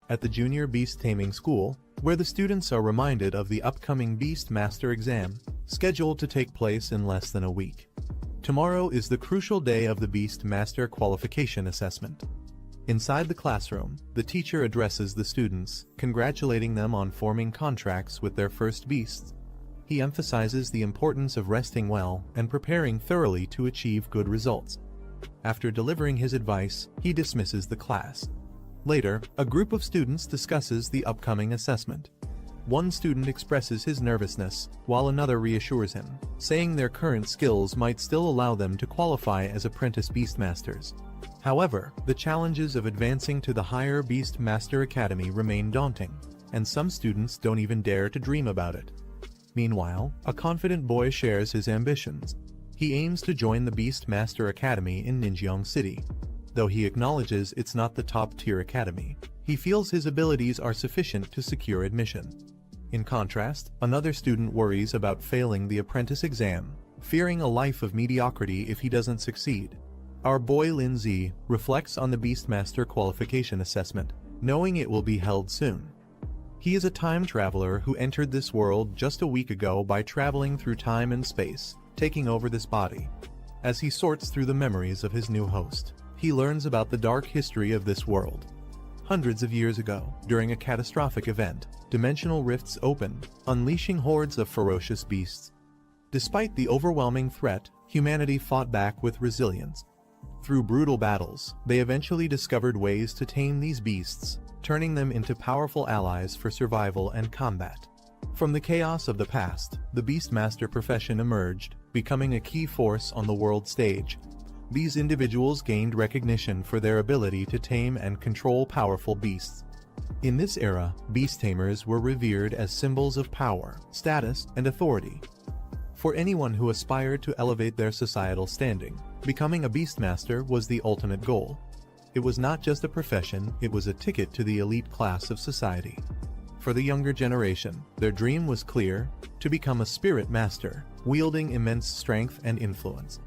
at the Junior Beast Taming School, where the students are reminded of the upcoming Beast Master exam, scheduled to take place in less than a week. Tomorrow is the crucial day of the Beast Master Qualification Assessment. Inside the classroom, the teacher addresses the students, congratulating them on forming contracts with their first beasts. He emphasizes the importance of resting well and preparing thoroughly to achieve good results. After delivering his advice, he dismisses the class. Later, a group of students discusses the upcoming assessment. One student expresses his nervousness, while another reassures him, saying their current skills might still allow them to qualify as apprentice Beastmasters. However, the challenges of advancing to the higher Beast Master Academy remain daunting, and some students don't even dare to dream about it. Meanwhile, a confident boy shares his ambitions. He aims to join the Beast Master Academy in Ninjeong City. Though he acknowledges it's not the top-tier academy, he feels his abilities are sufficient to secure admission. In contrast, another student worries about failing the apprentice exam, fearing a life of mediocrity if he doesn't succeed. Our boy Lin Zi reflects on the Beastmaster Qualification Assessment, knowing it will be held soon. He is a time traveler who entered this world just a week ago by traveling through time and space, taking over this body. As he sorts through the memories of his new host, he learns about the dark history of this world. Hundreds of years ago, during a catastrophic event, dimensional rifts opened, unleashing hordes of ferocious beasts. Despite the overwhelming threat, humanity fought back with resilience. Through brutal battles, they eventually discovered ways to tame these beasts, turning them into powerful allies for survival and combat. From the chaos of the past, the Beastmaster profession emerged, becoming a key force on the world stage. These individuals gained recognition for their ability to tame and control powerful beasts. In this era, beast tamers were revered as symbols of power, status, and authority. For anyone who aspired to elevate their societal standing, becoming a beastmaster was the ultimate goal. It was not just a profession, it was a ticket to the elite class of society. For the younger generation, their dream was clear: to become a spirit master, wielding immense strength and influence.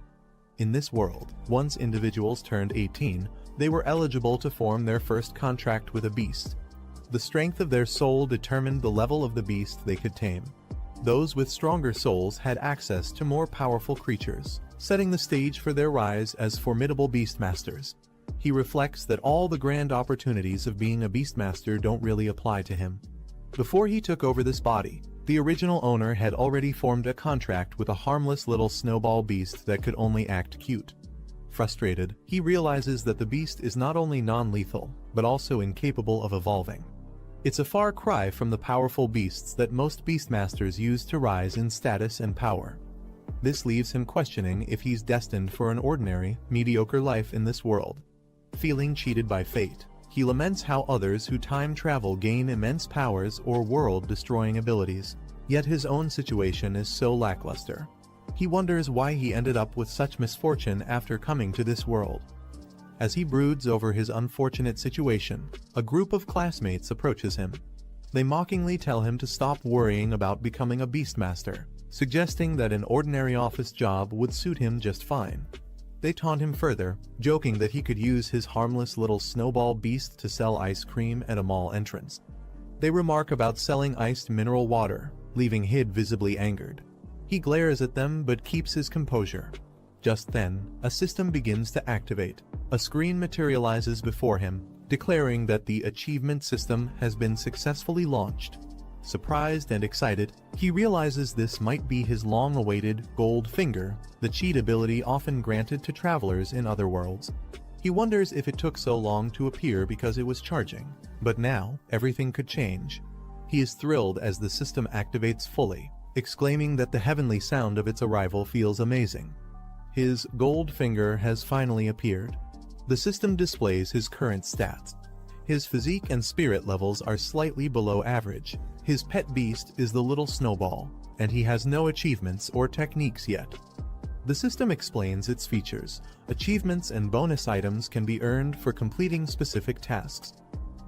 In this world, once individuals turned 18, they were eligible to form their first contract with a beast. The strength of their soul determined the level of the beast they could tame. Those with stronger souls had access to more powerful creatures, setting the stage for their rise as formidable beastmasters. He reflects that all the grand opportunities of being a beastmaster don't really apply to him. Before he took over this body, the original owner had already formed a contract with a harmless little snowball beast that could only act cute. Frustrated, he realizes that the beast is not only non-lethal, but also incapable of evolving. It's a far cry from the powerful beasts that most beastmasters use to rise in status and power. This leaves him questioning if he's destined for an ordinary, mediocre life in this world. Feeling cheated by fate, he laments how others who time travel gain immense powers or world-destroying abilities, yet his own situation is so lackluster. He wonders why he ended up with such misfortune after coming to this world. As he broods over his unfortunate situation, a group of classmates approaches him. They mockingly tell him to stop worrying about becoming a beastmaster, suggesting that an ordinary office job would suit him just fine. They taunt him further, joking that he could use his harmless little snowball beast to sell ice cream at a mall entrance. They remark about selling iced mineral water, leaving Hid visibly angered. He glares at them but keeps his composure. Just then, a system begins to activate. A screen materializes before him, declaring that the achievement system has been successfully launched. Surprised and excited, he realizes this might be his long-awaited gold finger, the cheat ability often granted to travelers in other worlds. He wonders if it took so long to appear because it was charging, but now, everything could change. He is thrilled as the system activates fully, exclaiming that the heavenly sound of its arrival feels amazing. His gold finger has finally appeared. The system displays his current stats. His physique and spirit levels are slightly below average. His pet beast is the little Snowball, and he has no achievements or techniques yet. The system explains its features. Achievements and bonus items can be earned for completing specific tasks.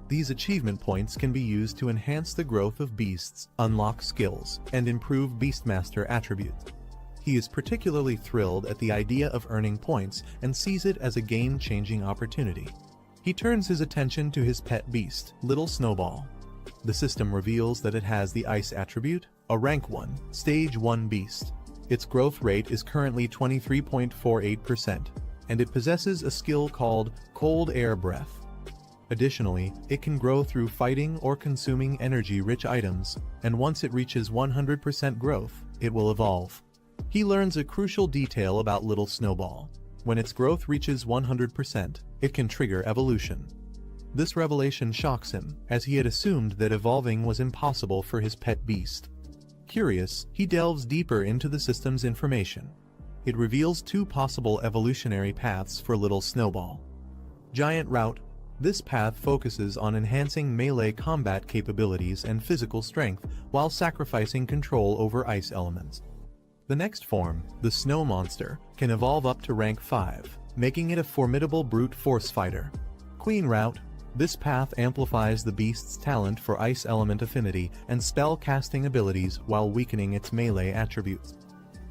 These achievement points can be used to enhance the growth of beasts, unlock skills, and improve Beastmaster attributes. He is particularly thrilled at the idea of earning points and sees it as a game-changing opportunity. He turns his attention to his pet beast, Little Snowball. The system reveals that it has the ice attribute, a rank 1, stage 1 beast. Its growth rate is currently 23.48%, and it possesses a skill called Cold Air Breath. Additionally, it can grow through fighting or consuming energy-rich items, and once it reaches 100% growth, it will evolve. He learns a crucial detail about Little Snowball. When its growth reaches 100%, it can trigger evolution. This revelation shocks him, as he had assumed that evolving was impossible for his pet beast. Curious, he delves deeper into the system's information. It reveals 2 possible evolutionary paths for Little Snowball. Giant Route. This path focuses on enhancing melee combat capabilities and physical strength while sacrificing control over ice elements. The next form, the Snow Monster, can evolve up to rank 5, making it a formidable brute force fighter. Queen Route. This path amplifies the beast's talent for ice element affinity and spell casting abilities while weakening its melee attributes.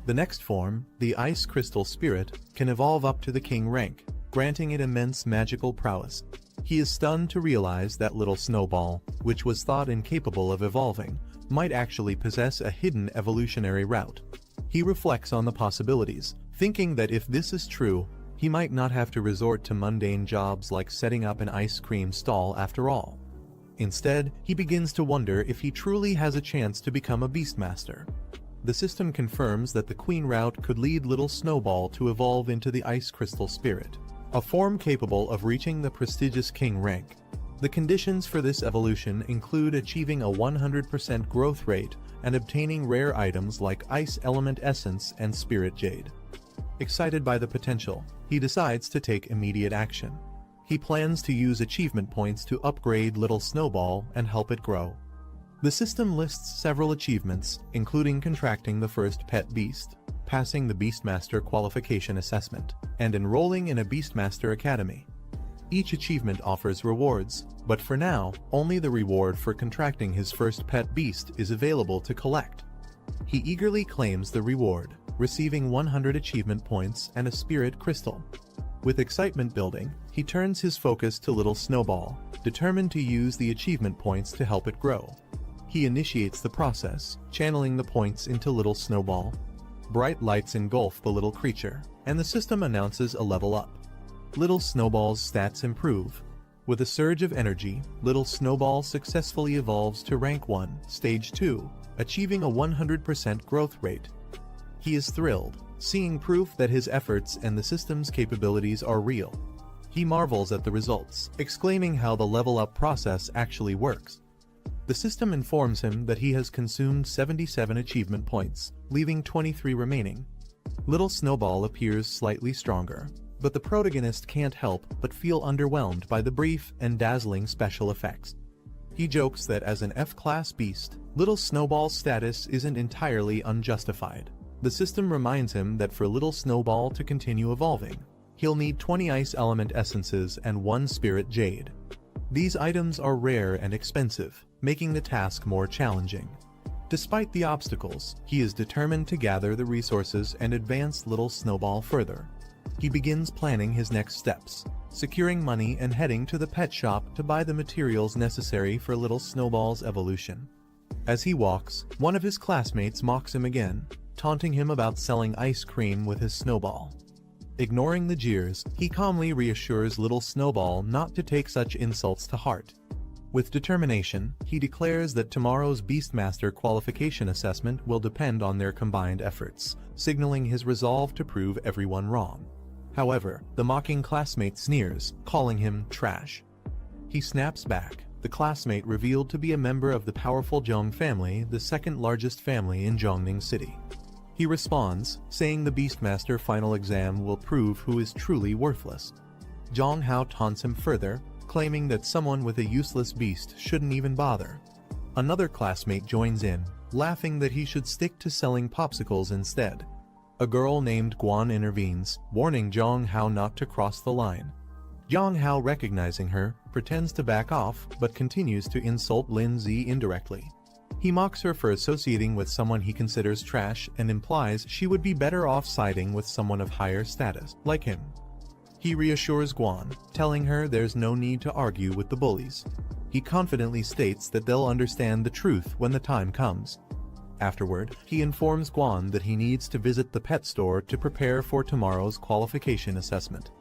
The next form, the Ice Crystal Spirit, can evolve up to the King rank, granting it immense magical prowess. He is stunned to realize that Little Snowball, which was thought incapable of evolving, might actually possess a hidden evolutionary route. He reflects on the possibilities, thinking that if this is true, he might not have to resort to mundane jobs like setting up an ice cream stall after all. Instead, he begins to wonder if he truly has a chance to become a Beastmaster. The system confirms that the Queen route could lead Little Snowball to evolve into the Ice Crystal Spirit, a form capable of reaching the prestigious King rank. The conditions for this evolution include achieving a 100% growth rate and obtaining rare items like Ice Element Essence and Spirit Jade. Excited by the potential, he decides to take immediate action. He plans to use achievement points to upgrade Little Snowball and help it grow. The system lists several achievements, including contracting the first pet beast, passing the Beastmaster qualification assessment, and enrolling in a Beastmaster Academy. Each achievement offers rewards, but for now, only the reward for contracting his first pet beast is available to collect. He eagerly claims the reward, receiving 100 achievement points and a spirit crystal. With excitement building, he turns his focus to Little Snowball, determined to use the achievement points to help it grow. He initiates the process, channeling the points into Little Snowball. Bright lights engulf the little creature, and the system announces a level up. Little Snowball's stats improve. With a surge of energy, Little Snowball successfully evolves to rank 1, stage 2, achieving a 100% growth rate. He is thrilled, seeing proof that his efforts and the system's capabilities are real. He marvels at the results, exclaiming how the level-up process actually works. The system informs him that he has consumed 77 achievement points, leaving 23 remaining. Little Snowball appears slightly stronger, but the protagonist can't help but feel underwhelmed by the brief and dazzling special effects. He jokes that as an F-class beast, Little Snowball's status isn't entirely unjustified. The system reminds him that for Little Snowball to continue evolving, he'll need 20 Ice Element Essences and 1 Spirit Jade. These items are rare and expensive, making the task more challenging. Despite the obstacles, he is determined to gather the resources and advance Little Snowball further. He begins planning his next steps, securing money and heading to the pet shop to buy the materials necessary for Little Snowball's evolution. As he walks, one of his classmates mocks him again, taunting him about selling ice cream with his snowball. Ignoring the jeers, he calmly reassures Little Snowball not to take such insults to heart. With determination, he declares that tomorrow's Beastmaster qualification assessment will depend on their combined efforts, signaling his resolve to prove everyone wrong. However, the mocking classmate sneers, calling him trash. He snaps back, the classmate revealed to be a member of the powerful Zhong family, the second largest family in Zhongning City. He responds, saying the Beastmaster final exam will prove who is truly worthless. Zhong Hao taunts him further, claiming that someone with a useless beast shouldn't even bother. Another classmate joins in, laughing that he should stick to selling popsicles instead. A girl named Guan intervenes, warning Zhong Hao not to cross the line. Zhong Hao, recognizing her, pretends to back off but continues to insult Lin Zi indirectly. He mocks her for associating with someone he considers trash and implies she would be better off siding with someone of higher status, like him. He reassures Guan, telling her there's no need to argue with the bullies. He confidently states that they'll understand the truth when the time comes. Afterward, he informs Guan that he needs to visit the pet store to prepare for tomorrow's qualification assessment.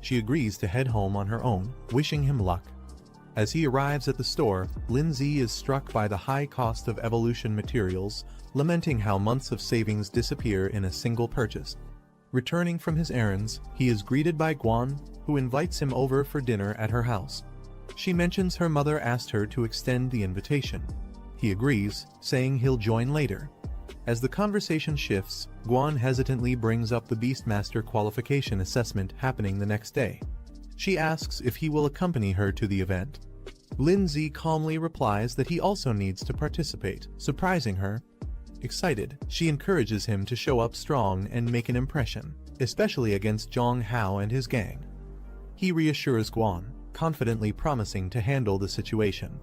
She agrees to head home on her own, wishing him luck. As he arrives at the store, Lindsay is struck by the high cost of evolution materials, lamenting how months of savings disappear in a single purchase. Returning from his errands, he is greeted by Guan, who invites him over for dinner at her house. She mentions her mother asked her to extend the invitation. He agrees, saying he'll join later. As the conversation shifts, Guan hesitantly brings up the Beastmaster qualification assessment happening the next day. She asks if he will accompany her to the event. Lindsay calmly replies that he also needs to participate, surprising her. Excited, she encourages him to show up strong and make an impression, especially against Zhong Hao and his gang. He reassures Guan, confidently promising to handle the situation.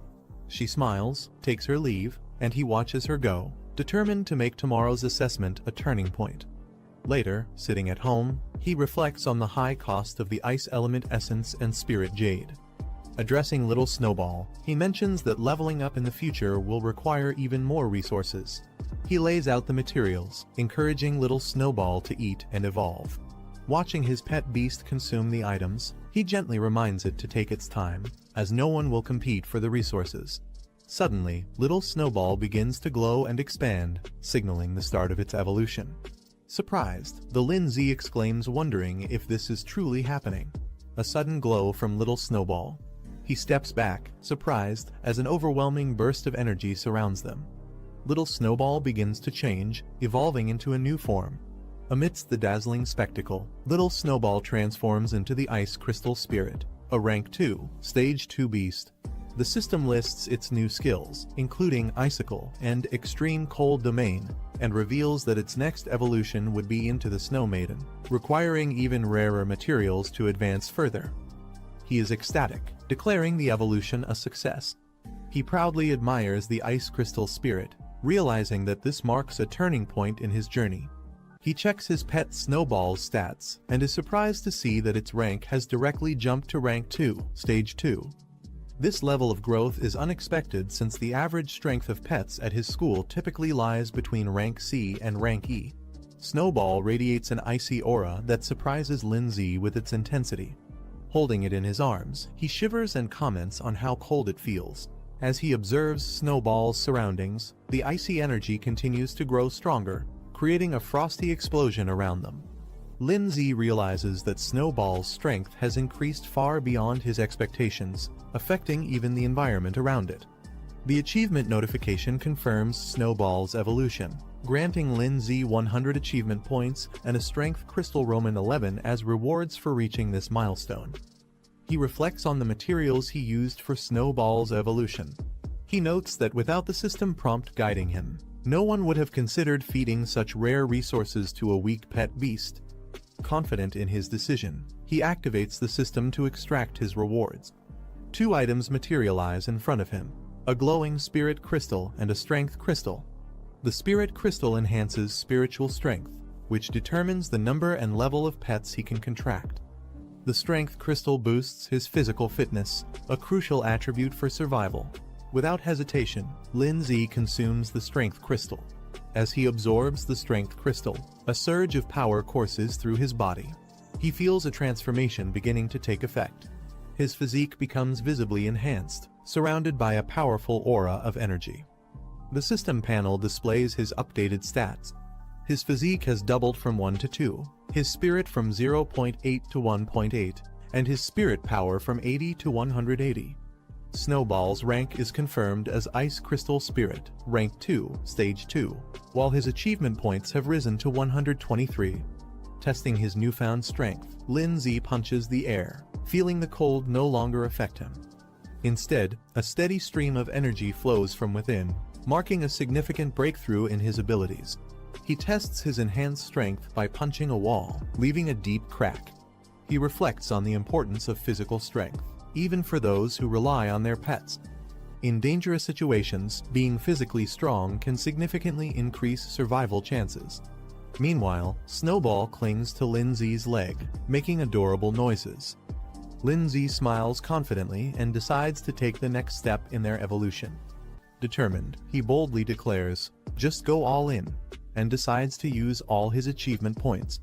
She smiles, takes her leave, and he watches her go, determined to make tomorrow's assessment a turning point. Later, sitting at home, he reflects on the high cost of the ice element essence and spirit jade. Addressing little Snowball, he mentions that leveling up in the future will require even more resources. He lays out the materials, encouraging little Snowball to eat and evolve. Watching his pet beast consume the items, he gently reminds it to take its time, as no one will compete for the resources. Suddenly, little Snowball begins to glow and expand, signaling the start of its evolution. Surprised, the Lindsay exclaims, wondering if this is truly happening. A sudden glow from little Snowball. He steps back, surprised, as an overwhelming burst of energy surrounds them. Little Snowball begins to change, evolving into a new form. Amidst the dazzling spectacle, little Snowball transforms into the Ice Crystal Spirit, a Rank 2, Stage 2 beast. The system lists its new skills, including Icicle and Extreme Cold Domain, and reveals that its next evolution would be into the Snow Maiden, requiring even rarer materials to advance further. He is ecstatic, declaring the evolution a success. He proudly admires the Ice Crystal Spirit, realizing that this marks a turning point in his journey. He checks his pet Snowball's stats, and is surprised to see that its rank has directly jumped to Rank 2, Stage 2. This level of growth is unexpected since the average strength of pets at his school typically lies between Rank C and Rank E. Snowball radiates an icy aura that surprises Lindsay with its intensity. Holding it in his arms, he shivers and comments on how cold it feels. As he observes Snowball's surroundings, the icy energy continues to grow stronger, creating a frosty explosion around them. Lindsay realizes that Snowball's strength has increased far beyond his expectations, affecting even the environment around it. The achievement notification confirms Snowball's evolution, granting Lindsay 100 achievement points and a Strength Crystal Roman 11 as rewards for reaching this milestone. He reflects on the materials he used for Snowball's evolution. He notes that without the system prompt guiding him, no one would have considered feeding such rare resources to a weak pet beast. Confident in his decision, he activates the system to extract his rewards. 2 items materialize in front of him, a glowing spirit crystal and a strength crystal. The spirit crystal enhances spiritual strength, which determines the number and level of pets he can contract. The strength crystal boosts his physical fitness, a crucial attribute for survival. Without hesitation, Lindsay consumes the strength crystal. As he absorbs the strength crystal, a surge of power courses through his body. He feels a transformation beginning to take effect. His physique becomes visibly enhanced, surrounded by a powerful aura of energy. The system panel displays his updated stats. His physique has doubled from 1 to 2, his spirit from 0.8 to 1.8, and his spirit power from 80 to 180. Snowball's rank is confirmed as Ice Crystal Spirit, Rank 2, Stage 2, while his achievement points have risen to 123. Testing his newfound strength, Lindsay punches the air, feeling the cold no longer affect him. Instead, a steady stream of energy flows from within, marking a significant breakthrough in his abilities. He tests his enhanced strength by punching a wall, leaving a deep crack. He reflects on the importance of physical strength, even for those who rely on their pets. In dangerous situations, being physically strong can significantly increase survival chances. Meanwhile, Snowball clings to Lindsay's leg, making adorable noises. Lindsay smiles confidently and decides to take the next step in their evolution. Determined, he boldly declares, "Just go all in," and decides to use all his achievement points.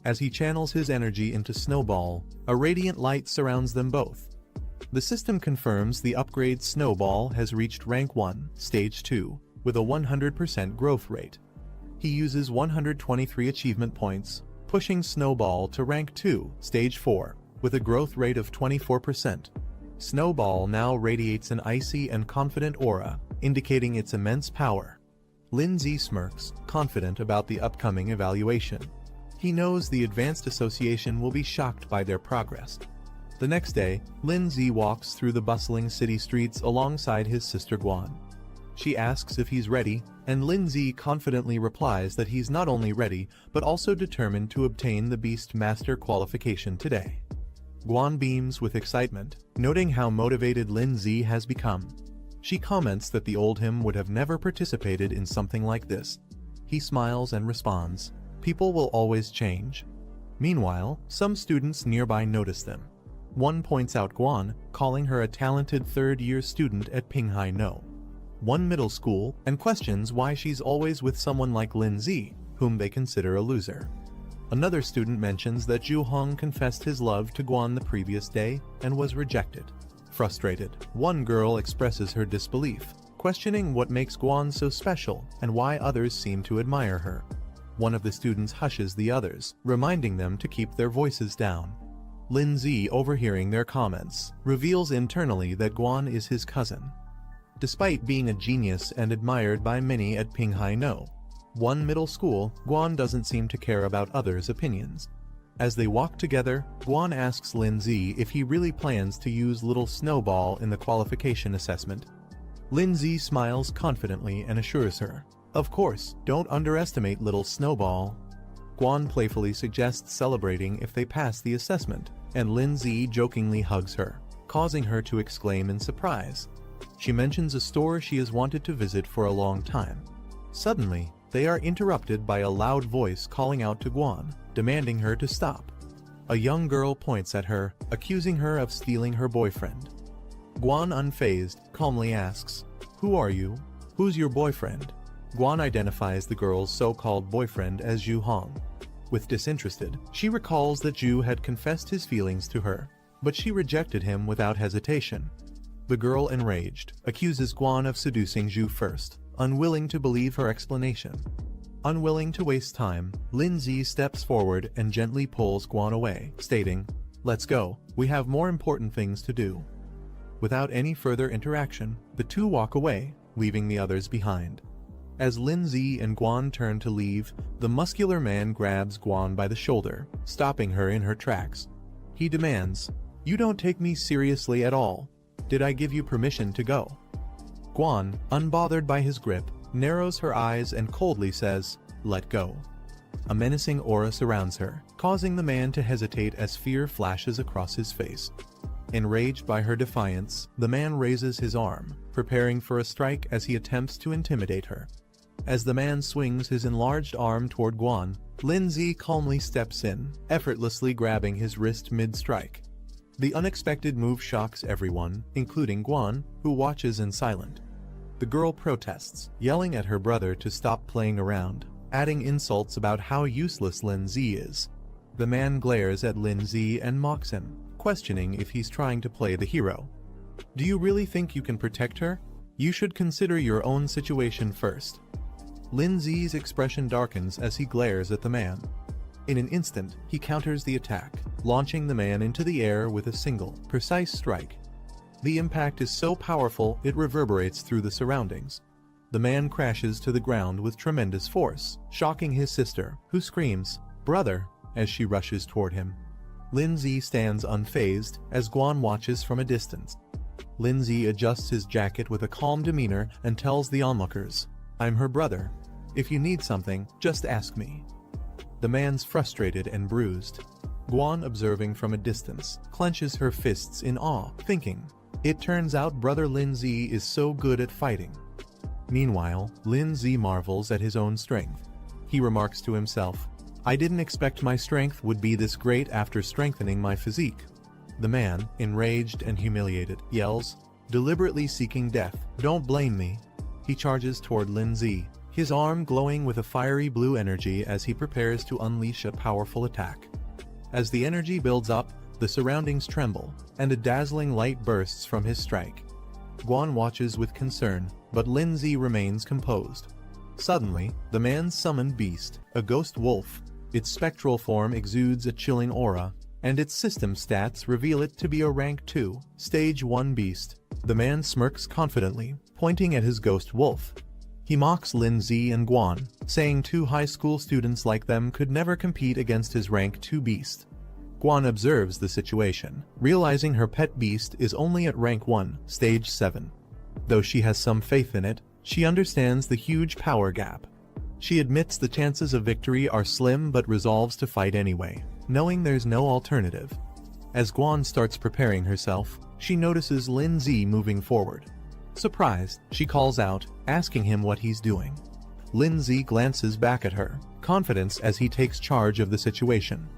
As he channels his energy into Snowball, a radiant light surrounds them both. The system confirms the upgrade Snowball has reached rank 1, stage 2, with a 100% growth rate. He uses 123 achievement points, pushing Snowball to rank 2, stage 4, with a growth rate of 24%. Snowball now radiates an icy and confident aura, indicating its immense power. Lindsay smirks, confident about the upcoming evaluation. He knows the Advanced Association will be shocked by their progress. The next day, Lindsay walks through the bustling city streets alongside his sister Guan. She asks if he's ready, and Lindsay confidently replies that he's not only ready, but also determined to obtain the Beast Master qualification today. Guan beams with excitement, noting how motivated Lindsay has become. She comments that the old him would have never participated in something like this. He smiles and responds, "People will always change." Meanwhile, some students nearby notice them. One points out Guan, calling her a talented third-year student at Pinghai No. One middle school, and questions why she's always with someone like Lindsay, whom they consider a loser. Another student mentions that Zhu Hong confessed his love to Guan the previous day and was rejected. Frustrated, one girl expresses her disbelief, questioning what makes Guan so special and why others seem to admire her. One of the students hushes the others, reminding them to keep their voices down. Lindsay, overhearing their comments, reveals internally that Guan is his cousin. Despite being a genius and admired by many at Pinghai No, one middle school, Guan doesn't seem to care about others' opinions. As they walk together, Guan asks Lindsay if he really plans to use Little Snowball in the qualification assessment. Lindsay smiles confidently and assures her, "Of course, don't underestimate Little Snowball." Guan playfully suggests celebrating if they pass the assessment, and Lindsay jokingly hugs her, causing her to exclaim in surprise. She mentions a store she has wanted to visit for a long time. Suddenly, they are interrupted by a loud voice calling out to Guan, demanding her to stop. A young girl points at her, accusing her of stealing her boyfriend. Guan, unfazed, calmly asks, "Who are you? Who's your boyfriend?" Guan identifies the girl's so-called boyfriend as Zhu Hong. With disinterested, she recalls that Zhu had confessed his feelings to her, but she rejected him without hesitation. The girl, enraged, accuses Guan of seducing Zhu first, unwilling to believe her explanation. Unwilling to waste time, Lindsay steps forward and gently pulls Guan away, stating, "Let's go, we have more important things to do." Without any further interaction, the two walk away, leaving the others behind. As Lindsay and Guan turn to leave, the muscular man grabs Guan by the shoulder, stopping her in her tracks. He demands, "You don't take me seriously at all. Did I give you permission to go?" Guan, unbothered by his grip, narrows her eyes and coldly says, "Let go." A menacing aura surrounds her, causing the man to hesitate as fear flashes across his face. Enraged by her defiance, the man raises his arm, preparing for a strike as he attempts to intimidate her. As the man swings his enlarged arm toward Guan, Lindsay calmly steps in, effortlessly grabbing his wrist mid-strike. The unexpected move shocks everyone, including Guan, who watches in silence. The girl protests, yelling at her brother to stop playing around, adding insults about how useless Lindsay is. The man glares at Lindsay and mocks him, questioning if he's trying to play the hero. "Do you really think you can protect her? You should consider your own situation first." Lindsay's expression darkens as he glares at the man. In an instant, he counters the attack, launching the man into the air with a single, precise strike. The impact is so powerful it reverberates through the surroundings. The man crashes to the ground with tremendous force, shocking his sister, who screams, "Brother," as she rushes toward him. Lindsay stands unfazed as Guan watches from a distance. Lindsay adjusts his jacket with a calm demeanor and tells the onlookers, "I'm her brother. If you need something, just ask me." The man's frustrated and bruised. Guan, observing from a distance, clenches her fists in awe, thinking, "It turns out Brother Lindsay is so good at fighting." Meanwhile, Lindsay marvels at his own strength. he remarks to himself. I didn't expect my strength would be this great after strengthening my physique. The man, enraged and humiliated, yells, deliberately seeking death, don't blame me. He charges toward Lindsay, his arm glowing with a fiery blue energy as he prepares to unleash a powerful attack. As the energy builds up, the surroundings tremble, and a dazzling light bursts from his strike. Guan watches with concern, but Lindsay remains composed. Suddenly, the man's summoned beast, a ghost wolf, its spectral form exudes a chilling aura, and its system stats reveal it to be a rank 2, stage 1 beast. The man smirks confidently, pointing at his ghost wolf. He mocks Lindsay and Guan, saying 2 high school students like them could never compete against his rank 2 beast. Guan observes the situation, realizing her pet beast is only at rank 1, stage 7. Though she has some faith in it, she understands the huge power gap. She admits the chances of victory are slim but resolves to fight anyway, knowing there's no alternative. As Guan starts preparing herself, she notices Lindsay moving forward. Surprised, she calls out, asking him what he's doing. Lindsay glances back at her, confidence as he takes charge of the situation.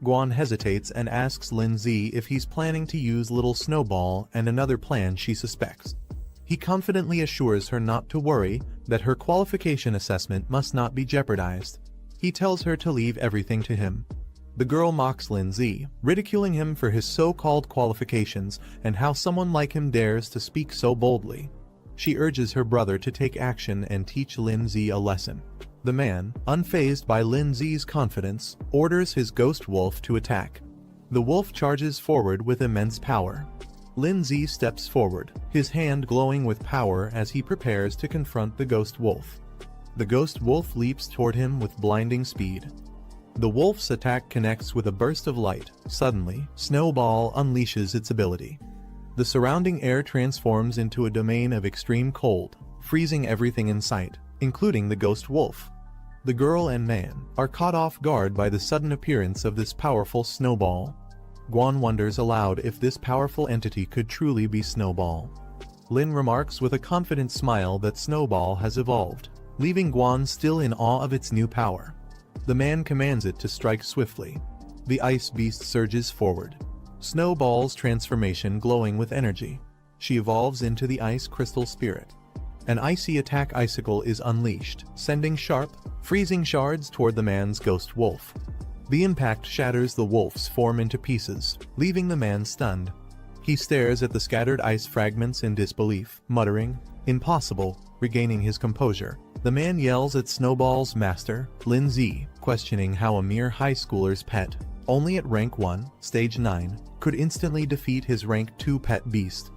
Guan hesitates and asks Lindsay if he's planning to use little Snowball and another plan she suspects. He confidently assures her not to worry, that her qualification assessment must not be jeopardized. He tells her to leave everything to him. The girl mocks Lindsay, ridiculing him for his so-called qualifications and how someone like him dares to speak so boldly. She urges her brother to take action and teach Lindsay a lesson. The man, unfazed by Lindsay's confidence, orders his ghost wolf to attack. The wolf charges forward with immense power. Lindsay steps forward, his hand glowing with power as he prepares to confront the ghost wolf. The ghost wolf leaps toward him with blinding speed. The wolf's attack connects with a burst of light. Suddenly, Snowball unleashes its ability. The surrounding air transforms into a domain of extreme cold, freezing everything in sight, including the ghost wolf. The girl and man are caught off guard by the sudden appearance of this powerful Snowball. Guan wonders aloud if this powerful entity could truly be Snowball. Lin remarks with a confident smile that Snowball has evolved, leaving Guan still in awe of its new power. The man commands it to strike swiftly. The ice beast surges forward, Snowball's transformation glowing with energy. She evolves into the ice crystal spirit. An icy attack icicle is unleashed, sending sharp, freezing shards toward the man's ghost wolf. The impact shatters the wolf's form into pieces, leaving the man stunned. He stares at the scattered ice fragments in disbelief, muttering, "Impossible," regaining his composure. The man yells at Snowball's master, Lindsay, questioning how a mere high schooler's pet, only at rank 1, stage 9, could instantly defeat his rank 2 pet beast.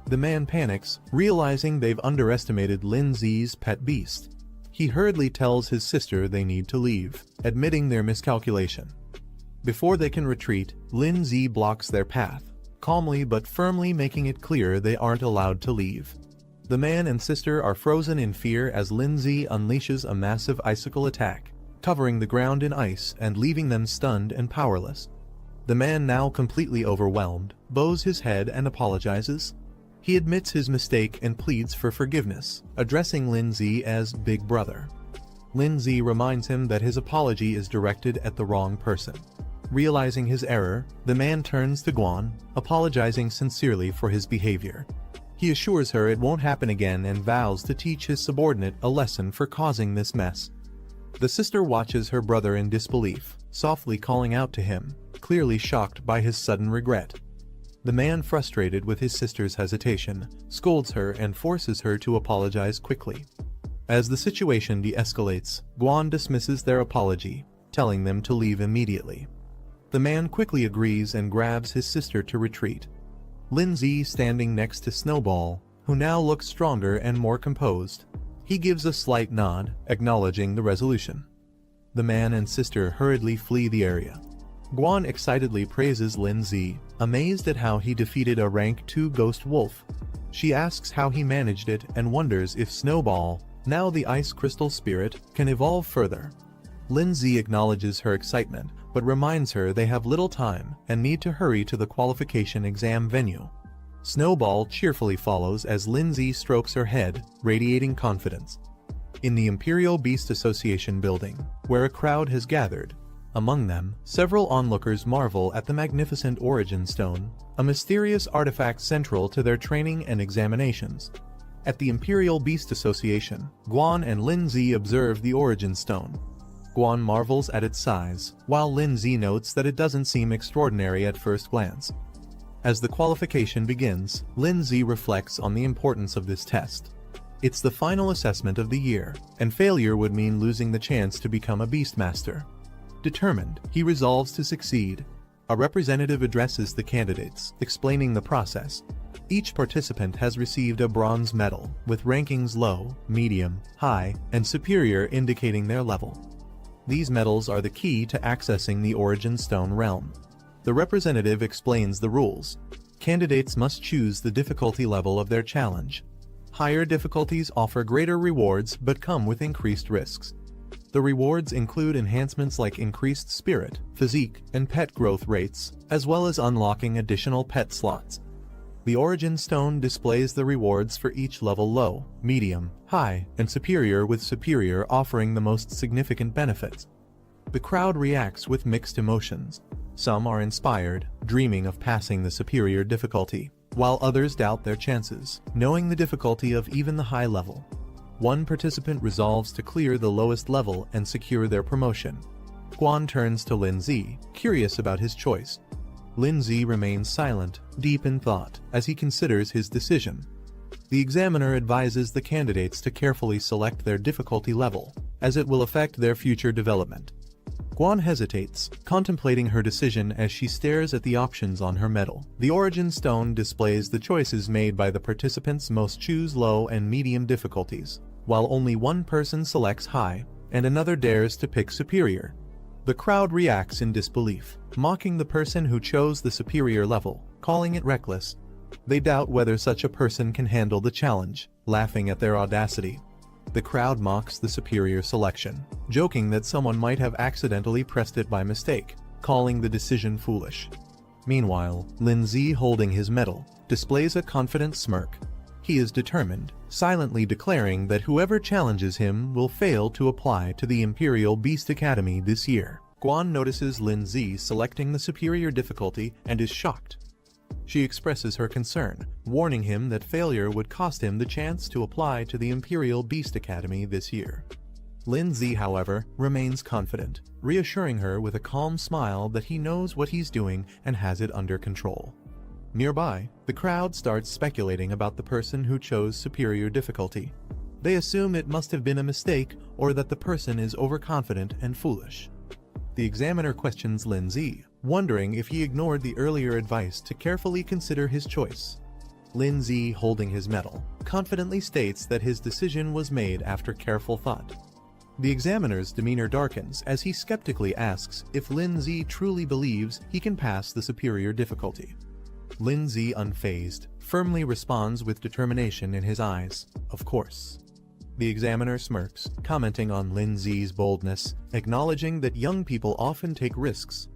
The man panics, realizing they've underestimated Lindsay's pet beast. He hurriedly tells his sister they need to leave, admitting their miscalculation. Before they can retreat, Lindsay blocks their path, calmly but firmly making it clear they aren't allowed to leave. The man and sister are frozen in fear as Lindsay unleashes a massive icicle attack, covering the ground in ice and leaving them stunned and powerless. The man, now completely overwhelmed, bows his head and apologizes. He admits his mistake and pleads for forgiveness, addressing Lindsay as Big Brother. Lindsay reminds him that his apology is directed at the wrong person. Realizing his error, the man turns to Guan, apologizing sincerely for his behavior. He assures her it won't happen again and vows to teach his subordinate a lesson for causing this mess. The sister watches her brother in disbelief, softly calling out to him, clearly shocked by his sudden regret. The man, frustrated with his sister's hesitation, scolds her and forces her to apologize quickly. As the situation de-escalates, Guan dismisses their apology, telling them to leave immediately. The man quickly agrees and grabs his sister to retreat. Lindsay standing next to Snowball, who now looks stronger and more composed. He gives a slight nod, acknowledging the resolution. The man and sister hurriedly flee the area. Guan excitedly praises Lindsay, amazed at how he defeated a rank 2 ghost wolf. She asks how he managed it and wonders if Snowball, now the ice crystal spirit, can evolve further. Lindsay acknowledges her excitement, but reminds her they have little time and need to hurry to the qualification exam venue. Snowball cheerfully follows as Lindsay strokes her head, radiating confidence. In the Imperial Beast Association building, where a crowd has gathered. Among them, several onlookers marvel at the magnificent Origin Stone, a mysterious artifact central to their training and examinations. At the Imperial Beast Association, Guan and Lin-Zi observe the Origin Stone. Guan marvels at its size, while Lin-Zi notes that it doesn't seem extraordinary at first glance. As the qualification begins, Lin-Zi reflects on the importance of this test. It's the final assessment of the year, and failure would mean losing the chance to become a Beastmaster. Determined, he resolves to succeed. A representative addresses the candidates, explaining the process. Each participant has received a bronze medal, with rankings low, medium, high, and superior indicating their level. These medals are the key to accessing the Origin Stone realm. The representative explains the rules. Candidates must choose the difficulty level of their challenge. Higher difficulties offer greater rewards but come with increased risks. The rewards include enhancements like increased spirit, physique, and pet growth rates, as well as unlocking additional pet slots. The Origin Stone displays the rewards for each level: low, medium, high, and superior, with superior offering the most significant benefits. The crowd reacts with mixed emotions. Some are inspired, dreaming of passing the superior difficulty, while others doubt their chances, knowing the difficulty of even the high level. One participant resolves to clear the lowest level and secure their promotion. Guan turns to Lin-Zi, curious about his choice. Lin-Zi remains silent, deep in thought, as he considers his decision. The examiner advises the candidates to carefully select their difficulty level, as it will affect their future development. Guan hesitates, contemplating her decision as she stares at the options on her medal. The Origin Stone displays the choices made by the participants. Most choose low and medium difficulties, while only one person selects high, and another dares to pick superior. The crowd reacts in disbelief, mocking the person who chose the superior level, calling it reckless. They doubt whether such a person can handle the challenge, laughing at their audacity. The crowd mocks the superior selection, joking that someone might have accidentally pressed it by mistake, calling the decision foolish. Meanwhile, Lin-Zi, holding his medal, displays a confident smirk. He is determined, silently declaring that whoever challenges him will fail to apply to the Imperial Beast Academy this year. Guan notices Lin-Zi selecting the superior difficulty and is shocked. She expresses her concern, warning him that failure would cost him the chance to apply to the Imperial Beast Academy this year. Lin-Zi, however, remains confident, reassuring her with a calm smile that he knows what he's doing and has it under control. Nearby, the crowd starts speculating about the person who chose superior difficulty. They assume it must have been a mistake or that the person is overconfident and foolish. The examiner questions Lin-Zi, wondering if he ignored the earlier advice to carefully consider his choice. Lin-Zi, holding his medal, confidently states that his decision was made after careful thought. The examiner's demeanor darkens as he skeptically asks if Lin-Zi truly believes he can pass the superior difficulty. Lin-Zi, unfazed, firmly responds with determination in his eyes, "Of course." The examiner smirks, commenting on Lin-Zi's boldness, acknowledging that young people often take risks.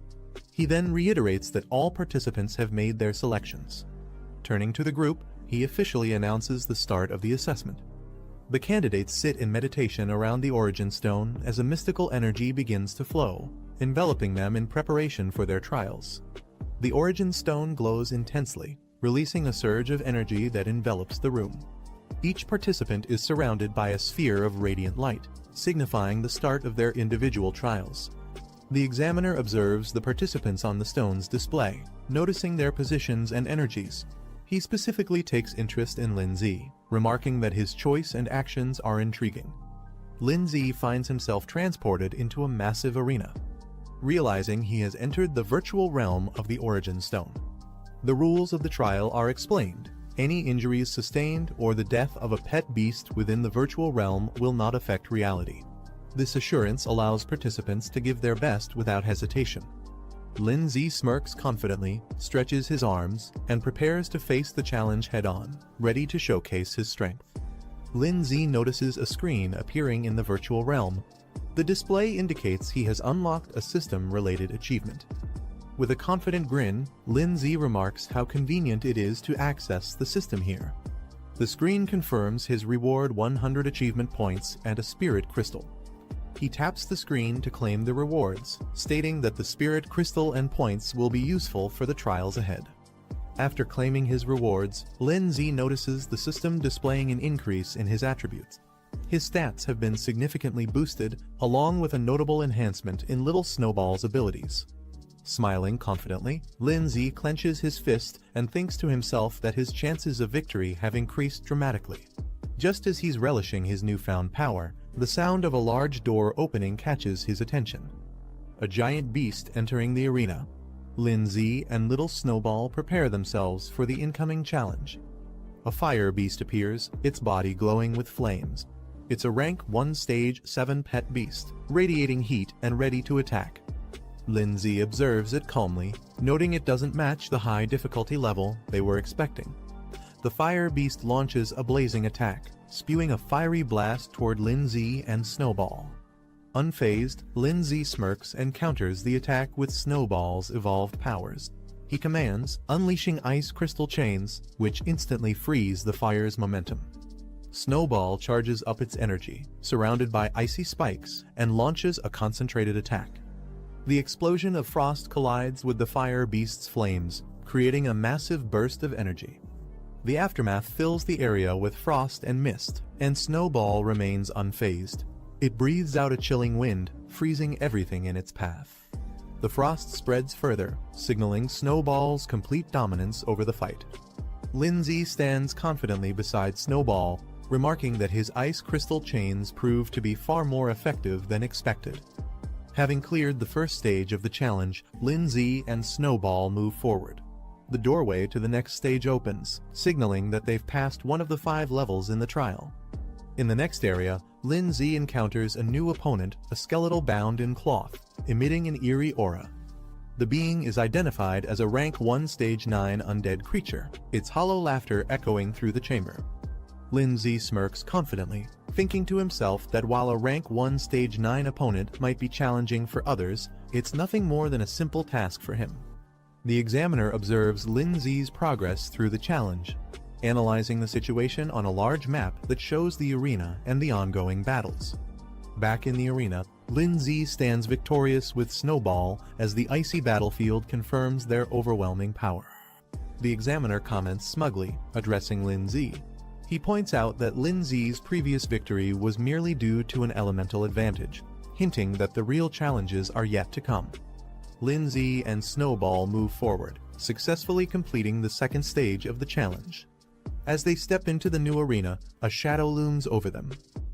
He then reiterates that all participants have made their selections. Turning to the group, he officially announces the start of the assessment. The candidates sit in meditation around the Origin Stone as a mystical energy begins to flow, enveloping them in preparation for their trials. The Origin Stone glows intensely, releasing a surge of energy that envelops the room. Each participant is surrounded by a sphere of radiant light, signifying the start of their individual trials. The examiner observes the participants on the stone's display, noticing their positions and energies. He specifically takes interest in Lin-Zi, remarking that his choice and actions are intriguing. Lin-Zi finds himself transported into a massive arena, realizing he has entered the virtual realm of the Origin Stone. The rules of the trial are explained. Any injuries sustained or the death of a pet beast within the virtual realm will not affect reality. This assurance allows participants to give their best without hesitation. Lin-Zi smirks confidently, stretches his arms, and prepares to face the challenge head-on, ready to showcase his strength. Lin-Zi notices a screen appearing in the virtual realm. The display indicates he has unlocked a system-related achievement. With a confident grin, Lin-Zi remarks how convenient it is to access the system here. The screen confirms his reward: 100 achievement points and a spirit crystal. He taps the screen to claim the rewards, stating that the spirit crystal and points will be useful for the trials ahead. After claiming his rewards, Lindsay notices the system displaying an increase in his attributes. His stats have been significantly boosted, along with a notable enhancement in Little Snowball's abilities. Smiling confidently, Lindsay clenches his fist and thinks to himself that his chances of victory have increased dramatically. Just as he's relishing his newfound power, the sound of a large door opening catches his attention. A giant beast entering the arena. Lindsay and Little Snowball prepare themselves for the incoming challenge. A fire beast appears, its body glowing with flames. It's a rank 1 stage 7 pet beast, radiating heat and ready to attack. Lindsay observes it calmly, noting it doesn't match the high difficulty level they were expecting. The fire beast launches a blazing attack, spewing a fiery blast toward Lindsay and Snowball. Unfazed, Lindsay smirks and counters the attack with Snowball's evolved powers. He commands, unleashing ice crystal chains, which instantly freeze the fire's momentum. Snowball charges up its energy, surrounded by icy spikes, and launches a concentrated attack. The explosion of frost collides with the fire beast's flames, creating a massive burst of energy. The aftermath fills the area with frost and mist, and Snowball remains unfazed. It breathes out a chilling wind, freezing everything in its path. The frost spreads further, signaling Snowball's complete dominance over the fight. Lindsay stands confidently beside Snowball, remarking that his ice crystal chains prove to be far more effective than expected. Having cleared the first stage of the challenge, Lindsay and Snowball move forward. The doorway to the next stage opens, signaling that they've passed one of the 5 levels in the trial. In the next area, Lindsay encounters a new opponent, a skeletal bound in cloth, emitting an eerie aura. The being is identified as a rank 1 stage 9 undead creature, its hollow laughter echoing through the chamber. Lindsay smirks confidently, thinking to himself that while a rank 1 stage 9 opponent might be challenging for others, it's nothing more than a simple task for him. The examiner observes Lindsay's progress through the challenge, analyzing the situation on a large map that shows the arena and the ongoing battles. Back in the arena, Lindsay stands victorious with Snowball as the icy battlefield confirms their overwhelming power. The examiner comments smugly, addressing Lindsay. He points out that Lindsay's previous victory was merely due to an elemental advantage, hinting that the real challenges are yet to come. Lindsay and Snowball move forward, successfully completing the second stage of the challenge. As they step into the new arena, a shadow looms over them.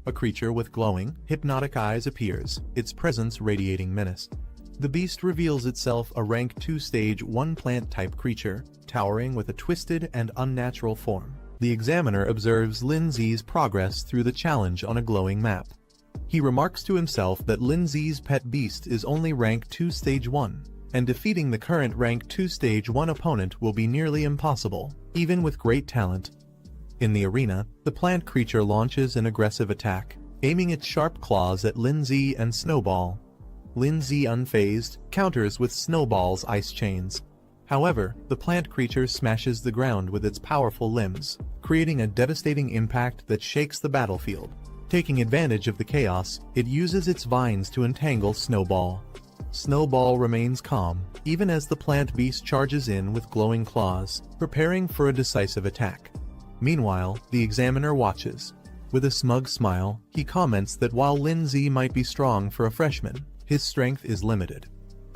A creature with glowing, hypnotic eyes appears, its presence radiating menace. The beast reveals itself a rank 2 stage 1 plant-type creature, towering with a twisted and unnatural form. The examiner observes Lindsay's progress through the challenge on a glowing map. He remarks to himself that Lindsay's pet beast is only rank 2 stage 1, and defeating the current rank 2 stage 1 opponent will be nearly impossible, even with great talent. In the arena, the plant creature launches an aggressive attack, aiming its sharp claws at Lindsay and Snowball. Lindsay, unfazed, counters with Snowball's ice chains. However, the plant creature smashes the ground with its powerful limbs, creating a devastating impact that shakes the battlefield. Taking advantage of the chaos, it uses its vines to entangle Snowball. Snowball remains calm, even as the plant beast charges in with glowing claws, preparing for a decisive attack. Meanwhile, the examiner watches. With a smug smile, he comments that while Lindsay might be strong for a freshman, his strength is limited.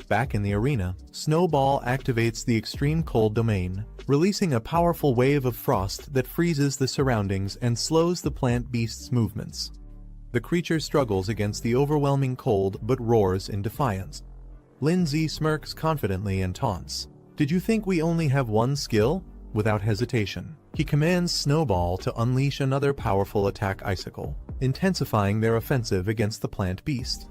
Back in the arena, Snowball activates the extreme cold domain, releasing a powerful wave of frost that freezes the surroundings and slows the plant beast's movements. The creature struggles against the overwhelming cold but roars in defiance. Lindsay smirks confidently and taunts. "Did you think we only have one skill?" Without hesitation, he commands Snowball to unleash another powerful attack icicle, intensifying their offensive against the plant beast.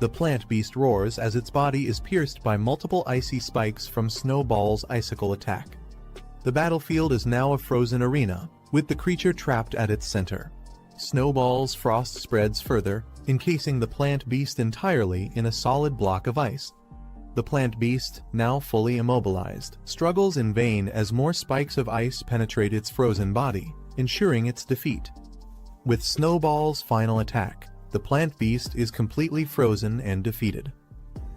The plant beast roars as its body is pierced by multiple icy spikes from Snowball's icicle attack. The battlefield is now a frozen arena, with the creature trapped at its center. Snowball's frost spreads further, encasing the plant beast entirely in a solid block of ice. The plant beast, now fully immobilized, struggles in vain as more spikes of ice penetrate its frozen body, ensuring its defeat. With Snowball's final attack, The plant beast is completely frozen and defeated.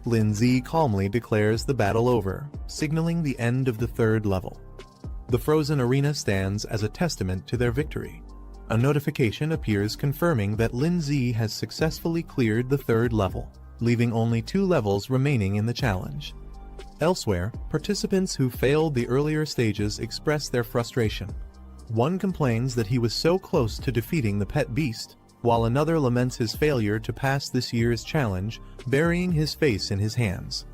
Lindsay calmly declares the battle over, signaling the end of the third level. The frozen arena stands as a testament to their victory. A notification appears confirming that Lindsay has successfully cleared the third level, leaving only 2 levels remaining in the challenge. Elsewhere, participants who failed the earlier stages express their frustration. One complains that he was so close to defeating the pet beast, while another laments his failure to pass this year's challenge, burying his face in his hands.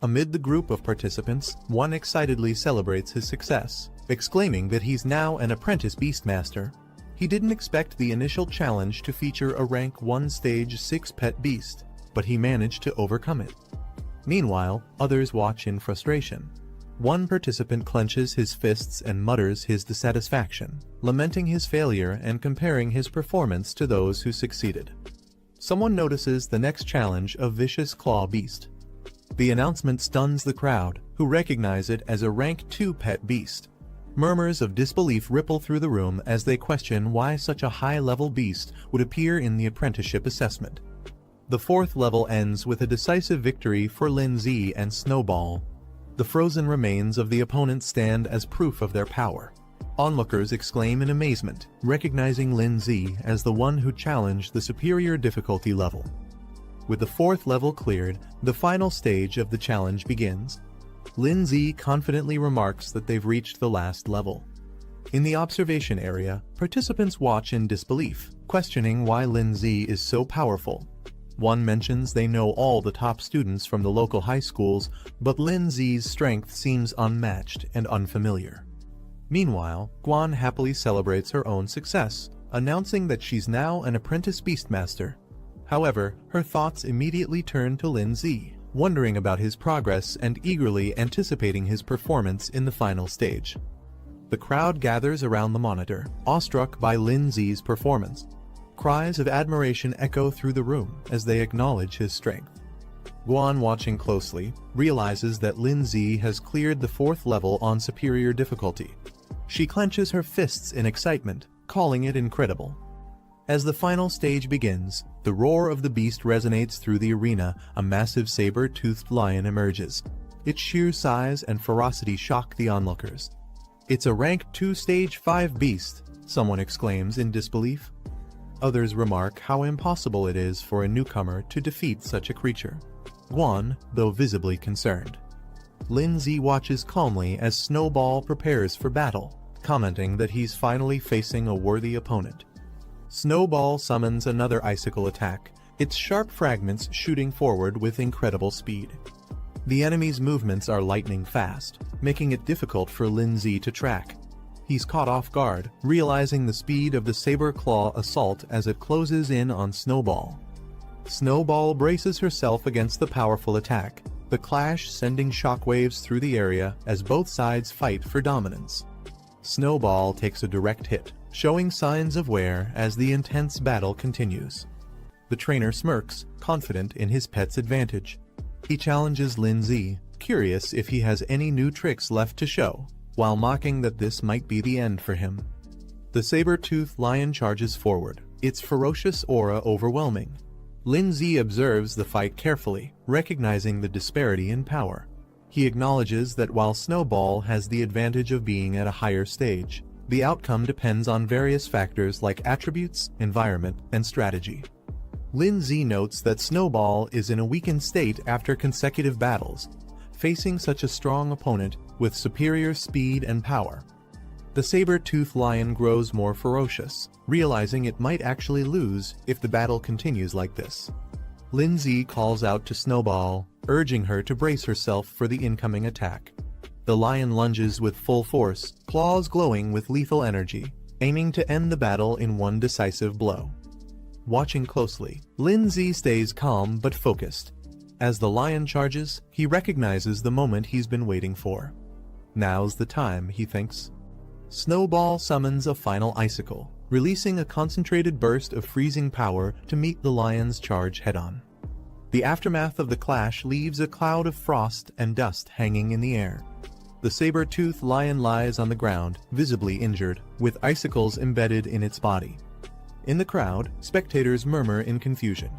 Amid the group of participants, one excitedly celebrates his success, exclaiming that he's now an apprentice beastmaster. He didn't expect the initial challenge to feature a rank 1 stage 6 pet beast, but he managed to overcome it. Meanwhile, others watch in frustration. One participant clenches his fists and mutters his dissatisfaction, lamenting his failure and comparing his performance to those who succeeded. Someone notices the next challenge, a vicious claw beast. The announcement stuns the crowd, who recognize it as a rank 2 pet beast. Murmurs of disbelief ripple through the room as they question why such a high-level beast would appear in the apprenticeship assessment. The 4th level ends with a decisive victory for Lindsay and Snowball. The frozen remains of the opponents stand as proof of their power. Onlookers exclaim in amazement, recognizing Lindsay as the one who challenged the superior difficulty level. With the 4th level cleared, the final stage of the challenge begins. Lindsay confidently remarks that they've reached the last level. In the observation area, participants watch in disbelief, questioning why Lindsay is so powerful. One mentions they know all the top students from the local high schools, but Lindsay's strength seems unmatched and unfamiliar. Meanwhile, Guan happily celebrates her own success, announcing that she's now an apprentice beastmaster. However, her thoughts immediately turn to Lindsay, wondering about his progress and eagerly anticipating his performance in the final stage. The crowd gathers around the monitor, awestruck by Lindsay's performance. Cries of admiration echo through the room as they acknowledge his strength. Guan, watching closely, realizes that Lindsay has cleared the 4th level on superior difficulty. She clenches her fists in excitement, calling it incredible. As the final stage begins, the roar of the beast resonates through the arena. A massive saber-toothed lion emerges. Its sheer size and ferocity shock the onlookers. "It's a rank 2 stage 5 beast," someone exclaims in disbelief. Others remark how impossible it is for a newcomer to defeat such a creature. Guan, though visibly concerned. Lindsay watches calmly as Snowball prepares for battle, commenting that he's finally facing a worthy opponent. Snowball summons another icicle attack, its sharp fragments shooting forward with incredible speed. The enemy's movements are lightning fast, making it difficult for Lindsay to track. He's caught off guard, realizing the speed of the saber-claw assault as it closes in on Snowball. Snowball braces herself against the powerful attack, the clash sending shockwaves through the area as both sides fight for dominance. Snowball takes a direct hit, showing signs of wear as the intense battle continues. The trainer smirks, confident in his pet's advantage. He challenges Lindsay, curious if he has any new tricks left to show, while mocking that this might be the end for him. The saber-toothed lion charges forward, its ferocious aura overwhelming. Lindsay observes the fight carefully, recognizing the disparity in power. He acknowledges that while Snowball has the advantage of being at a higher stage, the outcome depends on various factors like attributes, environment, and strategy. Lindsay notes that Snowball is in a weakened state after consecutive battles, facing such a strong opponent with superior speed and power. The saber-toothed lion grows more ferocious, realizing it might actually lose if the battle continues like this. Lindsay calls out to Snowball, urging her to brace herself for the incoming attack. The lion lunges with full force, claws glowing with lethal energy, aiming to end the battle in one decisive blow. Watching closely, Lindsay stays calm but focused. As the lion charges, he recognizes the moment he's been waiting for. Now's the time, he thinks. Snowball summons a final icicle, releasing a concentrated burst of freezing power to meet the lion's charge head-on. The aftermath of the clash leaves a cloud of frost and dust hanging in the air. The saber-toothed lion lies on the ground, visibly injured, with icicles embedded in its body. In the crowd, spectators murmur in confusion.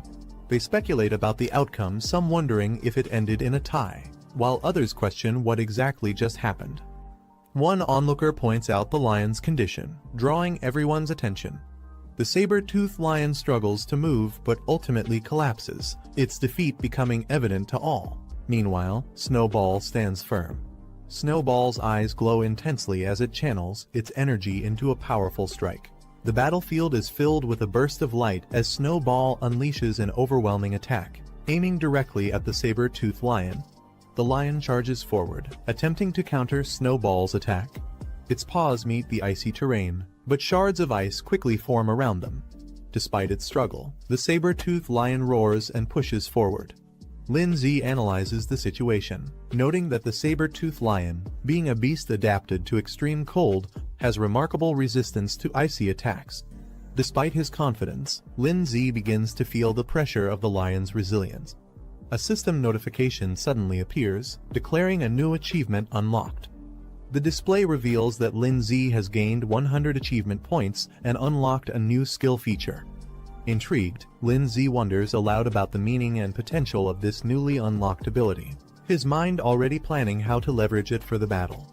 They speculate about the outcome, some wondering if it ended in a tie, while others question what exactly just happened. One onlooker points out the lion's condition, drawing everyone's attention. The saber-toothed lion struggles to move but ultimately collapses, its defeat becoming evident to all. Meanwhile, Snowball stands firm. Snowball's eyes glow intensely as it channels its energy into a powerful strike. The battlefield is filled with a burst of light as Snowball unleashes an overwhelming attack, aiming directly at the saber-toothed lion. The lion charges forward, attempting to counter Snowball's attack. Its paws meet the icy terrain, but shards of ice quickly form around them. Despite its struggle, the saber-toothed lion roars and pushes forward. Lindsay analyzes the situation, noting that the saber-toothed lion, being a beast adapted to extreme cold, has remarkable resistance to icy attacks. Despite his confidence, Lindsay begins to feel the pressure of the lion's resilience. A system notification suddenly appears, declaring a new achievement unlocked. The display reveals that Lindsay has gained 100 achievement points and unlocked a new skill feature. Intrigued, Lindsay wonders aloud about the meaning and potential of this newly unlocked ability, his mind already planning how to leverage it for the battle.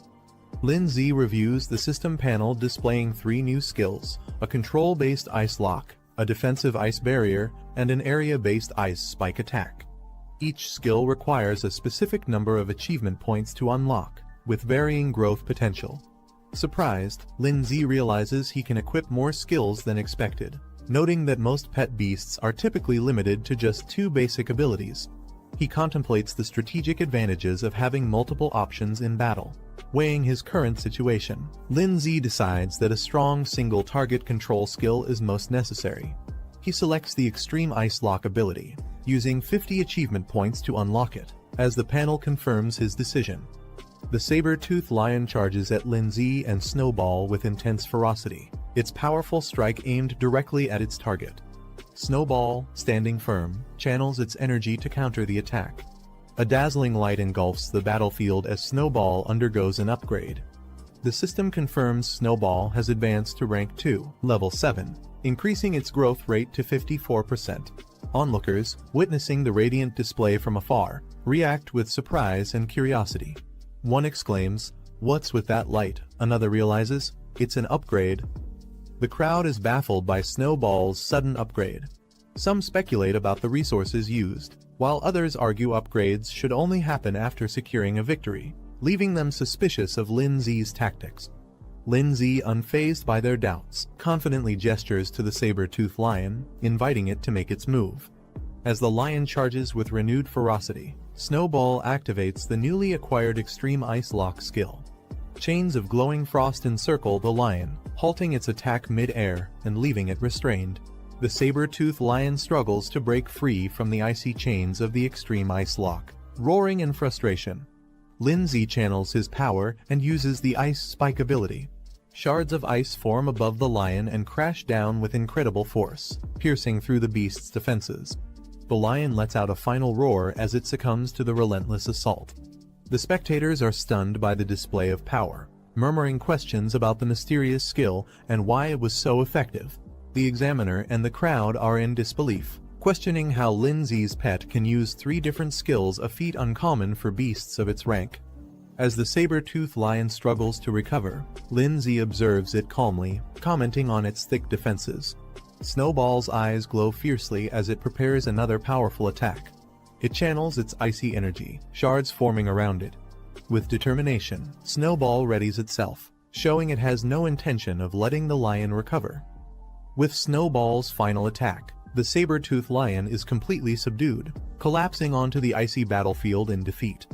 Lindsay reviews the system panel displaying 3 new skills: a control-based ice lock, a defensive ice barrier, and an area-based ice spike attack. Each skill requires a specific number of achievement points to unlock, with varying growth potential. Surprised, Lindsay realizes he can equip more skills than expected, noting that most pet beasts are typically limited to just 2 basic abilities. He contemplates the strategic advantages of having multiple options in battle. Weighing his current situation, Lindsay decides that a strong single-target control skill is most necessary. He selects the Extreme Ice Lock ability, using 50 achievement points to unlock it, as the panel confirms his decision. The saber-toothed lion charges at Lindsay and Snowball with intense ferocity, its powerful strike aimed directly at its target. Snowball, standing firm, channels its energy to counter the attack. A dazzling light engulfs the battlefield as Snowball undergoes an upgrade. The system confirms Snowball has advanced to rank 2, level 7, increasing its growth rate to 54%. Onlookers, witnessing the radiant display from afar, react with surprise and curiosity. One exclaims, "What's with that light?" Another realizes, "It's an upgrade." The crowd is baffled by Snowball's sudden upgrade. Some speculate about the resources used, while others argue upgrades should only happen after securing a victory, leaving them suspicious of Lindsay's tactics. Lindsay, unfazed by their doubts, confidently gestures to the saber-toothed lion, inviting it to make its move. As the lion charges with renewed ferocity, Snowball activates the newly acquired Extreme Ice Lock skill. Chains of glowing frost encircle the lion, halting its attack mid-air and leaving it restrained. The saber-toothed lion struggles to break free from the icy chains of the Extreme Ice Lock, roaring in frustration. Lindsay channels his power and uses the Ice Spike ability. Shards of ice form above the lion and crash down with incredible force, piercing through the beast's defenses. The lion lets out a final roar as it succumbs to the relentless assault. The spectators are stunned by the display of power, murmuring questions about the mysterious skill and why it was so effective. The examiner and the crowd are in disbelief, questioning how Lindsay's pet can use 3 different skills, a feat uncommon for beasts of its rank. As the saber-toothed lion struggles to recover, Lindsay observes it calmly, commenting on its thick defenses. Snowball's eyes glow fiercely as it prepares another powerful attack. It channels its icy energy, shards forming around it. With determination, Snowball readies itself, showing it has no intention of letting the lion recover. With Snowball's final attack, the saber-toothed lion is completely subdued, collapsing onto the icy battlefield in defeat.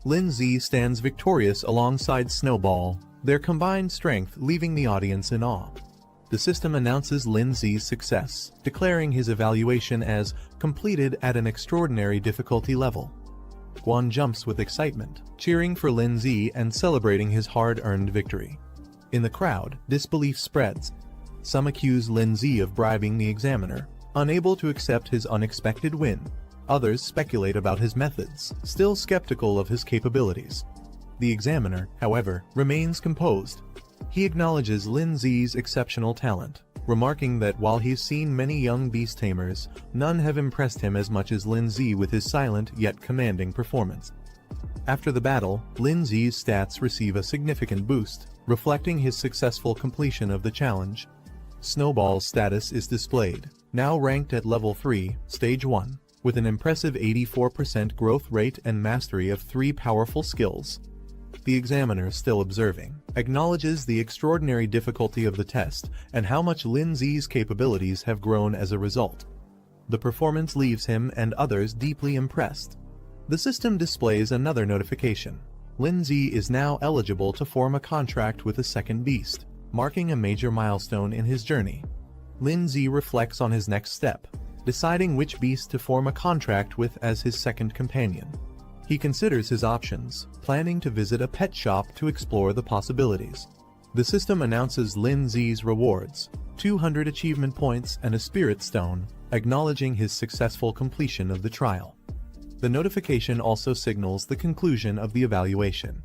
Lindsay stands victorious alongside Snowball, their combined strength leaving the audience in awe. The system announces Lindsay's success, declaring his evaluation as completed at an extraordinary difficulty level. Guan jumps with excitement, cheering for Lindsay and celebrating his hard-earned victory. In the crowd, disbelief spreads. Some accuse Lindsay of bribing the examiner, unable to accept his unexpected win. Others speculate about his methods, still skeptical of his capabilities. The examiner, however, remains composed. He acknowledges Lin Zi's exceptional talent, remarking that while he's seen many young beast tamers, none have impressed him as much as Lin Zi with his silent yet commanding performance. After the battle, Lin Zi's stats receive a significant boost, reflecting his successful completion of the challenge. Snowball's status is displayed, now ranked at level 3, stage 1, with an impressive 84% growth rate and mastery of 3 powerful skills. The examiner, still observing, acknowledges the extraordinary difficulty of the test and how much Lin Zi's capabilities have grown as a result. The performance leaves him and others deeply impressed. The system displays another notification. Lin Zi is now eligible to form a contract with a second beast, marking a major milestone in his journey. Lin Zi reflects on his next step, deciding which beast to form a contract with as his second companion. He considers his options, planning to visit a pet shop to explore the possibilities. The system announces Lin Zi's rewards, 200 achievement points and a spirit stone, acknowledging his successful completion of the trial. The notification also signals the conclusion of the evaluation.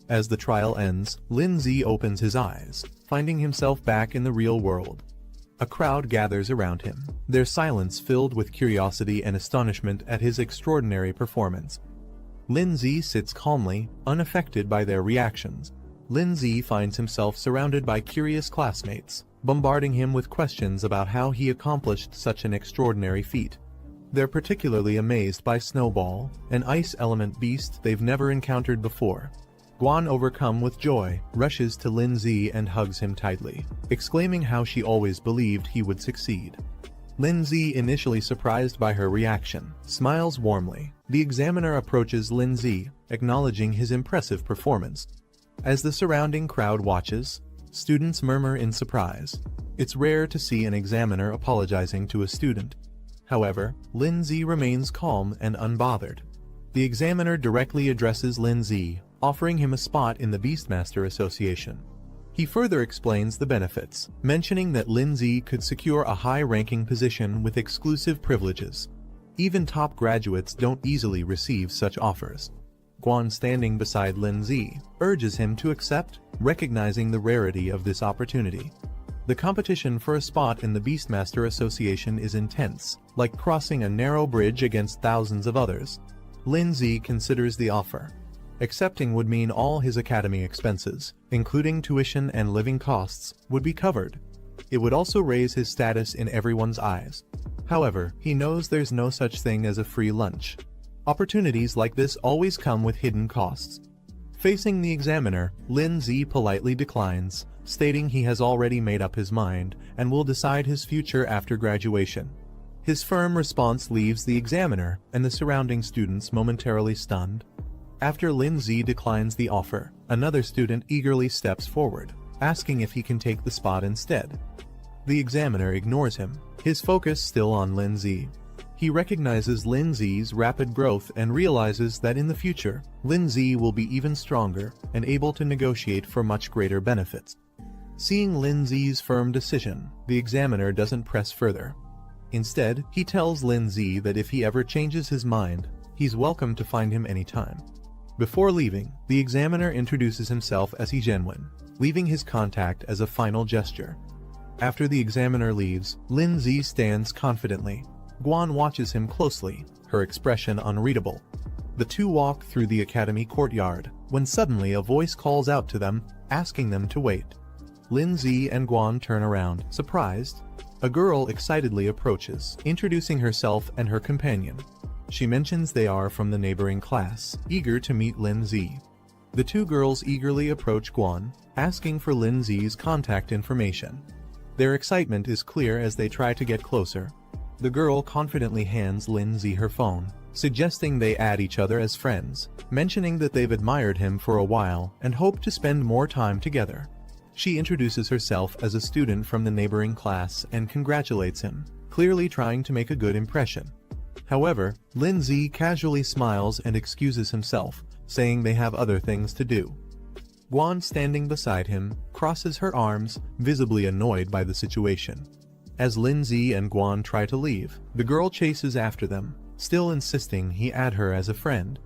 As the trial ends, Lin Zi opens his eyes, finding himself back in the real world. A crowd gathers around him, their silence filled with curiosity and astonishment at his extraordinary performance. Lin Zi sits calmly, unaffected by their reactions. Lin Zi finds himself surrounded by curious classmates, bombarding him with questions about how he accomplished such an extraordinary feat. They're particularly amazed by Snowball, an ice element beast they've never encountered before. Guan, overcome with joy, rushes to Lin Zi and hugs him tightly, exclaiming how she always believed he would succeed. Lin Zi, initially surprised by her reaction, smiles warmly. The examiner approaches Lin Zi, acknowledging his impressive performance. As the surrounding crowd watches, students murmur in surprise. It's rare to see an examiner apologizing to a student. However, Lin Zi remains calm and unbothered. The examiner directly addresses Lin Zi, offering him a spot in the Beastmaster Association. He further explains the benefits, mentioning that Lin Zi could secure a high-ranking position with exclusive privileges. Even top graduates don't easily receive such offers. Guan, standing beside Lin Zi, urges him to accept, recognizing the rarity of this opportunity. The competition for a spot in the Beastmaster Association is intense, like crossing a narrow bridge against thousands of others. Lin Zi considers the offer. Accepting would mean all his academy expenses, including tuition and living costs, would be covered. It would also raise his status in everyone's eyes. However, he knows there's no such thing as a free lunch. Opportunities like this always come with hidden costs. Facing the examiner, Lin Zi politely declines, stating he has already made up his mind and will decide his future after graduation. His firm response leaves the examiner and the surrounding students momentarily stunned. After Lin Zi declines the offer, another student eagerly steps forward, asking if he can take the spot instead. The examiner ignores him, his focus still on Lin Zi. He recognizes Lin Zi's rapid growth and realizes that in the future, Lin Zi will be even stronger and able to negotiate for much greater benefits. Seeing Lin Zi's firm decision, the examiner doesn't press further. Instead, he tells Lin Zi that if he ever changes his mind, he's welcome to find him anytime. Before leaving, the examiner introduces himself as He Zhenwen, leaving his contact as a final gesture. After the examiner leaves, Lin Zi stands confidently. Guan watches him closely, her expression unreadable. The two walk through the academy courtyard, when suddenly a voice calls out to them, asking them to wait. Lin Zi and Guan turn around, surprised. A girl excitedly approaches, introducing herself and her companion. She mentions they are from the neighboring class, eager to meet Lin Zi. The two girls eagerly approach Guan, asking for Lin Zi's contact information. Their excitement is clear as they try to get closer. The girl confidently hands Lin Zi her phone, suggesting they add each other as friends, mentioning that they've admired him for a while and hope to spend more time together. She introduces herself as a student from the neighboring class and congratulates him, clearly trying to make a good impression. However, Lin Zi casually smiles and excuses himself, saying they have other things to do. Guan, standing beside him, crosses her arms, visibly annoyed by the situation. As Lin Zi and Guan try to leave, the girl chases after them, still insisting he add her as a friend.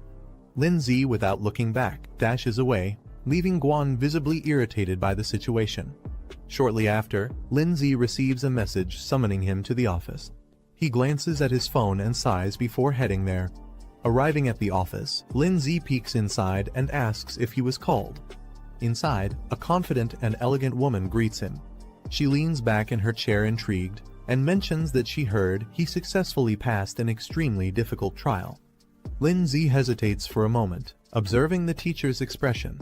Lin Zi, without looking back, dashes away. leaving Guan visibly irritated by the situation. Shortly after, Lindsay receives a message summoning him to the office. He glances at his phone and sighs before heading there. Arriving at the office, Lindsay peeks inside and asks if he was called. Inside, a confident and elegant woman greets him. She leans back in her chair intrigued, and mentions that she heard he successfully passed an extremely difficult trial. Lindsay hesitates for a moment, observing the teacher's expression.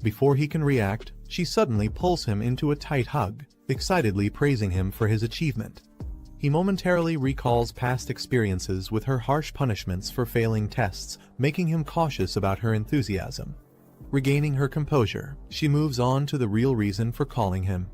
Before he can react, she suddenly pulls him into a tight hug, excitedly praising him for his achievement. He momentarily recalls past experiences with her harsh punishments for failing tests, making him cautious about her enthusiasm. Regaining her composure, she moves on to the real reason for calling him.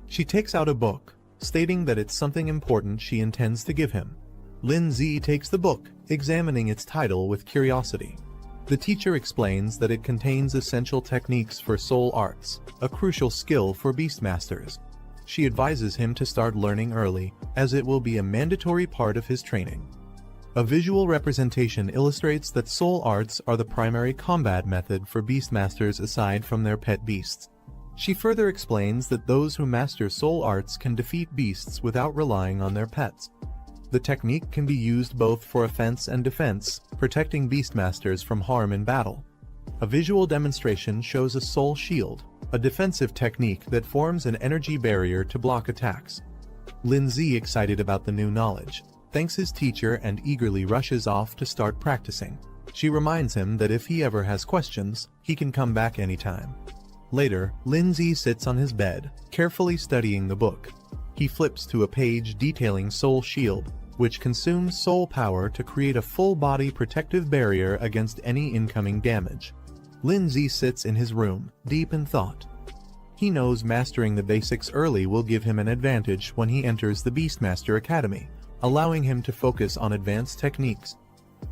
She takes out a book, stating that it's something important she intends to give him. Lindsay takes the book, examining its title with curiosity. The teacher explains that it contains essential techniques for soul arts, a crucial skill for beastmasters. She advises him to start learning early, as it will be a mandatory part of his training. A visual representation illustrates that soul arts are the primary combat method for beastmasters aside from their pet beasts. She further explains that those who master soul arts can defeat beasts without relying on their pets. The technique can be used both for offense and defense, protecting beastmasters from harm in battle. A visual demonstration shows a soul shield, a defensive technique that forms an energy barrier to block attacks. Lindsay, excited about the new knowledge, thanks his teacher and eagerly rushes off to start practicing. She reminds him that if he ever has questions, he can come back anytime. Later, Lindsay sits on his bed, carefully studying the book. He flips to a page detailing Soul Shield, which consumes soul power to create a full-body protective barrier against any incoming damage. Lindsay sits in his room, deep in thought. He knows mastering the basics early will give him an advantage when he enters the Beastmaster Academy, allowing him to focus on advanced techniques.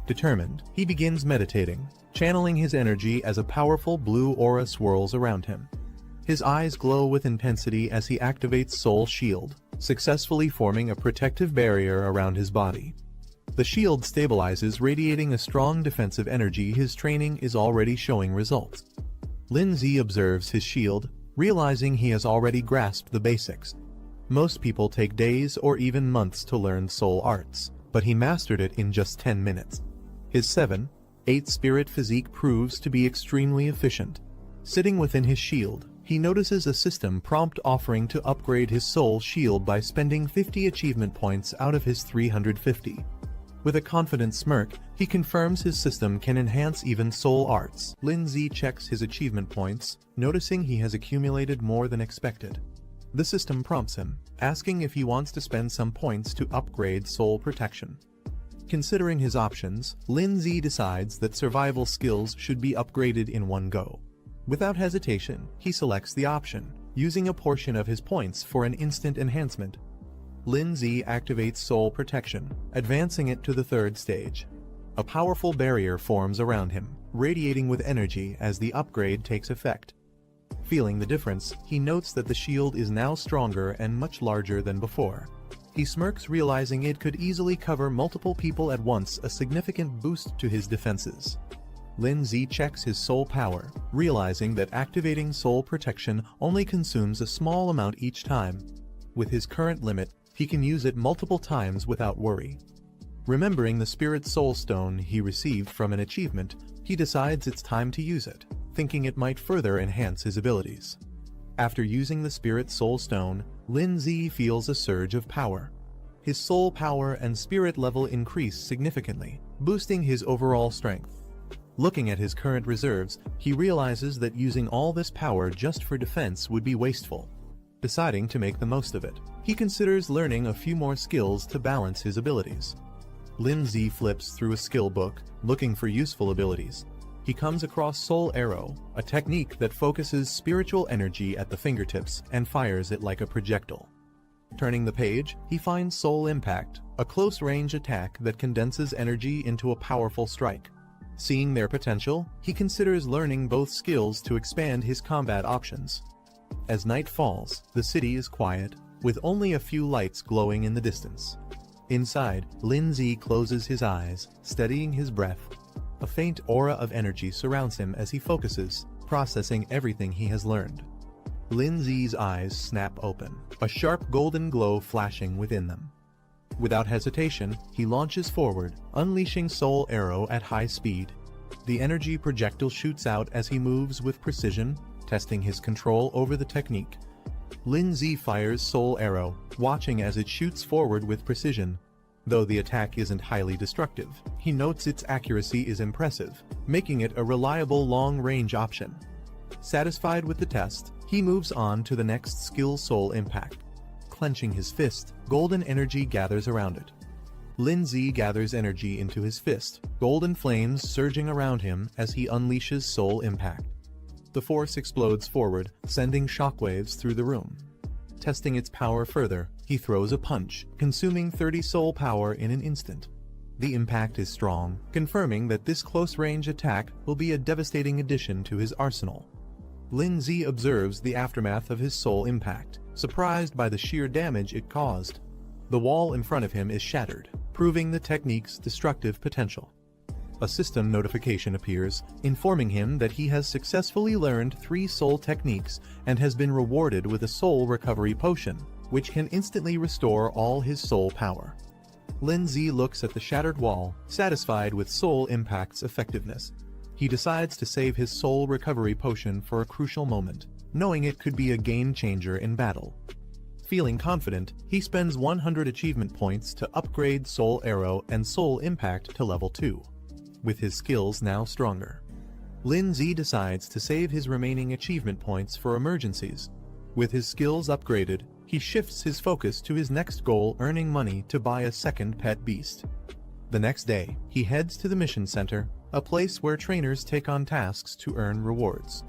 Determined, he begins meditating, channeling his energy as a powerful blue aura swirls around him. His eyes glow with intensity as he activates Soul Shield, successfully forming a protective barrier around his body. The shield stabilizes, radiating a strong defensive energy. His training is already showing results. Lindsay observes his shield, realizing he has already grasped the basics. Most people take days or even months to learn soul arts, but he mastered it in just 10 minutes. His 7/8 spirit physique proves to be extremely efficient. Sitting within his shield, he notices a system prompt offering to upgrade his soul shield by spending 50 achievement points out of his 350. With a confident smirk, he confirms his system can enhance even soul arts. Lindsay checks his achievement points, noticing he has accumulated more than expected. The system prompts him, asking if he wants to spend some points to upgrade soul protection. Considering his options, Lindsay decides that survival skills should be upgraded in one go. Without hesitation, he selects the option, using a portion of his points for an instant enhancement. Lindsay activates Soul Protection, advancing it to the 3rd stage. A powerful barrier forms around him, radiating with energy as the upgrade takes effect. Feeling the difference, he notes that the shield is now stronger and much larger than before. He smirks, realizing it could easily cover multiple people at once, a significant boost to his defenses. Lindsay checks his soul power, realizing that activating Soul Protection only consumes a small amount each time. With his current limit, he can use it multiple times without worry. Remembering the Spirit Soul Stone he received from an achievement, he decides it's time to use it, thinking it might further enhance his abilities. After using the Spirit Soul Stone, Lindsay feels a surge of power. His soul power and spirit level increase significantly, boosting his overall strength. Looking at his current reserves, he realizes that using all this power just for defense would be wasteful. Deciding to make the most of it, he considers learning a few more skills to balance his abilities. Lindsay flips through a skill book, looking for useful abilities. He comes across Soul Arrow, a technique that focuses spiritual energy at the fingertips and fires it like a projectile. Turning the page, he finds Soul Impact, a close-range attack that condenses energy into a powerful strike. Seeing their potential, he considers learning both skills to expand his combat options. As night falls, the city is quiet, with only a few lights glowing in the distance. Inside, Lindsay closes his eyes, steadying his breath. A faint aura of energy surrounds him as he focuses, processing everything he has learned. Lin Zi's eyes snap open, a sharp golden glow flashing within them. Without hesitation, he launches forward, unleashing Soul Arrow at high speed. The energy projectile shoots out as he moves with precision, testing his control over the technique. Lin Zi fires Soul Arrow, watching as it shoots forward with precision. Though the attack isn't highly destructive, he notes its accuracy is impressive, making it a reliable long-range option. Satisfied with the test, he moves on to the next skill, Soul Impact. Clenching his fist, golden energy gathers around it. Lin Zi gathers energy into his fist, golden flames surging around him as he unleashes Soul Impact. The force explodes forward, sending shockwaves through the room. Testing its power further, he throws a punch, consuming 30 soul power in an instant. The impact is strong, confirming that this close-range attack will be a devastating addition to his arsenal. Lin Zi observes the aftermath of his soul impact, surprised by the sheer damage it caused. The wall in front of him is shattered, proving the technique's destructive potential. A system notification appears, informing him that he has successfully learned 3 soul techniques and has been rewarded with a soul recovery potion, which can instantly restore all his soul power. Lin Zi looks at the shattered wall, satisfied with soul impact's effectiveness. He decides to save his soul recovery potion for a crucial moment, knowing it could be a game-changer in battle. Feeling confident, he spends 100 achievement points to upgrade Soul Arrow and Soul Impact to level 2. With his skills now stronger, Lin Zi decides to save his remaining achievement points for emergencies. With his skills upgraded, he shifts his focus to his next goal, earning money to buy a second pet beast. The next day, he heads to the mission center, a place where trainers take on tasks to earn rewards.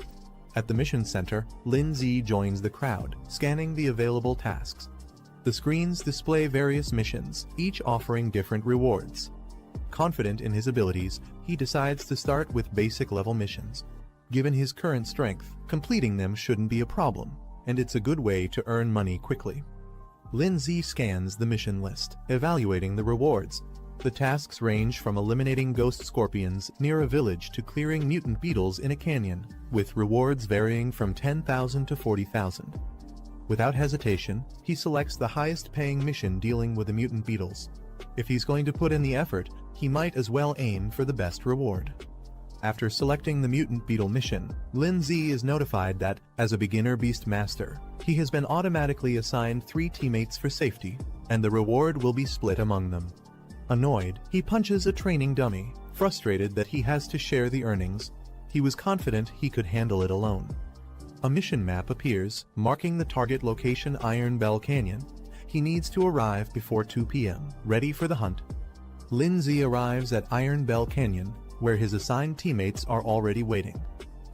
At the mission center, Lin Zi joins the crowd, scanning the available tasks. The screens display various missions, each offering different rewards. Confident in his abilities, he decides to start with basic-level missions. Given his current strength, completing them shouldn't be a problem, and it's a good way to earn money quickly. Lin Zi scans the mission list, evaluating the rewards. The tasks range from eliminating ghost scorpions near a village to clearing mutant beetles in a canyon, with rewards varying from 10,000 to 40,000. Without hesitation, he selects the highest-paying mission dealing with the mutant beetles. If he's going to put in the effort, he might as well aim for the best reward. After selecting the mutant beetle mission, Lin Zi is notified that, as a beginner beast master, he has been automatically assigned 3 teammates for safety, and the reward will be split among them. Annoyed, he punches a training dummy, frustrated that he has to share the earnings. He was confident he could handle it alone. A mission map appears, marking the target location, Iron Bell Canyon. He needs to arrive before 2 p.m., ready for the hunt. Lin Zi arrives at Iron Bell Canyon, where his assigned teammates are already waiting.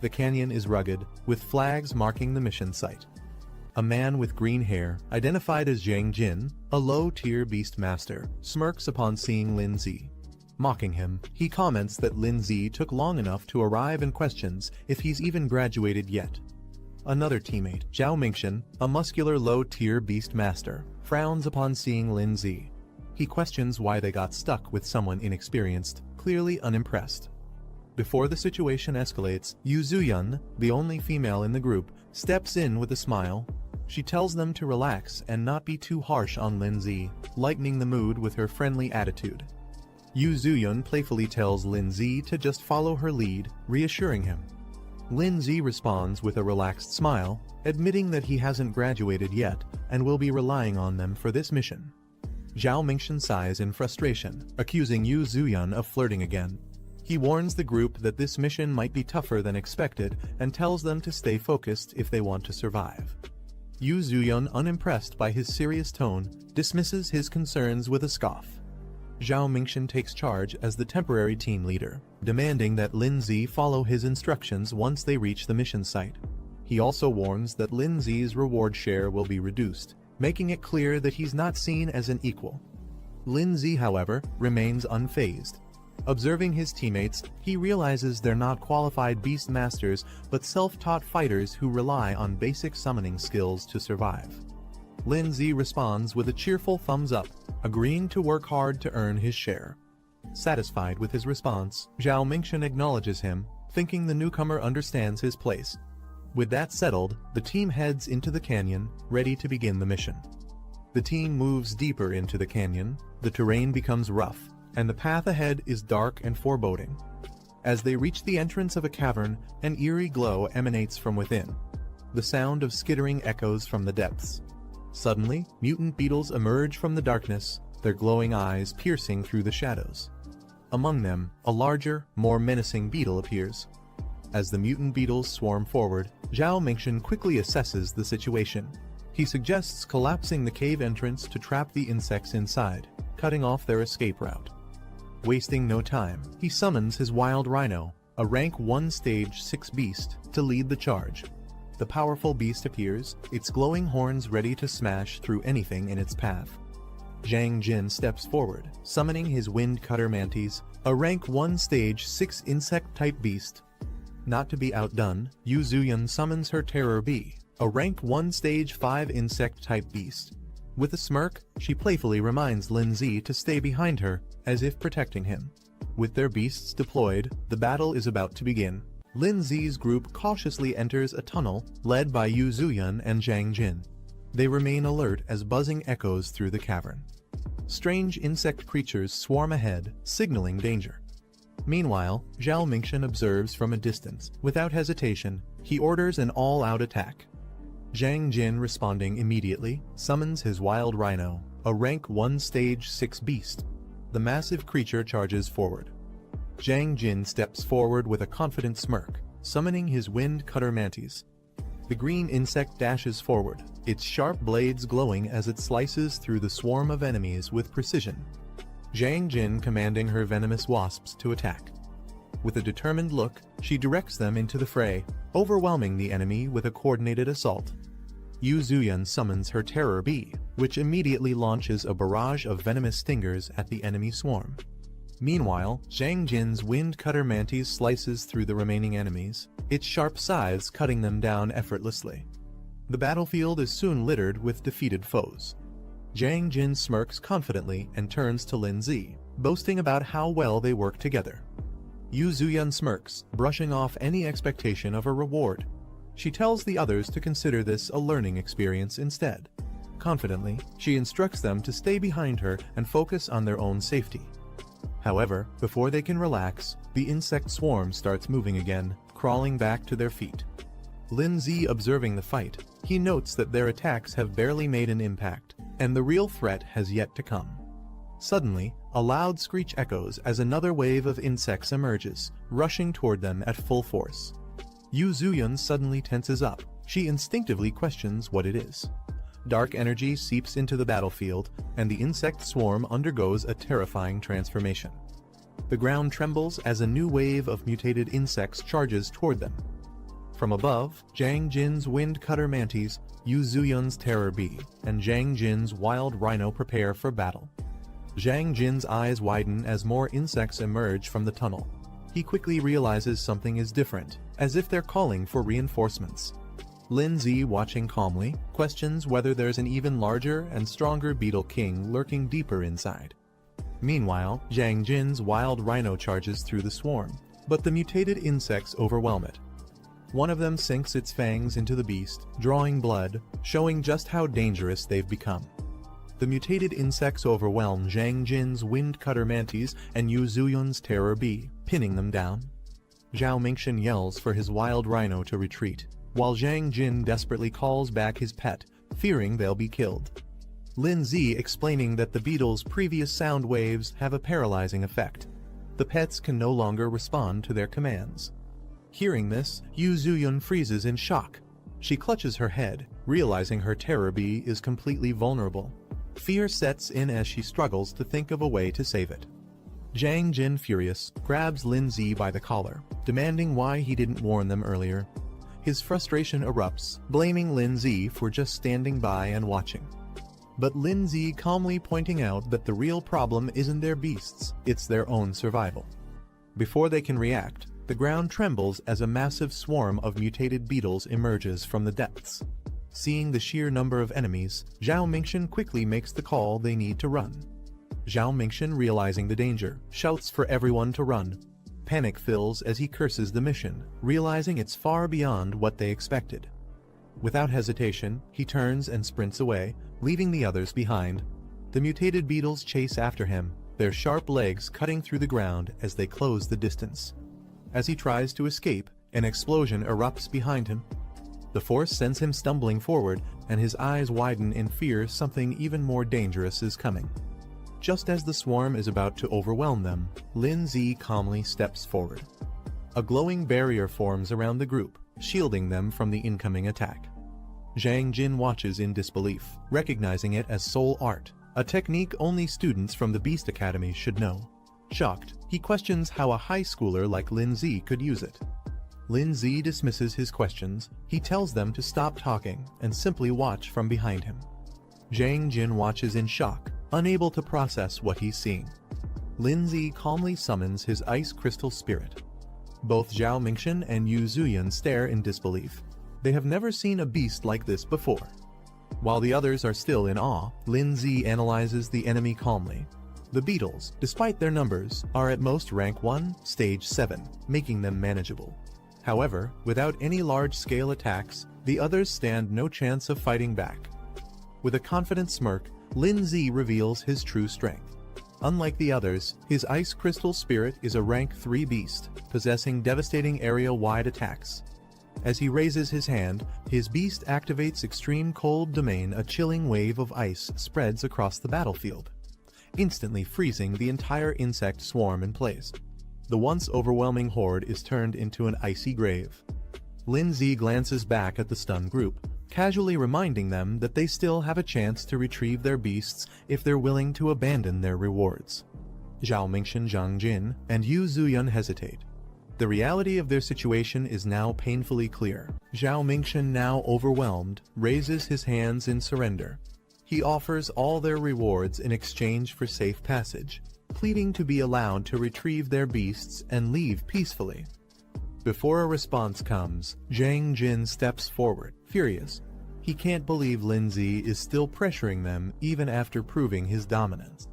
The canyon is rugged, with flags marking the mission site. A man with green hair, identified as Zhang Jin, a low-tier beast master, smirks upon seeing Lin Zi. Mocking him, he comments that Lin Zi took long enough to arrive and questions if he's even graduated yet. Another teammate, Zhao Mingxian, a muscular low-tier beast master, frowns upon seeing Lin Zi. He questions why they got stuck with someone inexperienced, clearly unimpressed. Before the situation escalates, Yu Zuyun, the only female in the group, steps in with a smile. She tells them to relax and not be too harsh on Lin Zi, lightening the mood with her friendly attitude. Yu Zuyun playfully tells Lin Zi to just follow her lead, reassuring him. Lin Zi responds with a relaxed smile, admitting that he hasn't graduated yet and will be relying on them for this mission. Zhao Mingxian sighs in frustration, accusing Yu Zuyun of flirting again. He warns the group that this mission might be tougher than expected and tells them to stay focused if they want to survive. Yu Zuyun, unimpressed by his serious tone, dismisses his concerns with a scoff. Zhao Mingxian takes charge as the temporary team leader, demanding that Lin Zi follow his instructions once they reach the mission site. He also warns that Lin Zi's reward share will be reduced, making it clear that he's not seen as an equal. Lin Zi, however, remains unfazed. Observing his teammates, he realizes they're not qualified beast masters but self-taught fighters who rely on basic summoning skills to survive. Lin Zi responds with a cheerful thumbs up, agreeing to work hard to earn his share. Satisfied with his response, Zhao Mingxian acknowledges him, thinking the newcomer understands his place. With that settled, the team heads into the canyon, ready to begin the mission. The team moves deeper into the canyon, the terrain becomes rough, and the path ahead is dark and foreboding. As they reach the entrance of a cavern, an eerie glow emanates from within. The sound of skittering echoes from the depths. Suddenly, mutant beetles emerge from the darkness, their glowing eyes piercing through the shadows. Among them, a larger, more menacing beetle appears. As the mutant beetles swarm forward, Zhao Mingxian quickly assesses the situation. He suggests collapsing the cave entrance to trap the insects inside, cutting off their escape route. Wasting no time, he summons his wild rhino, a rank 1 stage 6 beast, to lead the charge. The powerful beast appears, its glowing horns ready to smash through anything in its path. Zhang Jin steps forward, summoning his wind cutter mantis, a rank 1 stage 6 insect-type beast. Not to be outdone, Yu Zuyan summons her terror bee, a rank 1 stage 5 insect-type beast. With a smirk, she playfully reminds Lin Zi to stay behind her, as if protecting him. With their beasts deployed, the battle is about to begin. Lin Zi's group cautiously enters a tunnel, led by Yu Zuyan and Zhang Jin. They remain alert as buzzing echoes through the cavern. Strange insect creatures swarm ahead, signaling danger. Meanwhile, Zhao Mingxian observes from a distance. Without hesitation, he orders an all-out attack. Zhang Jin, responding immediately, summons his wild rhino, a rank 1 stage 6 beast. The massive creature charges forward. Zhang Jin steps forward with a confident smirk, summoning his wind cutter mantis. The green insect dashes forward, its sharp blades glowing as it slices through the swarm of enemies with precision. Zhang Jin commanding her venomous wasps to attack. With a determined look, she directs them into the fray, overwhelming the enemy with a coordinated assault. Yu Zuyan summons her terror bee, which immediately launches a barrage of venomous stingers at the enemy swarm. Meanwhile, Zhang Jin's wind cutter mantis slices through the remaining enemies, its sharp scythes cutting them down effortlessly. The battlefield is soon littered with defeated foes. Zhang Jin smirks confidently and turns to Lin Zi, boasting about how well they work together. Yu Zuyan smirks, brushing off any expectation of a reward. She tells the others to consider this a learning experience instead. Confidently, she instructs them to stay behind her and focus on their own safety. However, before they can relax, the insect swarm starts moving again, crawling back to their feet. Lin Zi observing the fight, he notes that their attacks have barely made an impact, and the real threat has yet to come. Suddenly, a loud screech echoes as another wave of insects emerges, rushing toward them at full force. Yu Zuyan suddenly tenses up. She instinctively questions what it is. Dark energy seeps into the battlefield, and the insect swarm undergoes a terrifying transformation. The ground trembles as a new wave of mutated insects charges toward them. From above, Zhang Jin's wind cutter mantis, Yu Zuyan's terror bee, and Zhang Jin's wild rhino prepare for battle. Zhang Jin's eyes widen as more insects emerge from the tunnel. He quickly realizes something is different, as if they're calling for reinforcements. Lin Zi, watching calmly, questions whether there's an even larger and stronger beetle king lurking deeper inside. Meanwhile, Zhang Jin's wild rhino charges through the swarm, but the mutated insects overwhelm it. One of them sinks its fangs into the beast, drawing blood, showing just how dangerous they've become. The mutated insects overwhelm Zhang Jin's wind cutter mantis and Yu Zuyan's terror bee, pinning them down. Zhao Mingxian yells for his wild rhino to retreat, while Zhang Jin desperately calls back his pet, fearing they'll be killed. Lin Zi explaining that the beetle's previous sound waves have a paralyzing effect. The pets can no longer respond to their commands. Hearing this, Yu Zuyan freezes in shock. She clutches her head, realizing her terror bee is completely vulnerable. Fear sets in as she struggles to think of a way to save it. Zhang Jin, furious, grabs Lin Zi by the collar, demanding why he didn't warn them earlier. His frustration erupts, blaming Lin Zi for just standing by and watching. But Lin Zi calmly pointing out that the real problem isn't their beasts, it's their own survival. Before they can react, the ground trembles as a massive swarm of mutated beetles emerges from the depths. Seeing the sheer number of enemies, Zhao Mingxian quickly makes the call they need to run. Zhao Mingxian, realizing the danger, shouts for everyone to run. Panic fills as he curses the mission, realizing it's far beyond what they expected. Without hesitation, he turns and sprints away, leaving the others behind. The mutated beetles chase after him, their sharp legs cutting through the ground as they close the distance. As he tries to escape, an explosion erupts behind him. The force sends him stumbling forward, and his eyes widen in fear something even more dangerous is coming. Just as the swarm is about to overwhelm them, Lin-Z calmly steps forward. A glowing barrier forms around the group, shielding them from the incoming attack. Zhang Jin watches in disbelief, recognizing it as soul art, a technique only students from the Beast Academy should know. Shocked, he questions how a high schooler like Lin-Z could use it. Lin-Z dismisses his questions. He tells them to stop talking and simply watch from behind him. Zhang Jin watches in shock, unable to process what he's seeing. Lin-Z calmly summons his ice crystal spirit. Both Zhao Mingxian and Yu Zuyan stare in disbelief. They have never seen a beast like this before. While the others are still in awe, Lin-Z analyzes the enemy calmly. The beetles, despite their numbers, are at most rank 1, stage 7, making them manageable. However, without any large-scale attacks, the others stand no chance of fighting back. With a confident smirk, Lin-Z reveals his true strength. Unlike the others, his ice crystal spirit is a rank 3 beast, possessing devastating area-wide attacks. As he raises his hand, his beast activates extreme cold domain. A chilling wave of ice spreads across the battlefield, instantly freezing the entire insect swarm in place. The once overwhelming horde is turned into an icy grave. Lin-Z glances back at the stunned group, casually reminding them that they still have a chance to retrieve their beasts if they're willing to abandon their rewards. Zhao Mingxian, Zhang Jin, and Yu Zuyan hesitate. The reality of their situation is now painfully clear. Zhao Mingxian, now overwhelmed, raises his hands in surrender. He offers all their rewards in exchange for safe passage, pleading to be allowed to retrieve their beasts and leave peacefully. Before a response comes, Zhang Jin steps forward, furious. He can't believe Lin-Z is still pressuring them even after proving his dominance.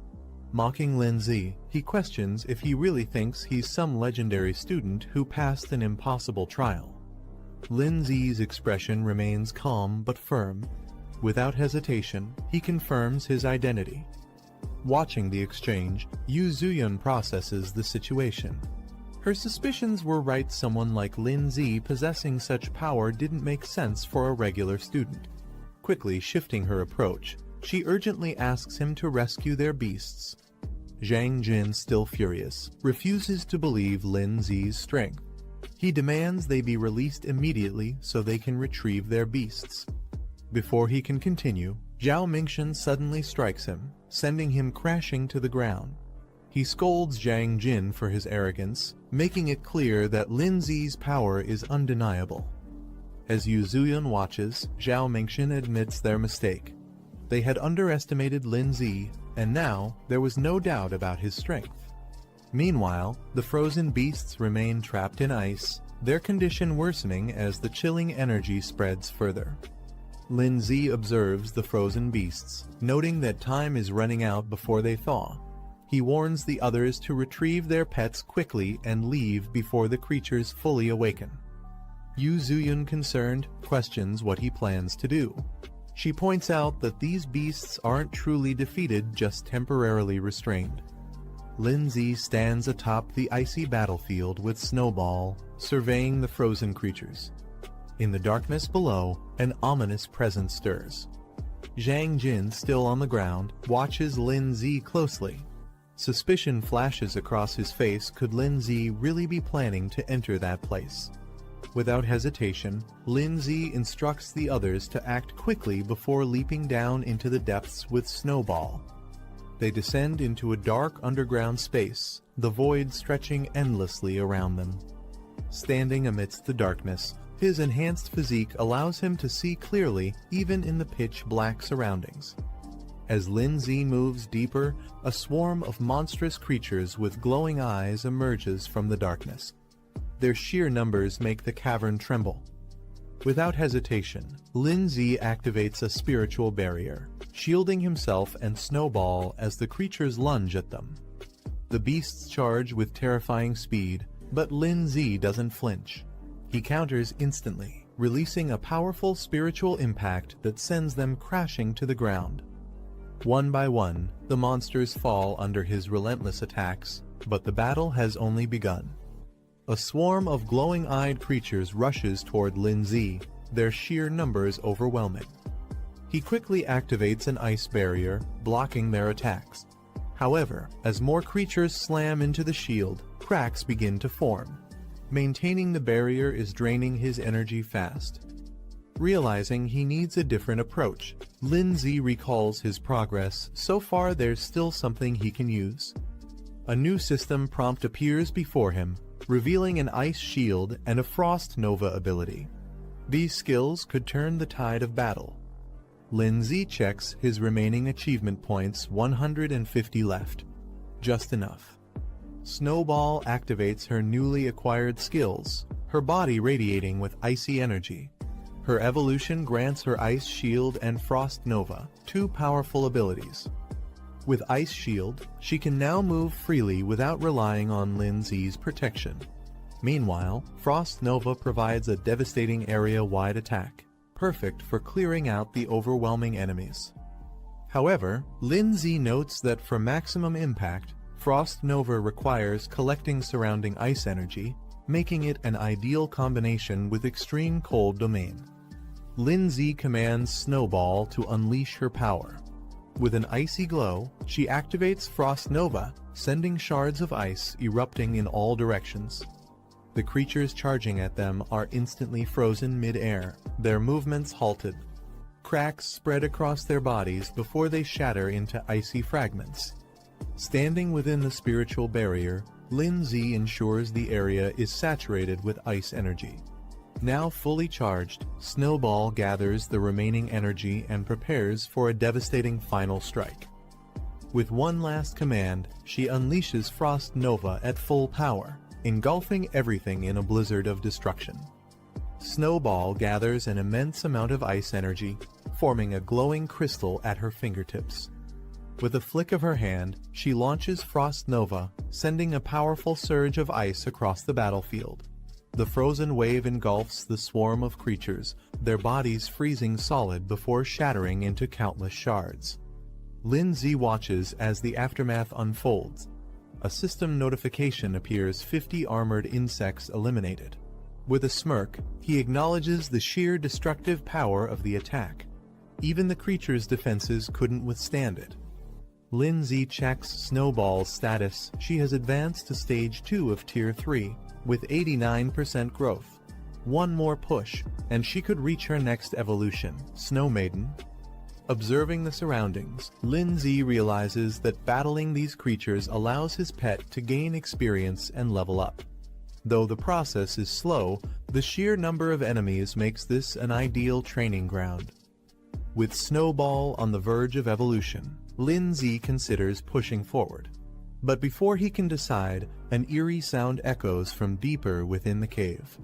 Mocking Lin-Z, he questions if he really thinks he's some legendary student who passed an impossible trial. Lin-Z's expression remains calm but firm. Without hesitation, he confirms his identity. Watching the exchange, Yu Zuyan processes the situation. Her suspicions were right. Someone like Lin-Z possessing such power didn't make sense for a regular student. Quickly shifting her approach, she urgently asks him to rescue their beasts. Zhang Jin, still furious, refuses to believe Lin-Z's strength. He demands they be released immediately so they can retrieve their beasts. Before he can continue, Zhao Mingxian suddenly strikes him, sending him crashing to the ground. He scolds Zhang Jin for his arrogance, making it clear that Lin-Z's power is undeniable. As Yu Zuyan watches, Zhao Mingxian admits their mistake. They had underestimated Lin-Z, and now there was no doubt about his strength. Meanwhile, the frozen beasts remain trapped in ice, their condition worsening as the chilling energy spreads further. Lin-Z observes the frozen beasts, noting that time is running out before they thaw. He warns the others to retrieve their pets quickly and leave before the creatures fully awaken. Yu Zuyan, concerned, questions what he plans to do. She points out that these beasts aren't truly defeated, just temporarily restrained. Lin-Z stands atop the icy battlefield with Snowball, surveying the frozen creatures. In the darkness below, an ominous presence stirs. Zhang Jin, still on the ground, watches Lin-Z closely. Suspicion flashes across his face. Could Lin-Z really be planning to enter that place? Without hesitation, Lin-Z instructs the others to act quickly before leaping down into the depths with Snowball. They descend into a dark underground space, the void stretching endlessly around them. Standing amidst the darkness, his enhanced physique allows him to see clearly even in the pitch-black surroundings. As Lin-Z moves deeper, a swarm of monstrous creatures with glowing eyes emerges from the darkness. Their sheer numbers make the cavern tremble. Without hesitation, Lin-Z activates a spiritual barrier, shielding himself and Snowball as the creatures lunge at them. The beasts charge with terrifying speed, But Lin Zi doesn't flinch. He counters instantly, releasing a powerful spiritual impact that sends them crashing to the ground. One by one, the monsters fall under his relentless attacks, but the battle has only begun. A swarm of glowing-eyed creatures rushes toward Lin Zi, their sheer numbers overwhelming. He quickly activates an ice barrier, blocking their attacks. However, as more creatures slam into the shield, cracks begin to form. Maintaining the barrier is draining his energy fast. Realizing he needs a different approach, Lin Zi recalls his progress. So far there's still something he can use. A new system prompt appears before him, revealing an ice shield and a frost nova ability. These skills could turn the tide of battle. Lin Zi checks his remaining achievement points, 150 left. Just enough. Snowball activates her newly acquired skills, her body radiating with icy energy. Her evolution grants her Ice Shield and Frost Nova, two powerful abilities. With Ice Shield, she can now move freely without relying on Lin Zi's protection. Meanwhile, Frost Nova provides a devastating area-wide attack, perfect for clearing out the overwhelming enemies. However, Lin Zi notes that for maximum impact, Frost Nova requires collecting surrounding ice energy, making it an ideal combination with extreme cold domain. Lin Zi commands Snowball to unleash her power. With an icy glow, she activates Frost Nova, sending shards of ice erupting in all directions. The creatures charging at them are instantly frozen mid-air, their movements halted. Cracks spread across their bodies before they shatter into icy fragments. Standing within the spiritual barrier, Lin Zi ensures the area is saturated with ice energy. Now fully charged, Snowball gathers the remaining energy and prepares for a devastating final strike. With one last command, she unleashes Frost Nova at full power, engulfing everything in a blizzard of destruction. Snowball gathers an immense amount of ice energy, forming a glowing crystal at her fingertips. With a flick of her hand, she launches Frost Nova, sending a powerful surge of ice across the battlefield. The frozen wave engulfs the swarm of creatures, their bodies freezing solid before shattering into countless shards. Lin Zi watches as the aftermath unfolds. A system notification appears: 50 armored insects eliminated. With a smirk, he acknowledges the sheer destructive power of the attack. Even the creature's defenses couldn't withstand it. Lin Zi checks Snowball's status. She has advanced to Stage 2 of Tier 3, with 89% growth. One more push, and she could reach her next evolution, Snow Maiden. Observing the surroundings, Lin Zi realizes that battling these creatures allows his pet to gain experience and level up. Though the process is slow, the sheer number of enemies makes this an ideal training ground. With Snowball on the verge of evolution, Lin Zi considers pushing forward. But before he can decide, an eerie sound echoes from deeper within the cave.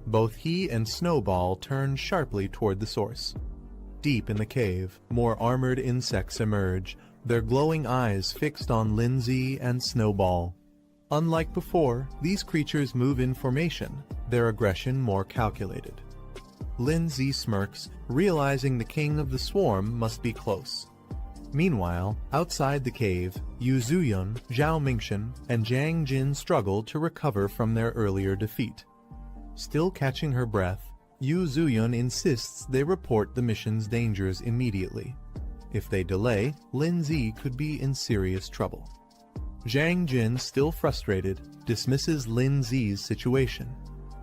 Both he and Snowball turn sharply toward the source. Deep in the cave, more armored insects emerge, their glowing eyes fixed on Lin Zi and Snowball. Unlike before, these creatures move in formation, their aggression more calculated. Lin Zi smirks, realizing the king of the swarm must be close. Meanwhile, outside the cave, Yu Zuyun, Zhao Mingshan, and Jiang Jin struggle to recover from their earlier defeat. Still catching her breath, Yu Zuyun insists they report the mission's dangers immediately. If they delay, Lin Zi could be in serious trouble. Jiang Jin, still frustrated, dismisses Lin Zi's situation.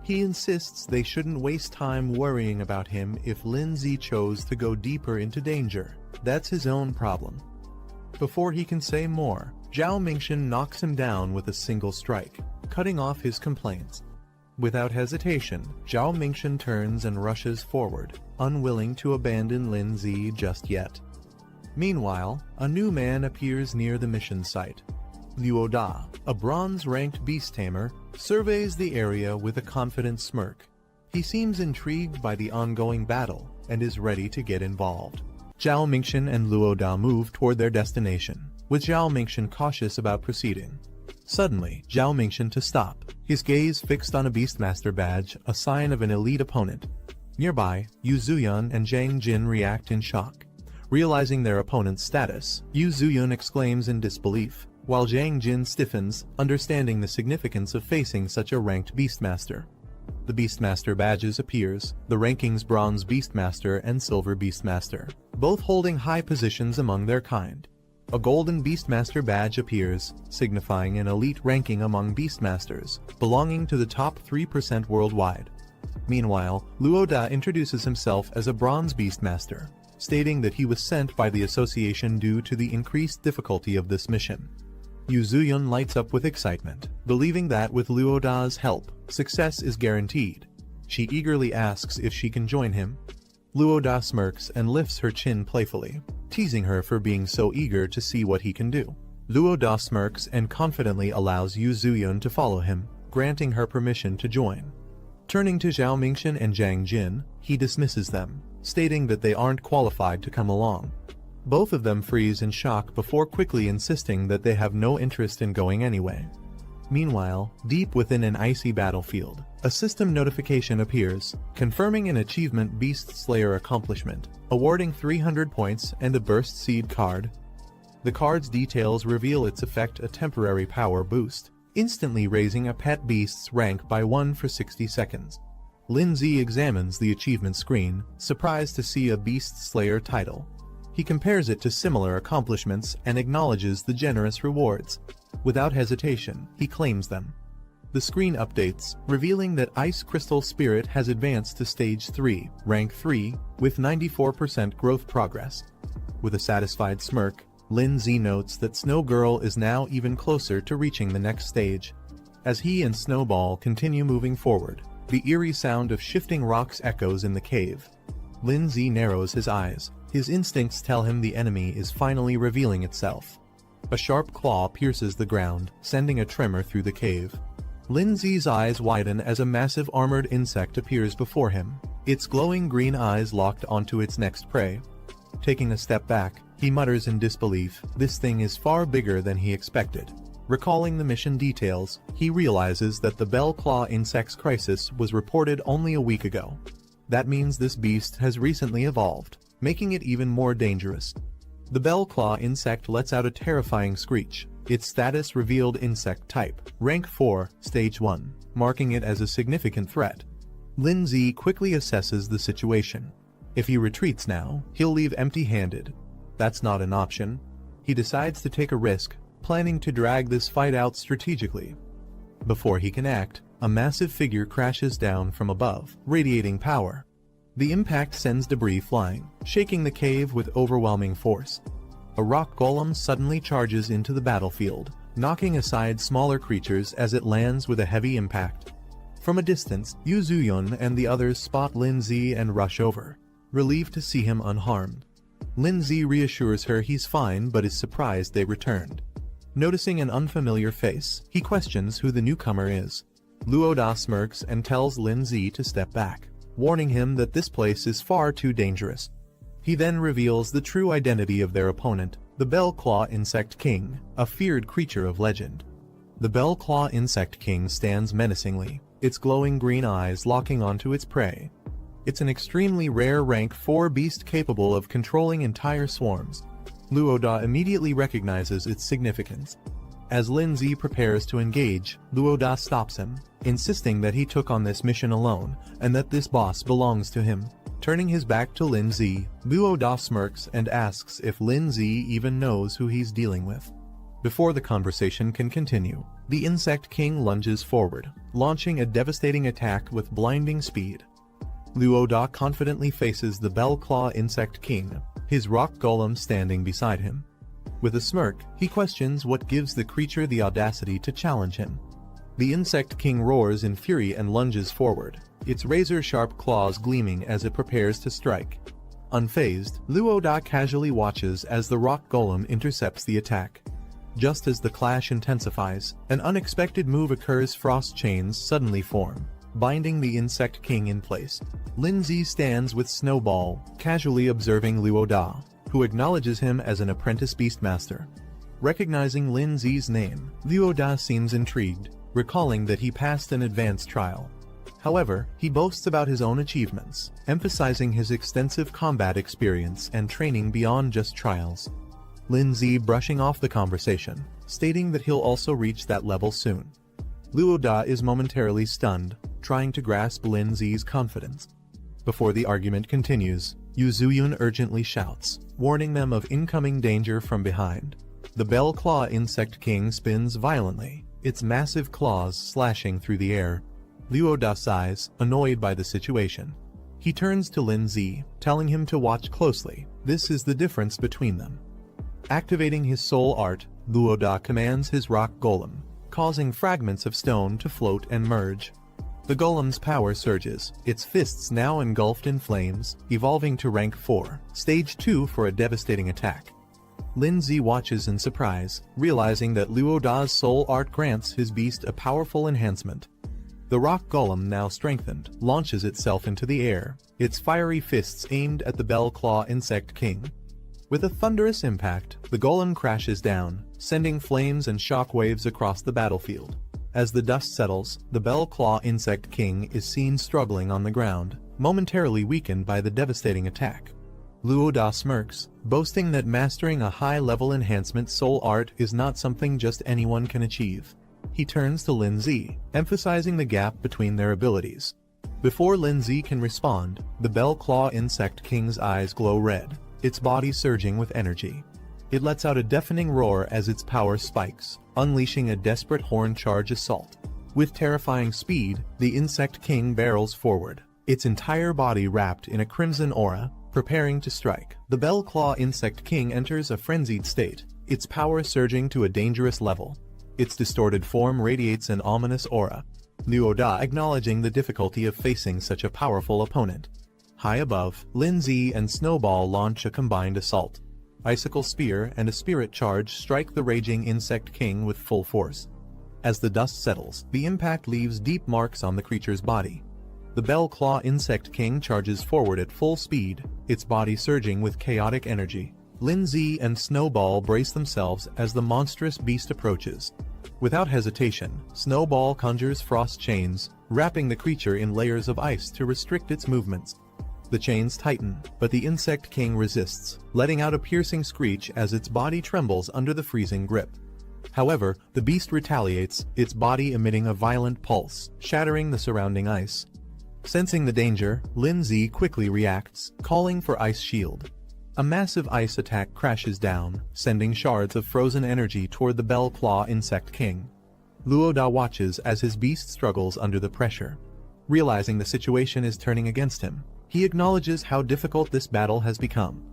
He insists they shouldn't waste time worrying about him if Lin Zi chose to go deeper into danger. That's his own problem. Before he can say more, Zhao Mingshan knocks him down with a single strike, cutting off his complaints. Without hesitation, Zhao Mingshan turns and rushes forward, unwilling to abandon Lin Zi just yet. Meanwhile, a new man appears near the mission site. Liu Da, a bronze-ranked beast tamer, surveys the area with a confident smirk. He seems intrigued by the ongoing battle and is ready to get involved. Zhao Mingshan and Luo Da move toward their destination, with Zhao Mingshan cautious about proceeding. Suddenly, Zhao Mingshan to stop. his gaze fixed on a Beastmaster badge, a sign of an elite opponent. Nearby, Yu Zuyun and Zhang Jin react in shock. Realizing their opponent's status, Yu Zuyun exclaims in disbelief, while Zhang Jin stiffens, understanding the significance of facing such a ranked Beastmaster. The Beastmaster badges appears, the rankings Bronze Beastmaster and Silver Beastmaster, both holding high positions among their kind. A Golden Beastmaster badge appears, signifying an elite ranking among Beastmasters, belonging to the top 3% worldwide. Meanwhile, Luoda introduces himself as a Bronze Beastmaster, stating that he was sent by the association due to the increased difficulty of this mission. Yu Zuyun lights up with excitement, believing that with Luoda's help, success is guaranteed. She eagerly asks if she can join him. Luoda smirks and lifts her chin playfully, teasing her for being so eager to see what he can do. Luoda smirks and confidently allows Yu Zuyun to follow him, granting her permission to join. Turning to Zhao Mingxian and Zhang Jin, he dismisses them, stating that they aren't qualified to come along. Both of them freeze in shock before quickly insisting that they have no interest in going anyway. Meanwhile, deep within an icy battlefield, a system notification appears, confirming an achievement Beast Slayer accomplishment, awarding 300 points and a Burst Seed card. The card's details reveal its effect, a temporary power boost, instantly raising a pet beast's rank by 1 for 60 seconds. Lindsay examines the achievement screen, surprised to see a Beast Slayer title. He compares it to similar accomplishments and acknowledges the generous rewards. Without hesitation, he claims them. The screen updates, revealing that Ice Crystal Spirit has advanced to Stage 3, Rank 3, with 94% growth progress. With a satisfied smirk, Lindsay notes that Snow Girl is now even closer to reaching the next stage. As he and Snowball continue moving forward, the eerie sound of shifting rocks echoes in the cave. Lindsay narrows his eyes. His instincts tell him the enemy is finally revealing itself. A sharp claw pierces the ground, sending a tremor through the cave. Lindsay's eyes widen as a massive armored insect appears before him, its glowing green eyes locked onto its next prey. Taking a step back, he mutters in disbelief, this thing is far bigger than he expected. Recalling the mission details, he realizes that the bell claw insect's crisis was reported only a week ago. That means this beast has recently evolved, making it even more dangerous. The bell claw insect lets out a terrifying screech, its status revealed insect type, rank 4, stage 1, marking it as a significant threat. Lindsay quickly assesses the situation. If he retreats now, he'll leave empty-handed. That's not an option. He decides to take a risk, planning to drag this fight out strategically. Before he can act, a massive figure crashes down from above, radiating power. The impact sends debris flying, shaking the cave with overwhelming force. A rock golem suddenly charges into the battlefield, knocking aside smaller creatures as it lands with a heavy impact. From a distance, Yu Zuyun and the others spot Lindsay and rush over, relieved to see him unharmed. Lindsay reassures her he's fine but is surprised they returned. Noticing an unfamiliar face, he questions who the newcomer is. Luoda smirks and tells Lindsay to step back, warning him that this place is far too dangerous. He then reveals the true identity of their opponent, the Bellclaw Insect King, a feared creature of legend. The Bellclaw Insect King stands menacingly, its glowing green eyes locking onto its prey. It's an extremely rare rank 4 beast capable of controlling entire swarms. Luoda immediately recognizes its significance. As Lindsay prepares to engage, Luoda stops him, insisting that he took on this mission alone, and that this boss belongs to him. Turning his back to Lindsay, Luoda smirks and asks if Lindsay even knows who he's dealing with. Before the conversation can continue, the Insect King lunges forward, launching a devastating attack with blinding speed. Luoda confidently faces the Bellclaw Insect King, his rock golem standing beside him. With a smirk, he questions what gives the creature the audacity to challenge him. The Insect King roars in fury and lunges forward, its razor-sharp claws gleaming as it prepares to strike. Unfazed, Luoda casually watches as the rock golem intercepts the attack. Just as the clash intensifies, an unexpected move occurs. Frost chains suddenly form, binding the Insect King in place. Lindsay stands with Snowball, casually observing Luoda, who acknowledges him as an apprentice beastmaster. Recognizing Lindsay's name, Luoda seems intrigued. recalling that he passed an advanced trial. However, he boasts about his own achievements, emphasizing his extensive combat experience and training beyond just trials. Lin-Zi brushing off the conversation, stating that he'll also reach that level soon. Luo Da is momentarily stunned, trying to grasp Lin-Zi's confidence. Before the argument continues, Yu Zuyun urgently shouts, warning them of incoming danger from behind. The Bell Claw Insect King spins violently, its massive claws slashing through the air. Luo Da sighs, annoyed by the situation. He turns to Lin-Zi, telling him to watch closely. This is the difference between them. Activating his soul art, Luo Da commands his rock golem, causing fragments of stone to float and merge. The golem's power surges, its fists now engulfed in flames, evolving to rank 4, stage 2 for a devastating attack. Lin-Zi watches in surprise, realizing that Luo Da's soul art grants his beast a powerful enhancement. The rock golem, now strengthened, launches itself into the air, its fiery fists aimed at the Bell Claw Insect King. With a thunderous impact, the golem crashes down, sending flames and shockwaves across the battlefield. As the dust settles, the Bell Claw Insect King is seen struggling on the ground, momentarily weakened by the devastating attack. Luo Da smirks, boasting that mastering a high-level enhancement soul art is not something just anyone can achieve. He turns to Lin-Zi, emphasizing the gap between their abilities. Before Lin-Zi can respond, the Bell Claw Insect King's eyes glow red, its body surging with energy. It lets out a deafening roar as its power spikes, unleashing a desperate horn charge assault. With terrifying speed, the Insect King barrels forward, its entire body wrapped in a crimson aura, preparing to strike. The Bell Claw Insect King enters a frenzied state, its power surging to a dangerous level. Its distorted form radiates an ominous aura. Luo Da acknowledging the difficulty of facing such a powerful opponent. High above, Lin-Zi and Snowball launch a combined assault. Icicle Spear and a Spirit Charge strike the raging Insect King with full force. As the dust settles, the impact leaves deep marks on the creature's body. The Bell Claw Insect King charges forward at full speed, its body surging with chaotic energy. Lin-Zi and Snowball brace themselves as the monstrous beast approaches. Without hesitation, Snowball conjures frost chains, wrapping the creature in layers of ice to restrict its movements. The chains tighten, but the Insect King resists, letting out a piercing screech as its body trembles under the freezing grip. However, the beast retaliates, its body emitting a violent pulse, shattering the surrounding ice. Sensing the danger, Lin-Zi quickly reacts, calling for Ice Shield. A massive ice attack crashes down, sending shards of frozen energy toward the Bell Claw Insect King. Luo Da watches as his beast struggles under the pressure. Realizing the situation is turning against him, he acknowledges how difficult this battle has become.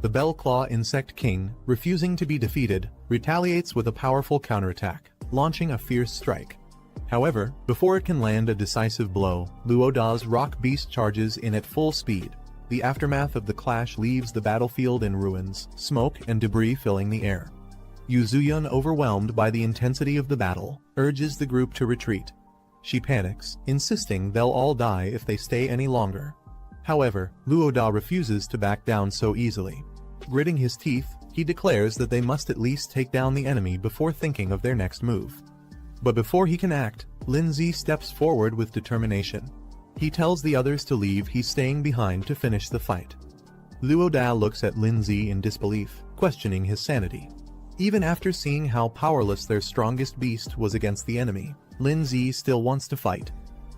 The Bell Claw Insect King, refusing to be defeated, retaliates with a powerful counterattack, launching a fierce strike. However, before it can land a decisive blow, Luo Da's rock beast charges in at full speed. The aftermath of the clash leaves the battlefield in ruins, smoke and debris filling the air. Yu Zuyun, overwhelmed by the intensity of the battle, urges the group to retreat. She panics, insisting they'll all die if they stay any longer. However, Luo Da refuses to back down so easily. Gritting his teeth, he declares that they must at least take down the enemy before thinking of their next move. But before he can act, Lin-Zi steps forward with determination. He tells the others to leave, he's staying behind to finish the fight. Luo Da looks at Lin-Zi in disbelief, questioning his sanity. Even after seeing how powerless their strongest beast was against the enemy, Lin-Zi still wants to fight.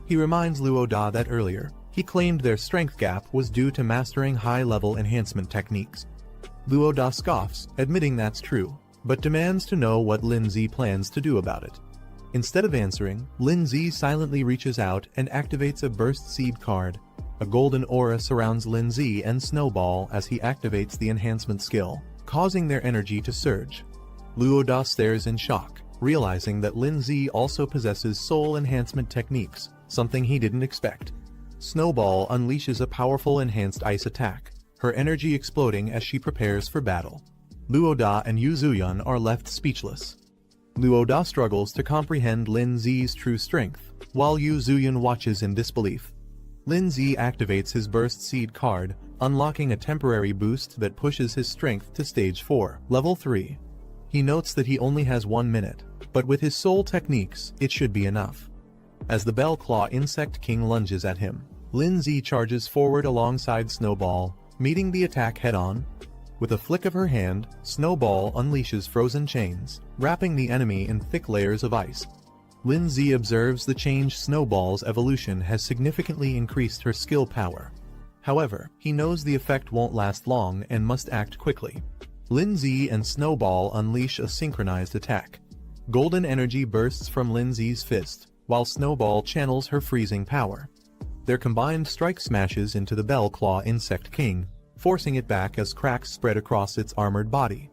He reminds Luo Da that earlier, he claimed their strength gap was due to mastering high-level enhancement techniques. Luo Da scoffs, admitting that's true, but demands to know what Lin-Zi plans to do about it. Instead of answering, Lin-Zi silently reaches out and activates a Burst Seed card. A golden aura surrounds Lin-Zi and Snowball as he activates the enhancement skill, causing their energy to surge. Luo Da stares in shock, realizing that Lin-Zi also possesses soul enhancement techniques, something he didn't expect. Snowball unleashes a powerful enhanced ice attack, her energy exploding as she prepares for battle. Luo Da and Yu Zuyun are left speechless. Luo Da struggles to comprehend Lin-Zi's true strength, while Yu Zuyun watches in disbelief. Lin-Zi activates his Burst Seed card, unlocking a temporary boost that pushes his strength to Stage 4, Level 3. He notes that he only has 1 minute, but with his soul techniques, it should be enough. As the Bell Claw Insect King lunges at him, Lindsay charges forward alongside Snowball, meeting the attack head-on. With a flick of her hand, Snowball unleashes frozen chains, wrapping the enemy in thick layers of ice. Lindsay observes the change. Snowball's evolution has significantly increased her skill power. However, he knows the effect won't last long and must act quickly. Lindsay and Snowball unleash a synchronized attack. Golden energy bursts from Lindsay's fist, while Snowball channels her freezing power. Their combined strike smashes into the Bell Claw Insect King, forcing it back as cracks spread across its armored body.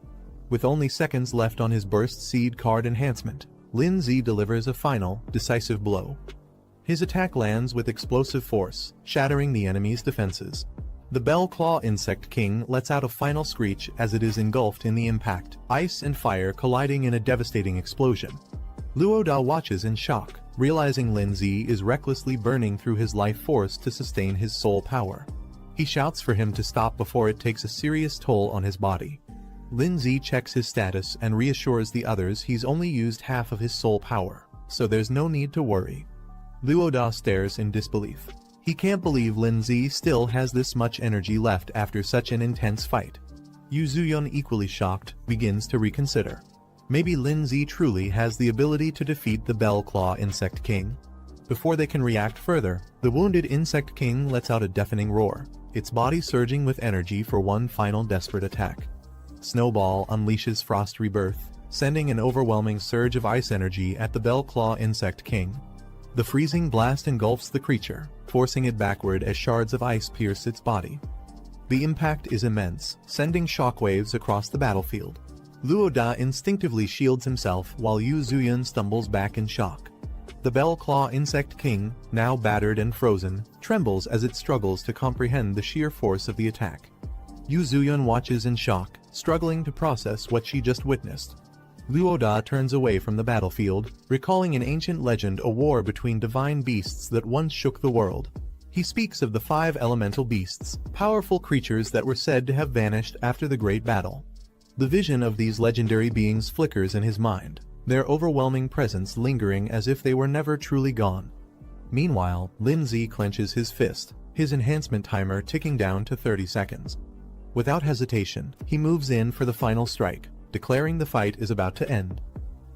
With only seconds left on his Burst Seed card enhancement, Lindsay delivers a final, decisive blow. His attack lands with explosive force, shattering the enemy's defenses. The Bell Claw Insect King lets out a final screech as it is engulfed in the impact, ice and fire colliding in a devastating explosion. Luoda watches in shock, realizing Lindsay is recklessly burning through his life force to sustain his soul power. He shouts for him to stop before it takes a serious toll on his body. Lindsay checks his status and reassures the others he's only used half of his soul power, so there's no need to worry. Luoda stares in disbelief. He can't believe Lindsay still has this much energy left after such an intense fight. Yuzuyon, equally shocked, begins to reconsider. Maybe Lindsay truly has the ability to defeat the Bell Claw Insect King. Before they can react further, the wounded Insect King lets out a deafening roar, its body surging with energy for one final desperate attack. Snowball unleashes Frost Rebirth, sending an overwhelming surge of ice energy at the Bell Claw Insect King. The freezing blast engulfs the creature, forcing it backward as shards of ice pierce its body. The impact is immense, sending shockwaves across the battlefield. Luoda instinctively shields himself while Yuzuyon stumbles back in shock. The Bell Claw Insect King, now battered and frozen, trembles as it struggles to comprehend the sheer force of the attack. Yuzuyon watches in shock, struggling to process what she just witnessed. Luoda turns away from the battlefield, recalling an ancient legend, a war between divine beasts that once shook the world. He speaks of the 5 elemental beasts, powerful creatures that were said to have vanished after the great battle. The vision of these legendary beings flickers in his mind, their overwhelming presence lingering as if they were never truly gone. Meanwhile, Lindsay clenches his fist, his enhancement timer ticking down to 30 seconds. Without hesitation, he moves in for the final strike, declaring the fight is about to end.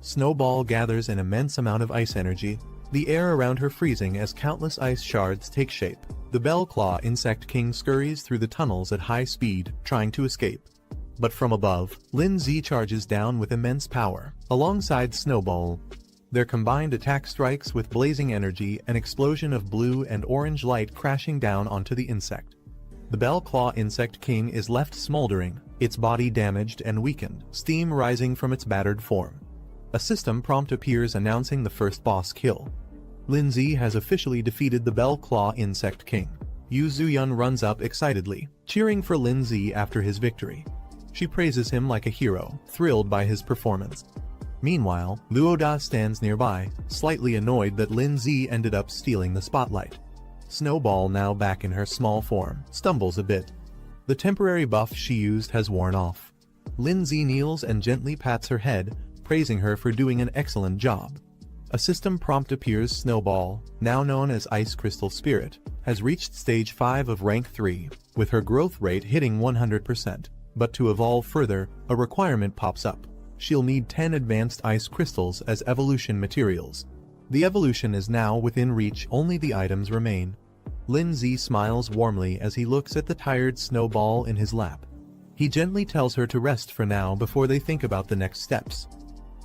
Snowball gathers an immense amount of ice energy, the air around her freezing as countless ice shards take shape. The Bell Claw Insect King scurries through the tunnels at high speed, trying to escape. But from above, Lindsay charges down with immense power, alongside Snowball. Their combined attack strikes with blazing energy, an explosion of blue and orange light crashing down onto the insect. The Bell Claw Insect King is left smoldering, its body damaged and weakened, steam rising from its battered form. A system prompt appears announcing the first boss kill. Lindsay has officially defeated the Bell Claw Insect King. Yuzuyon runs up excitedly, cheering for Lindsay after his victory. She praises him like a hero, thrilled by his performance. Meanwhile, Luoda stands nearby, slightly annoyed that Lindsay ended up stealing the spotlight. Snowball, now back in her small form, stumbles a bit. The temporary buff she used has worn off. Lindsay kneels and gently pats her head, praising her for doing an excellent job. A system prompt appears. Snowball, now known as Ice Crystal Spirit, has reached stage 5 of rank 3, with her growth rate hitting 100%. But to evolve further, a requirement pops up. She'll need 10 advanced ice crystals as evolution materials. The evolution is now within reach, only the items remain. Lindsay smiles warmly as he looks at the tired Snowball in his lap. He gently tells her to rest for now before they think about the next steps.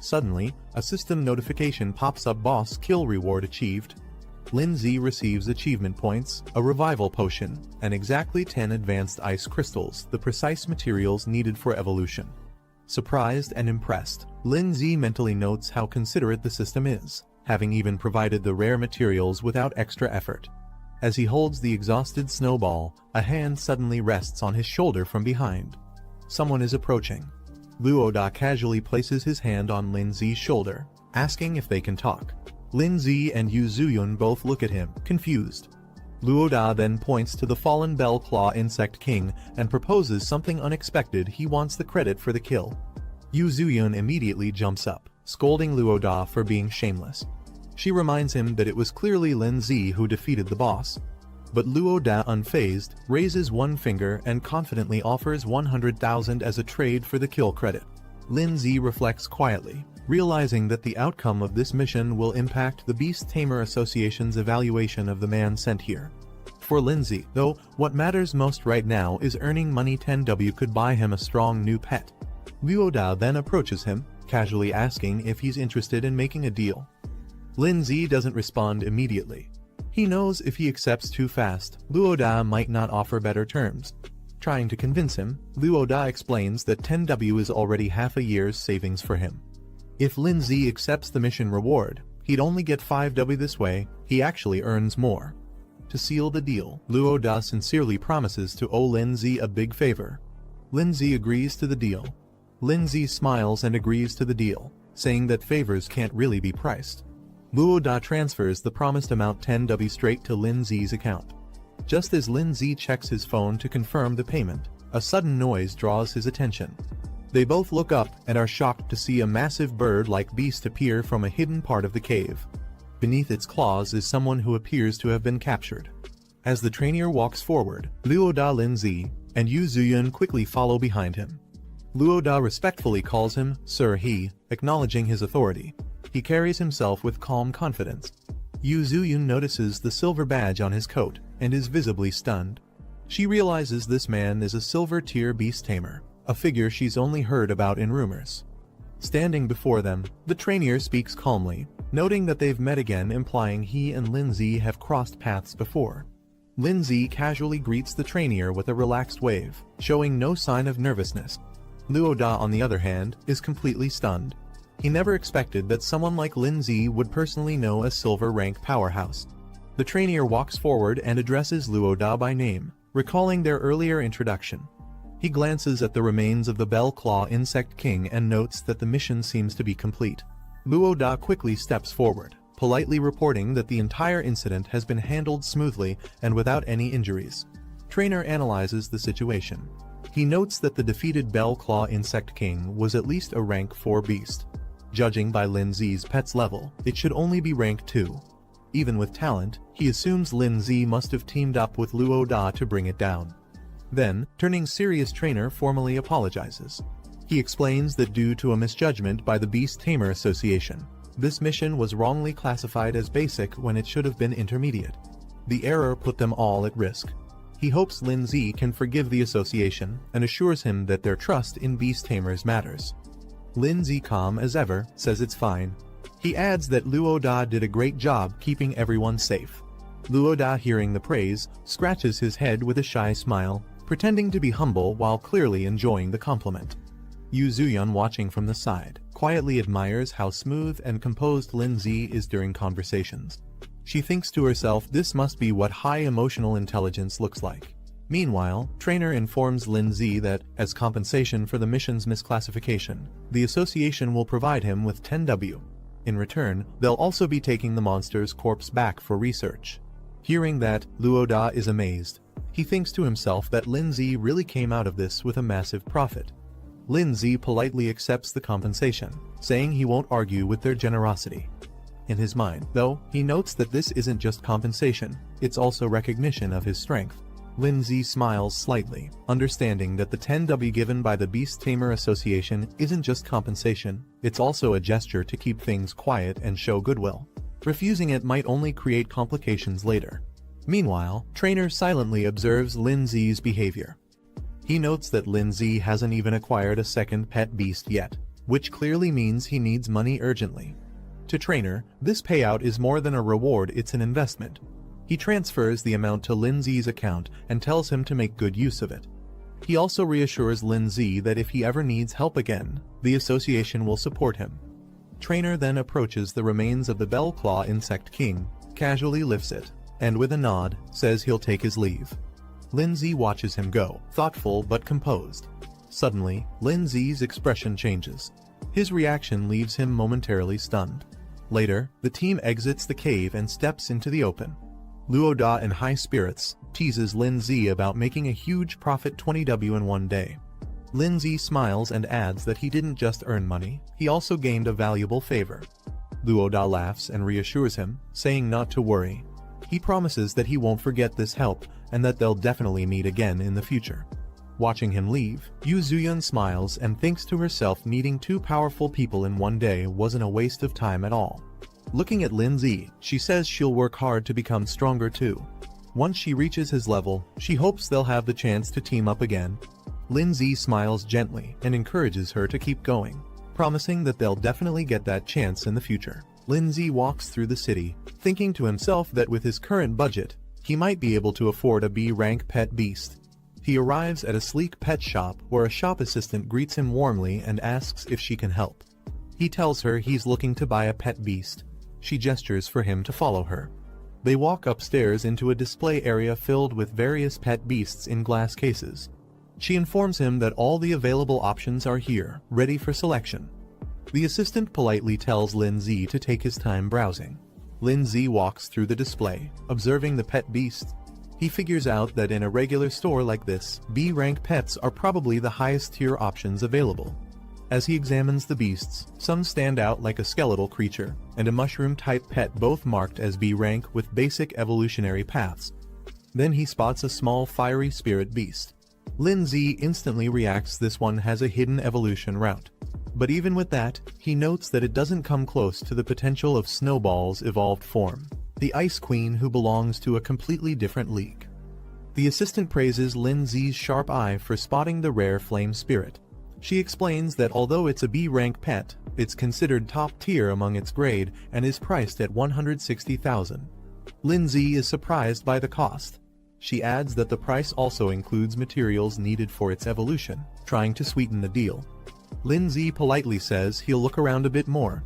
Suddenly, a system notification pops up: boss kill reward achieved. Lindsay receives achievement points, a revival potion, and exactly 10 advanced ice crystals, the precise materials needed for evolution. Surprised and impressed, Lindsay mentally notes how considerate the system is, having even provided the rare materials without extra effort. As he holds the exhausted Snowball, a hand suddenly rests on his shoulder from behind. Someone is approaching. Luoda casually places his hand on Lindsay's shoulder, asking if they can talk. Lindsay and Yuzuyon both look at him, confused. Luoda then points to the fallen Bell Claw Insect King and proposes something unexpected: he wants the credit for the kill. Yuzuyon immediately jumps up, scolding Luo Da for being shameless. She reminds him that it was clearly Lin Zi who defeated the boss. But Luo Da, unfazed, raises one finger and confidently offers 100,000 as a trade for the kill credit. Lin Zi reflects quietly, realizing that the outcome of this mission will impact the Beast Tamer Association's evaluation of the man sent here. For Lin Zi, though, what matters most right now is earning money. 10W could buy him a strong new pet. Luo Da then approaches him, casually asking if he's interested in making a deal. Lin Zi doesn't respond immediately. He knows if he accepts too fast, Luo Da might not offer better terms. Trying to convince him, Luo Da explains that 10W is already half a year's savings for him. If Lin Zi accepts the mission reward, he'd only get 5W this way. He actually earns more. To seal the deal, Luo Da sincerely promises to owe Lin Zi a big favor. Lin Zi agrees to the deal. Lin Zi smiles and agrees to the deal, saying that favors can't really be priced. Luo Da transfers the promised amount 10W straight to Lin Zi's account. Just as Lin Zi checks his phone to confirm the payment, a sudden noise draws his attention. They both look up and are shocked to see a massive bird-like beast appear from a hidden part of the cave. Beneath its claws is someone who appears to have been captured. As the trainer walks forward, Luo Da, Lin Zi, and Yu Zuyun quickly follow behind him. Luo Da respectfully calls him Sir He, acknowledging his authority. He carries himself with calm confidence. Yu Zuyun notices the silver badge on his coat and is visibly stunned. She realizes this man is a silver-tier beast tamer, a figure she's only heard about in rumors. Standing before them, the trainer speaks calmly, noting that they've met again, implying he and Lin Zi have crossed paths before. Lin Zi casually greets the trainer with a relaxed wave, showing no sign of nervousness. Luo Da, on the other hand, is completely stunned. He never expected that someone like Lin Zi would personally know a silver-rank powerhouse. The trainer walks forward and addresses Luo Da by name, recalling their earlier introduction. He glances at the remains of the Bell Claw Insect King and notes that the mission seems to be complete. Luo Da quickly steps forward, politely reporting that the entire incident has been handled smoothly and without any injuries. Trainer analyzes the situation. He notes that the defeated Bell Claw Insect King was at least a rank 4 beast. Judging by Lin Zi's pet's level, it should only be rank 2. Even with talent, he assumes Lin Zi must have teamed up with Luo Da to bring it down. Then, turning serious, trainer formally apologizes. He explains that due to a misjudgment by the Beast Tamer Association, this mission was wrongly classified as basic when it should have been intermediate. The error put them all at risk. He hopes Lin Zi can forgive the association and assures him that their trust in Beast Tamers matters. Lin Zi, calm as ever, says it's fine. He adds that Luo Da did a great job keeping everyone safe. Luo Da, hearing the praise, scratches his head with a shy smile, pretending to be humble while clearly enjoying the compliment. Yu Zuyun, watching from the side, quietly admires how smooth and composed Lin Zi is during conversations. She thinks to herself, this must be what high emotional intelligence looks like. Meanwhile, trainer informs Lin Zi that, as compensation for the mission's misclassification, the association will provide him with 10W. In return, they'll also be taking the monster's corpse back for research. Hearing that, Luo Da is amazed. He thinks to himself that Lin Zi really came out of this with a massive profit. Lin Zi politely accepts the compensation, saying he won't argue with their generosity. In his mind, though, he notes that this isn't just compensation, it's also recognition of his strength. Lin Zi smiles slightly, understanding that the 10W given by the Beast Tamer Association isn't just compensation, it's also a gesture to keep things quiet and show goodwill. Refusing it might only create complications later. Meanwhile, trainer silently observes Lin Zi's behavior. He notes that Lin Zi hasn't even acquired a second pet beast yet, which clearly means he needs money urgently. To trainer, this payout is more than a reward, it's an investment. He transfers the amount to Lin Zi's account and tells him to make good use of it. He also reassures Lin Zi that if he ever needs help again, the association will support him. Trainer then approaches the remains of the Bell Claw Insect King, casually lifts it, and with a nod, says he'll take his leave. Lin Zi watches him go, thoughtful but composed. Suddenly, Lin Zi's expression changes. His reaction leaves him momentarily stunned. Later, the team exits the cave and steps into the open. Luo Da, in high spirits, teases Lin Zi about making a huge profit 20W in one day. Lindsay smiles and adds that he didn't just earn money, he also gained a valuable favor. Luoda laughs and reassures him, saying not to worry. He promises that he won't forget this help and that they'll definitely meet again in the future. Watching him leave, Yu Zuyun smiles and thinks to herself meeting two powerful people in one day wasn't a waste of time at all. Looking at Lindsay, she says she'll work hard to become stronger too. Once she reaches his level, she hopes they'll have the chance to team up again. Lindsay smiles gently and encourages her to keep going, promising that they'll definitely get that chance in the future. Lindsay walks through the city, thinking to himself that with his current budget, he might be able to afford a B-rank pet beast. He arrives at a sleek pet shop where a shop assistant greets him warmly and asks if she can help. He tells her he's looking to buy a pet beast. She gestures for him to follow her. They walk upstairs into a display area filled with various pet beasts in glass cases. She informs him that all the available options are here, ready for selection. The assistant politely tells Lindsay to take his time browsing. Lindsay walks through the display, observing the pet beasts. He figures out that in a regular store like this, B-rank pets are probably the highest tier options available. As he examines the beasts, some stand out like a skeletal creature, and a mushroom-type pet, both marked as B-rank with basic evolutionary paths. Then he spots a small fiery spirit beast. Lindsay instantly reacts this one has a hidden evolution route. But even with that, he notes that it doesn't come close to the potential of Snowball's evolved form, the Ice Queen who belongs to a completely different league. The assistant praises Lindsay's sharp eye for spotting the rare flame spirit. She explains that although it's a B-rank pet, it's considered top tier among its grade and is priced at 160,000. Lindsay is surprised by the cost. She adds that the price also includes materials needed for its evolution, trying to sweeten the deal. Lindsay politely says he'll look around a bit more.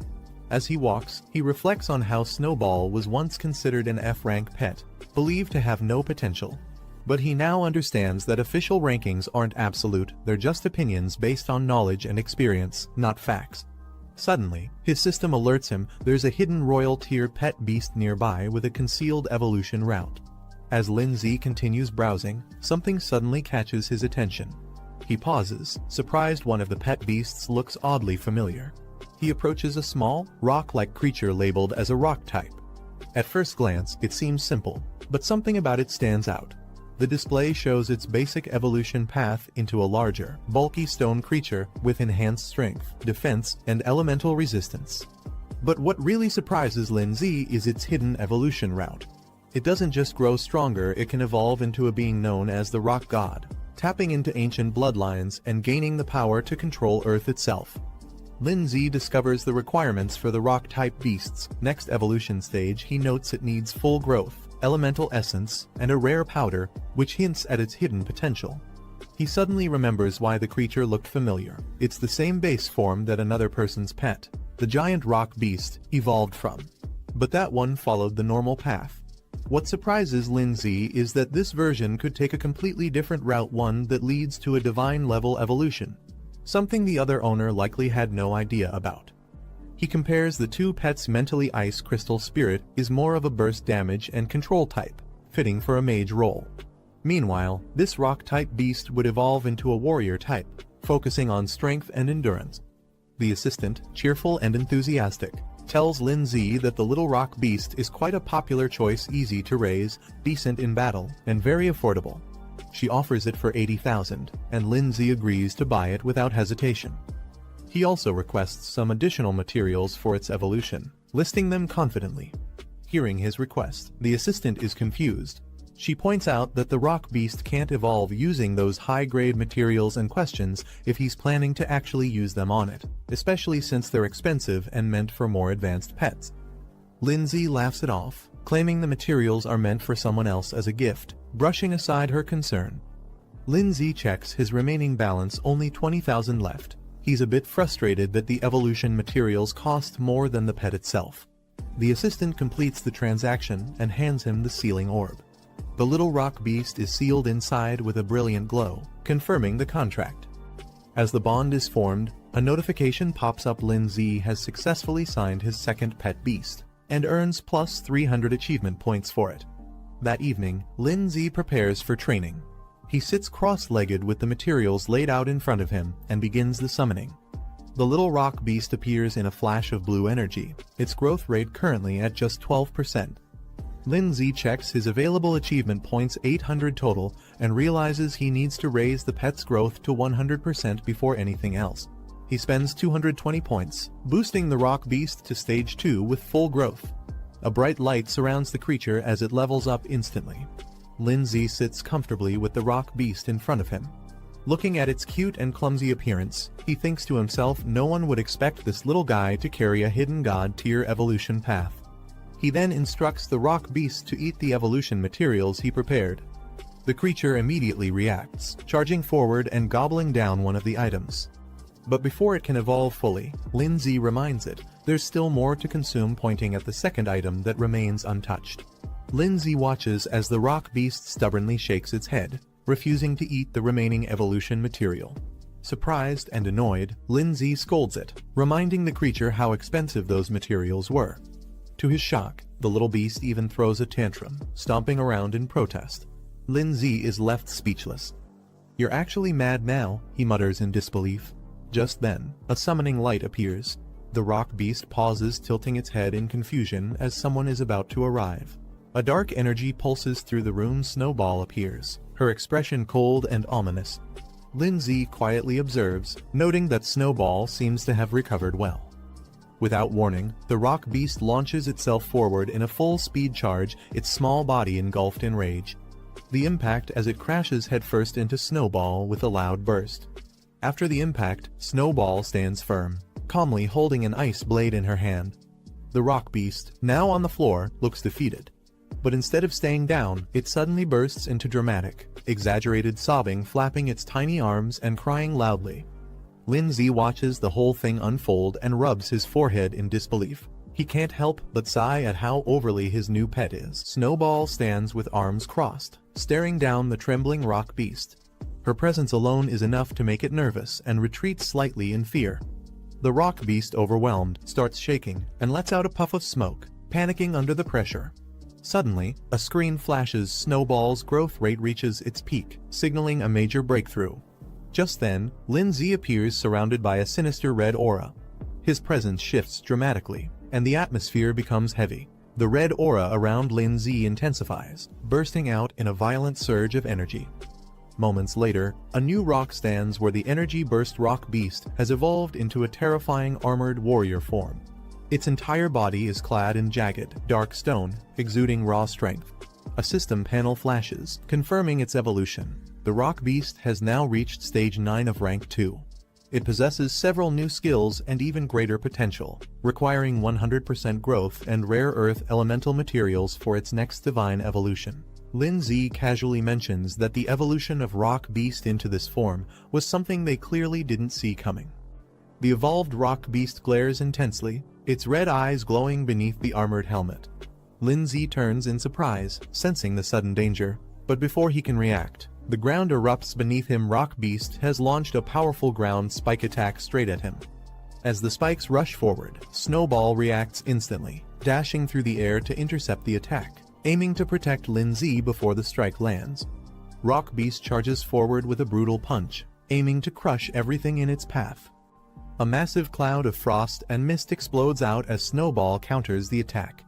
As he walks, he reflects on how Snowball was once considered an F-rank pet, believed to have no potential. But he now understands that official rankings aren't absolute, they're just opinions based on knowledge and experience, not facts. Suddenly, his system alerts him there's a hidden royal tier pet beast nearby with a concealed evolution route. As Lindsay continues browsing, something suddenly catches his attention. He pauses, surprised one of the pet beasts looks oddly familiar. He approaches a small, rock-like creature labeled as a rock type. At first glance, it seems simple, but something about it stands out. The display shows its basic evolution path into a larger, bulky stone creature with enhanced strength, defense, and elemental resistance. But what really surprises Lindsay is its hidden evolution route. It doesn't just grow stronger, it can evolve into a being known as the Rock God, tapping into ancient bloodlines and gaining the power to control Earth itself. Lindsay discovers the requirements for the rock-type beast's next evolution stage. He notes it needs full growth, elemental essence, and a rare powder, which hints at its hidden potential. He suddenly remembers why the creature looked familiar. It's the same base form that another person's pet, the giant rock beast, evolved from. But that one followed the normal path. What surprises Lindsay is that this version could take a completely different route, one that leads to a divine-level evolution, something the other owner likely had no idea about. He compares the two pets. Mentally, Ice Crystal Spirit is more of a burst damage and control type, fitting for a mage role. Meanwhile, this rock-type beast would evolve into a warrior type, focusing on strength and endurance. The assistant, cheerful and enthusiastic, tells Lindsay that the little rock beast is quite a popular choice, easy to raise, decent in battle, and very affordable. She offers it for 80,000, and Lindsay agrees to buy it without hesitation. He also requests some additional materials for its evolution, listing them confidently. Hearing his request, the assistant is confused. She points out that the rock beast can't evolve using those high-grade materials and questions if he's planning to actually use them on it, especially since they're expensive and meant for more advanced pets. Lindsay laughs it off, claiming the materials are meant for someone else as a gift, brushing aside her concern. Lindsay checks his remaining balance, only 20,000 left. He's a bit frustrated that the evolution materials cost more than the pet itself. The assistant completes the transaction and hands him the sealing orb. The little rock beast is sealed inside with a brilliant glow, confirming the contract. As the bond is formed, a notification pops up. Lindsay has successfully signed his second pet beast, and earns plus 300 achievement points for it. That evening, Lindsay prepares for training. He sits cross-legged with the materials laid out in front of him and begins the summoning. The little rock beast appears in a flash of blue energy, its growth rate currently at just 12%. Lindsay checks his available achievement points 800 total and realizes he needs to raise the pet's growth to 100% before anything else. He spends 220 points, boosting the rock beast to stage 2 with full growth. A bright light surrounds the creature as it levels up instantly. Lindsay sits comfortably with the rock beast in front of him. Looking at its cute and clumsy appearance, he thinks to himself no one would expect this little guy to carry a hidden god tier evolution path. He then instructs the rock beast to eat the evolution materials he prepared. The creature immediately reacts, charging forward and gobbling down one of the items. But before it can evolve fully, Lindsay reminds it there's still more to consume, pointing at the second item that remains untouched. Lindsay watches as the rock beast stubbornly shakes its head, refusing to eat the remaining evolution material. Surprised and annoyed, Lindsay scolds it, reminding the creature how expensive those materials were. To his shock, the little beast even throws a tantrum, stomping around in protest. Lindsay is left speechless. "You're actually mad now," he mutters in disbelief. Just then, a summoning light appears. The rock beast pauses, tilting its head in confusion as someone is about to arrive. A dark energy pulses through the room. Snowball appears, her expression cold and ominous. Lindsay quietly observes, noting that Snowball seems to have recovered well. Without warning, the rock beast launches itself forward in a full-speed charge, its small body engulfed in rage. The impact as it crashes headfirst into Snowball with a loud burst. After the impact, Snowball stands firm, calmly holding an ice blade in her hand. The rock beast, now on the floor, looks defeated. But instead of staying down, it suddenly bursts into dramatic, exaggerated sobbing, flapping its tiny arms and crying loudly. Lindsay watches the whole thing unfold and rubs his forehead in disbelief. He can't help but sigh at how overly his new pet is. Snowball stands with arms crossed, staring down the trembling rock beast. Her presence alone is enough to make it nervous and retreats slightly in fear. The rock beast, overwhelmed, starts shaking and lets out a puff of smoke, panicking under the pressure. Suddenly, a screen flashes. Snowball's growth rate reaches its peak, signaling a major breakthrough. Just then, Lindsay appears surrounded by a sinister red aura. His presence shifts dramatically, and the atmosphere becomes heavy. The red aura around Lindsay intensifies, bursting out in a violent surge of energy. Moments later, a new rock stands where the energy burst rock beast has evolved into a terrifying armored warrior form. Its entire body is clad in jagged, dark stone, exuding raw strength. A system panel flashes, confirming its evolution. The rock beast has now reached stage 9 of rank 2. It possesses several new skills and even greater potential, requiring 100% growth and rare earth elemental materials for its next divine evolution. Lindsay casually mentions that the evolution of rock beast into this form was something they clearly didn't see coming. The evolved rock beast glares intensely, its red eyes glowing beneath the armored helmet. Lindsay turns in surprise, sensing the sudden danger, but before he can react, the ground erupts beneath him. Rock beast has launched a powerful ground spike attack straight at him. As the spikes rush forward, Snowball reacts instantly, dashing through the air to intercept the attack, aiming to protect Lindsay before the strike lands. Rock beast charges forward with a brutal punch, aiming to crush everything in its path. A massive cloud of frost and mist explodes out as Snowball counters the attack.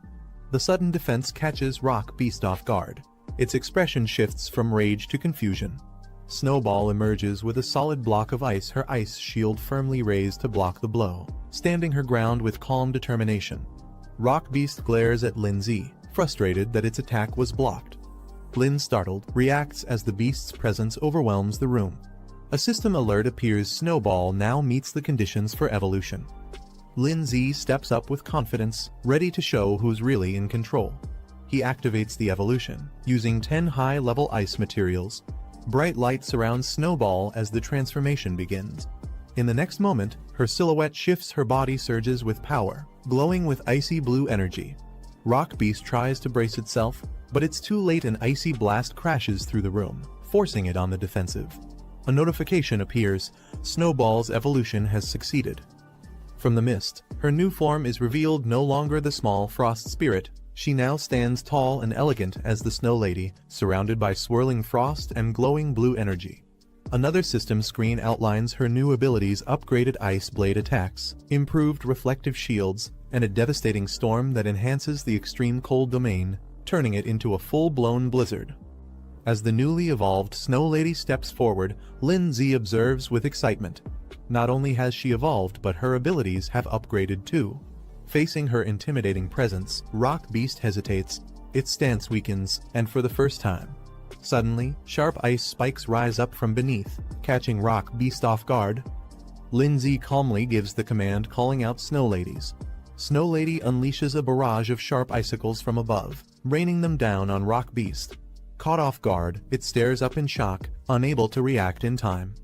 The sudden defense catches rock beast off guard. Its expression shifts from rage to confusion. Snowball emerges with a solid block of ice, her ice shield firmly raised to block the blow, standing her ground with calm determination. Rock beast glares at Lindsay, frustrated that its attack was blocked. Lynn, startled, reacts as the beast's presence overwhelms the room. A system alert appears. Snowball now meets the conditions for evolution. Lindsay steps up with confidence, ready to show who's really in control. He activates the evolution, using 10 high-level ice materials. Bright light surrounds Snowball as the transformation begins. In the next moment, her silhouette shifts, her body surges with power, glowing with icy blue energy. Rock beast tries to brace itself, but it's too late. An icy blast crashes through the room, forcing it on the defensive. A notification appears. Snowball's evolution has succeeded. From the mist, her new form is revealed, no longer the small frost spirit, She now stands tall and elegant as the Snow Lady, surrounded by swirling frost and glowing blue energy. Another system screen outlines her new abilities: upgraded ice blade attacks, improved reflective shields, and a devastating storm that enhances the extreme cold domain, turning it into a full-blown blizzard. As the newly evolved Snow Lady steps forward, Lindsay observes with excitement. Not only has she evolved, but her abilities have upgraded too. Facing her intimidating presence, Rock Beast hesitates, its stance weakens, and for the first time. Suddenly, sharp ice spikes rise up from beneath, catching Rock Beast off guard. Lindsay calmly gives the command, calling out Snow Ladies. Snow Lady unleashes a barrage of sharp icicles from above, raining them down on Rock Beast. Caught off guard, it stares up in shock, unable to react in time.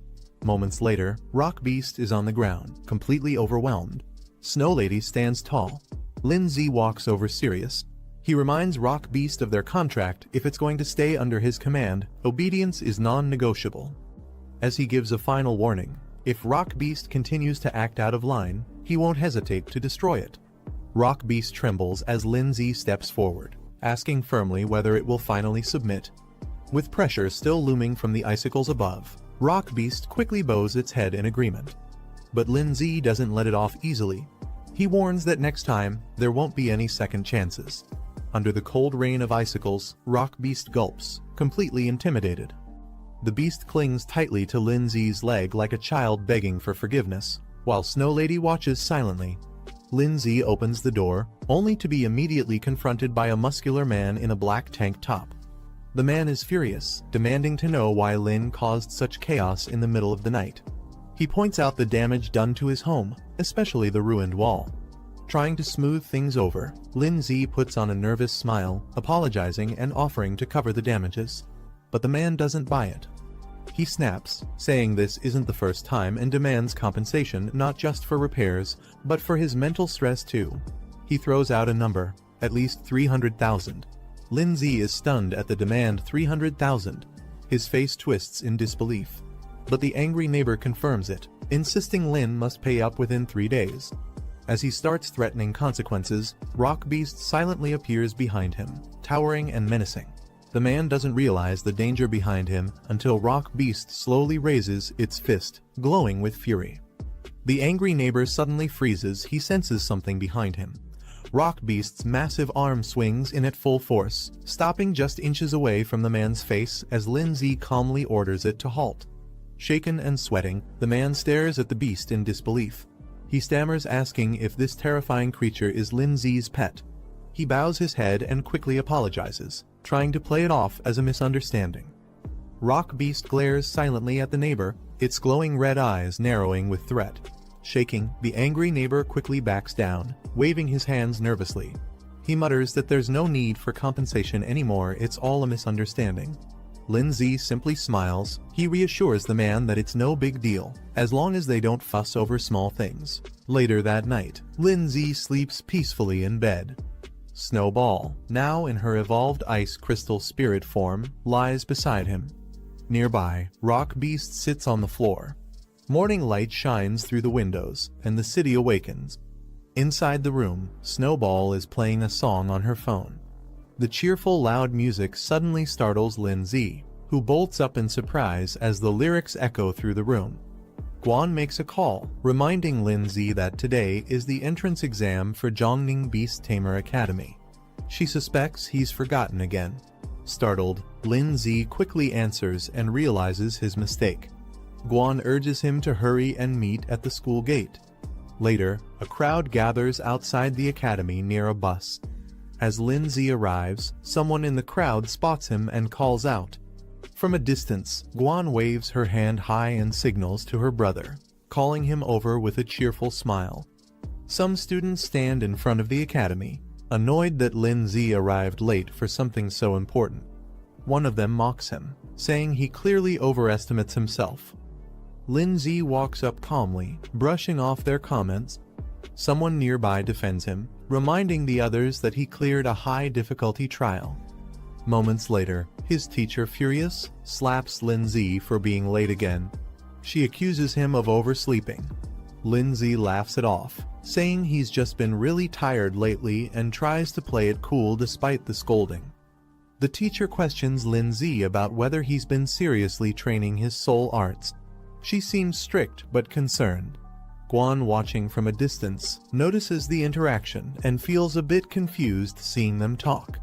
Moments later, Rock Beast is on the ground, completely overwhelmed. Snow Lady stands tall. Lindsay walks over serious. He reminds Rock Beast of their contract: if it's going to stay under his command, obedience is non-negotiable. As he gives a final warning, if Rock Beast continues to act out of line, he won't hesitate to destroy it. Rock Beast trembles as Lindsay steps forward, asking firmly whether it will finally submit. With pressure still looming from the icicles above, Rock Beast quickly bows its head in agreement. But Lindsay doesn't let it off easily. He warns that next time, there won't be any second chances. Under the cold rain of icicles, Rock Beast gulps, completely intimidated. The beast clings tightly to Lindsay's leg like a child begging for forgiveness, while Snow Lady watches silently. Lindsay opens the door, only to be immediately confronted by a muscular man in a black tank top. The man is furious, demanding to know why Lynn caused such chaos in the middle of the night. He points out the damage done to his home, especially the ruined wall. Trying to smooth things over, Lindsay puts on a nervous smile, apologizing and offering to cover the damages. But the man doesn't buy it. He snaps, saying this isn't the first time, and demands compensation not just for repairs, but for his mental stress too. He throws out a number, at least 300,000. Lindsay is stunned at the demand. 300,000. His face twists in disbelief. But the angry neighbor confirms it, insisting Lynn must pay up within 3 days. As he starts threatening consequences, Rock Beast silently appears behind him, towering and menacing. The man doesn't realize the danger behind him until Rock Beast slowly raises its fist, glowing with fury. The angry neighbor suddenly freezes. He senses something behind him. Rock Beast's massive arm swings in at full force, stopping just inches away from the man's face as Lindsay calmly orders it to halt. Shaken and sweating, the man stares at the beast in disbelief. He stammers, asking if this terrifying creature is Lindsay's pet. He bows his head and quickly apologizes, trying to play it off as a misunderstanding. Rock Beast glares silently at the neighbor, its glowing red eyes narrowing with threat. Shaking, the angry neighbor quickly backs down, waving his hands nervously. He mutters that there's no need for compensation anymore, it's all a misunderstanding. Lindsay simply smiles. He reassures the man that it's no big deal, as long as they don't fuss over small things. Later that night, Lindsay sleeps peacefully in bed. Snowball, now in her evolved ice crystal spirit form, lies beside him. Nearby, Rock Beast sits on the floor. Morning light shines through the windows, and the city awakens. Inside the room, Snowball is playing a song on her phone. The cheerful, loud music suddenly startles Lindsay, who bolts up in surprise as the lyrics echo through the room. Guan makes a call, reminding Lindsay that today is the entrance exam for Zhongning Beast Tamer Academy. She suspects he's forgotten again. Startled, Lindsay quickly answers and realizes his mistake. Guan urges him to hurry and meet at the school gate. Later, a crowd gathers outside the academy near a bus. As Lindsay arrives, someone in the crowd spots him and calls out. From a distance, Guan waves her hand high and signals to her brother, calling him over with a cheerful smile. Some students stand in front of the academy, annoyed that Lindsay arrived late for something so important. One of them mocks him, saying he clearly overestimates himself. Lindsay walks up calmly, brushing off their comments. Someone nearby defends him, reminding the others that he cleared a high-difficulty trial. Moments later, his teacher, furious, slaps Lindsay for being late again. She accuses him of oversleeping. Lindsay laughs it off, saying he's just been really tired lately and tries to play it cool despite the scolding. The teacher questions Lindsay about whether he's been seriously training his soul arts. She seems strict but concerned. Guan, watching from a distance, notices the interaction and feels a bit confused seeing them talk.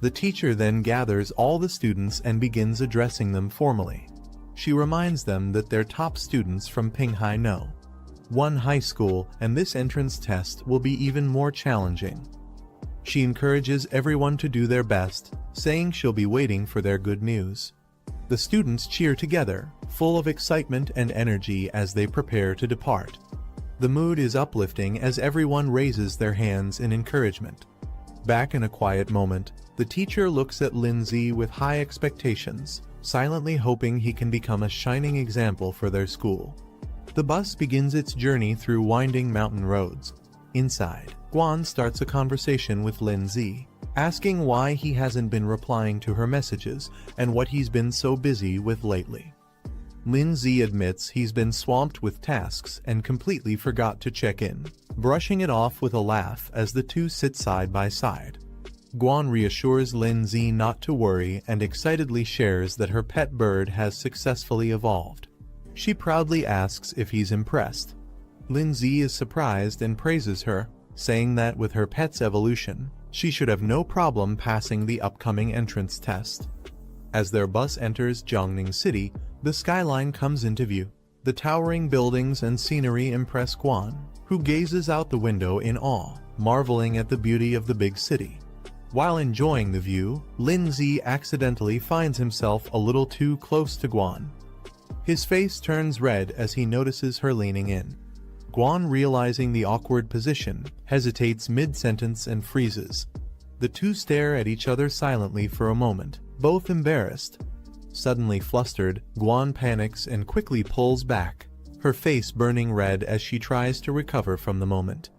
The teacher then gathers all the students and begins addressing them formally. She reminds them that they're top students from Pinghai No. 1 high school, and this entrance test will be even more challenging. She encourages everyone to do their best, saying she'll be waiting for their good news. The students cheer together, full of excitement and energy as they prepare to depart. The mood is uplifting as everyone raises their hands in encouragement. Back in a quiet moment, the teacher looks at Lindsay with high expectations, silently hoping he can become a shining example for their school. The bus begins its journey through winding mountain roads. Inside, Guan starts a conversation with Lindsay, asking why he hasn't been replying to her messages and what he's been so busy with lately. Lindsay admits he's been swamped with tasks and completely forgot to check in, brushing it off with a laugh as the two sit side by side. Guan reassures Lindsay not to worry and excitedly shares that her pet bird has successfully evolved. She proudly asks if he's impressed. Lindsay is surprised and praises her, saying that with her pet's evolution, she should have no problem passing the upcoming entrance test. As their bus enters Jiangning City, the skyline comes into view. The towering buildings and scenery impress Guan, who gazes out the window in awe, marveling at the beauty of the big city. While enjoying the view, Lindsay accidentally finds himself a little too close to Guan. His face turns red as he notices her leaning in. Guan, realizing the awkward position, hesitates mid-sentence and freezes. The two stare at each other silently for a moment, both embarrassed. Suddenly flustered, Guan panics and quickly pulls back, her face burning red as she tries to recover from the moment.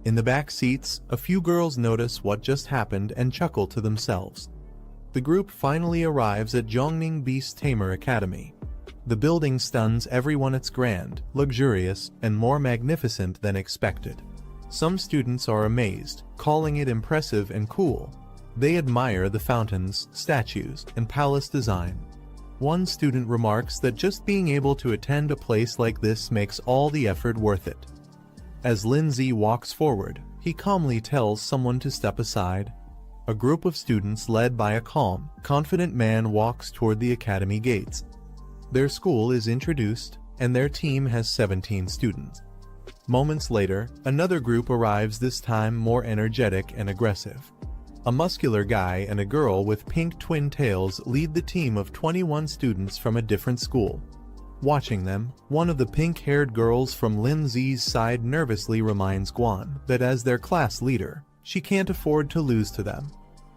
In the back seats, a few girls notice what just happened and chuckle to themselves. The group finally arrives at Jiangning Beast Tamer Academy. The building stuns everyone. It's grand, luxurious, and more magnificent than expected. Some students are amazed, calling it impressive and cool. They admire the fountains, statues, and palace design. One student remarks that just being able to attend a place like this makes all the effort worth it. As Lindsay walks forward, he calmly tells someone to step aside. A group of students led by a calm, confident man walks toward the academy gates. Their school is introduced, and their team has 17 students. Moments later, another group arrives, this time more energetic and aggressive. A muscular guy and a girl with pink twin tails lead the team of 21 students from a different school. Watching them, one of the pink-haired girls from Lindsay's side nervously reminds Guan that as their class leader, she can't afford to lose to them.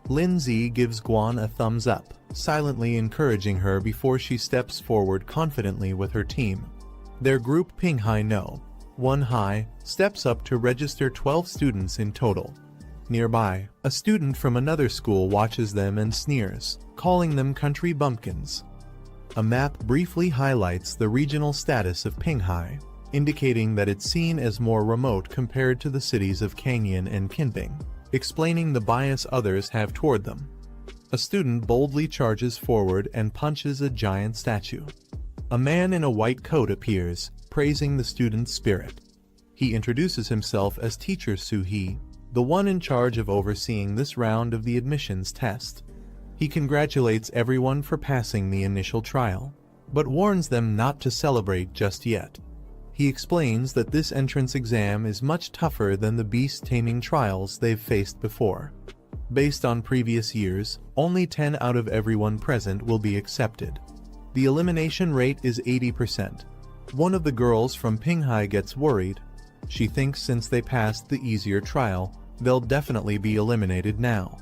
Lindsay gives Guan a thumbs up, silently encouraging her before she steps forward confidently with her team. Their group, Pinghai No. 1 High, steps up to register 12 students in total. Nearby, a student from another school watches them and sneers, calling them country bumpkins. A map briefly highlights the regional status of Pinghai, indicating that it's seen as more remote compared to the cities of Canyon and Kinping, explaining the bias others have toward them. A student boldly charges forward and punches a giant statue. A man in a white coat appears, praising the student's spirit. He introduces himself as Teacher Su-hee, the one in charge of overseeing this round of the admissions test. He congratulates everyone for passing the initial trial, but warns them not to celebrate just yet. He explains that this entrance exam is much tougher than the beast taming trials they've faced before. Based on previous years, only 10 out of everyone present will be accepted. The elimination rate is 80%. One of the girls from Pinghai gets worried. She thinks since they passed the easier trial, they'll definitely be eliminated now.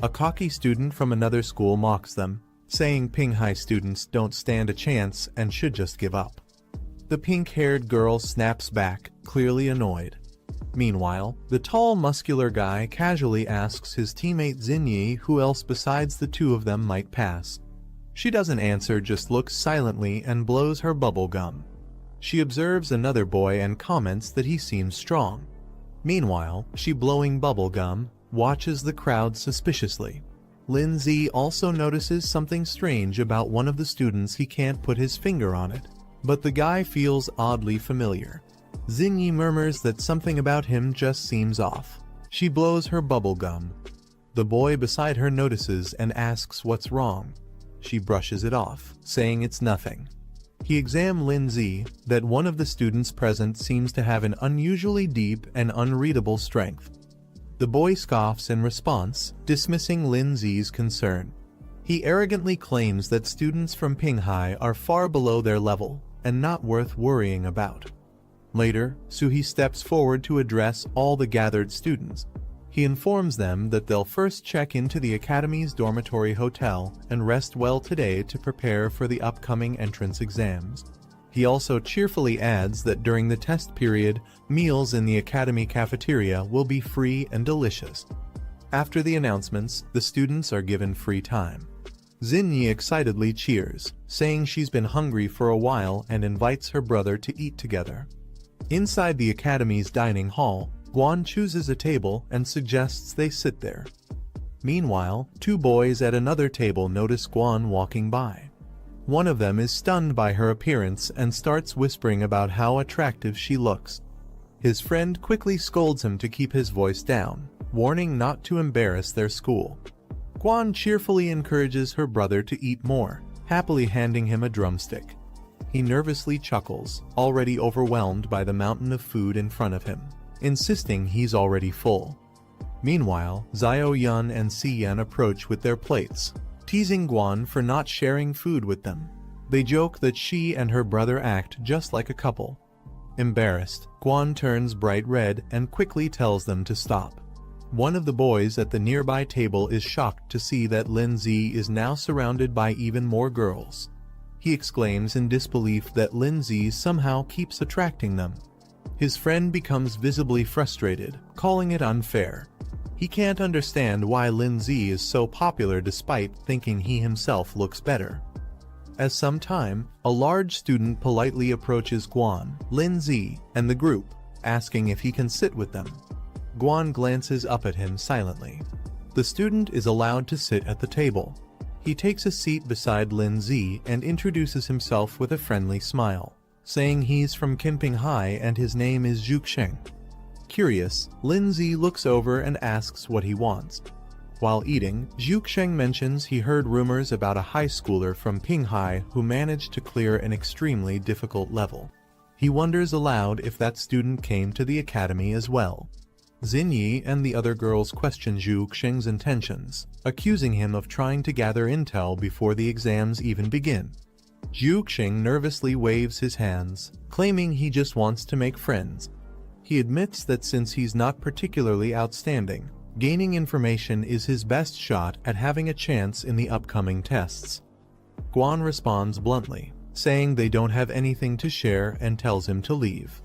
A cocky student from another school mocks them, saying Pinghai students don't stand a chance and should just give up. The pink-haired girl snaps back, clearly annoyed. Meanwhile, the tall, muscular guy casually asks his teammate Xinyi who else besides the two of them might pass. She doesn't answer, just looks silently and blows her bubble gum. She observes another boy and comments that he seems strong. Meanwhile, she blowing bubble gum, watches the crowd suspiciously. Lindsay also notices something strange about one of the students. He can't put his finger on it, but the guy feels oddly familiar. Xinyi murmurs that something about him just seems off. She blows her bubble gum. The boy beside her notices and asks what's wrong. She brushes it off, saying it's nothing. He examines Lindsay that one of the students present seems to have an unusually deep and unreadable strength. The boy scoffs in response, dismissing Lindsay's concern. He arrogantly claims that students from Pinghai are far below their level and not worth worrying about. Later, Suhi steps forward to address all the gathered students. He informs them that they'll first check into the Academy's dormitory hotel and rest well today to prepare for the upcoming entrance exams. He also cheerfully adds that during the test period, meals in the Academy cafeteria will be free and delicious. After the announcements, the students are given free time. Xinyi excitedly cheers, saying she's been hungry for a while and invites her brother to eat together. Inside the Academy's dining hall, Guan chooses a table and suggests they sit there. Meanwhile, two boys at another table notice Guan walking by. One of them is stunned by her appearance and starts whispering about how attractive she looks. His friend quickly scolds him to keep his voice down, warning not to embarrass their school. Guan cheerfully encourages her brother to eat more, happily handing him a drumstick. He nervously chuckles, already overwhelmed by the mountain of food in front of him, insisting he's already full. Meanwhile, Xiao Yun and Si Yan approach with their plates, teasing Guan for not sharing food with them. They joke that she and her brother act just like a couple. Embarrassed, Guan turns bright red and quickly tells them to stop. One of the boys at the nearby table is shocked to see that Lindsay is now surrounded by even more girls. He exclaims in disbelief that Lindsay somehow keeps attracting them. His friend becomes visibly frustrated, calling it unfair. He can't understand why Lindsay is so popular despite thinking he himself looks better. As some time, a large student politely approaches Guan, Lindsay, and the group, asking if he can sit with them. Guan glances up at him silently. The student is allowed to sit at the table. He takes a seat beside Lindsay and introduces himself with a friendly smile, saying he's from Kinpinghai and his name is Zhuxing. Curious, Lindsay looks over and asks what he wants. While eating, Zhuxing mentions he heard rumors about a high schooler from Pinghai who managed to clear an extremely difficult level. He wonders aloud if that student came to the academy as well. Xinyi and the other girls question Zhuxing's intentions, accusing him of trying to gather intel before the exams even begin. Zhuxing nervously waves his hands, claiming he just wants to make friends. He admits that since he's not particularly outstanding, gaining information is his best shot at having a chance in the upcoming tests. Guan responds bluntly, saying they don't have anything to share and tells him to leave.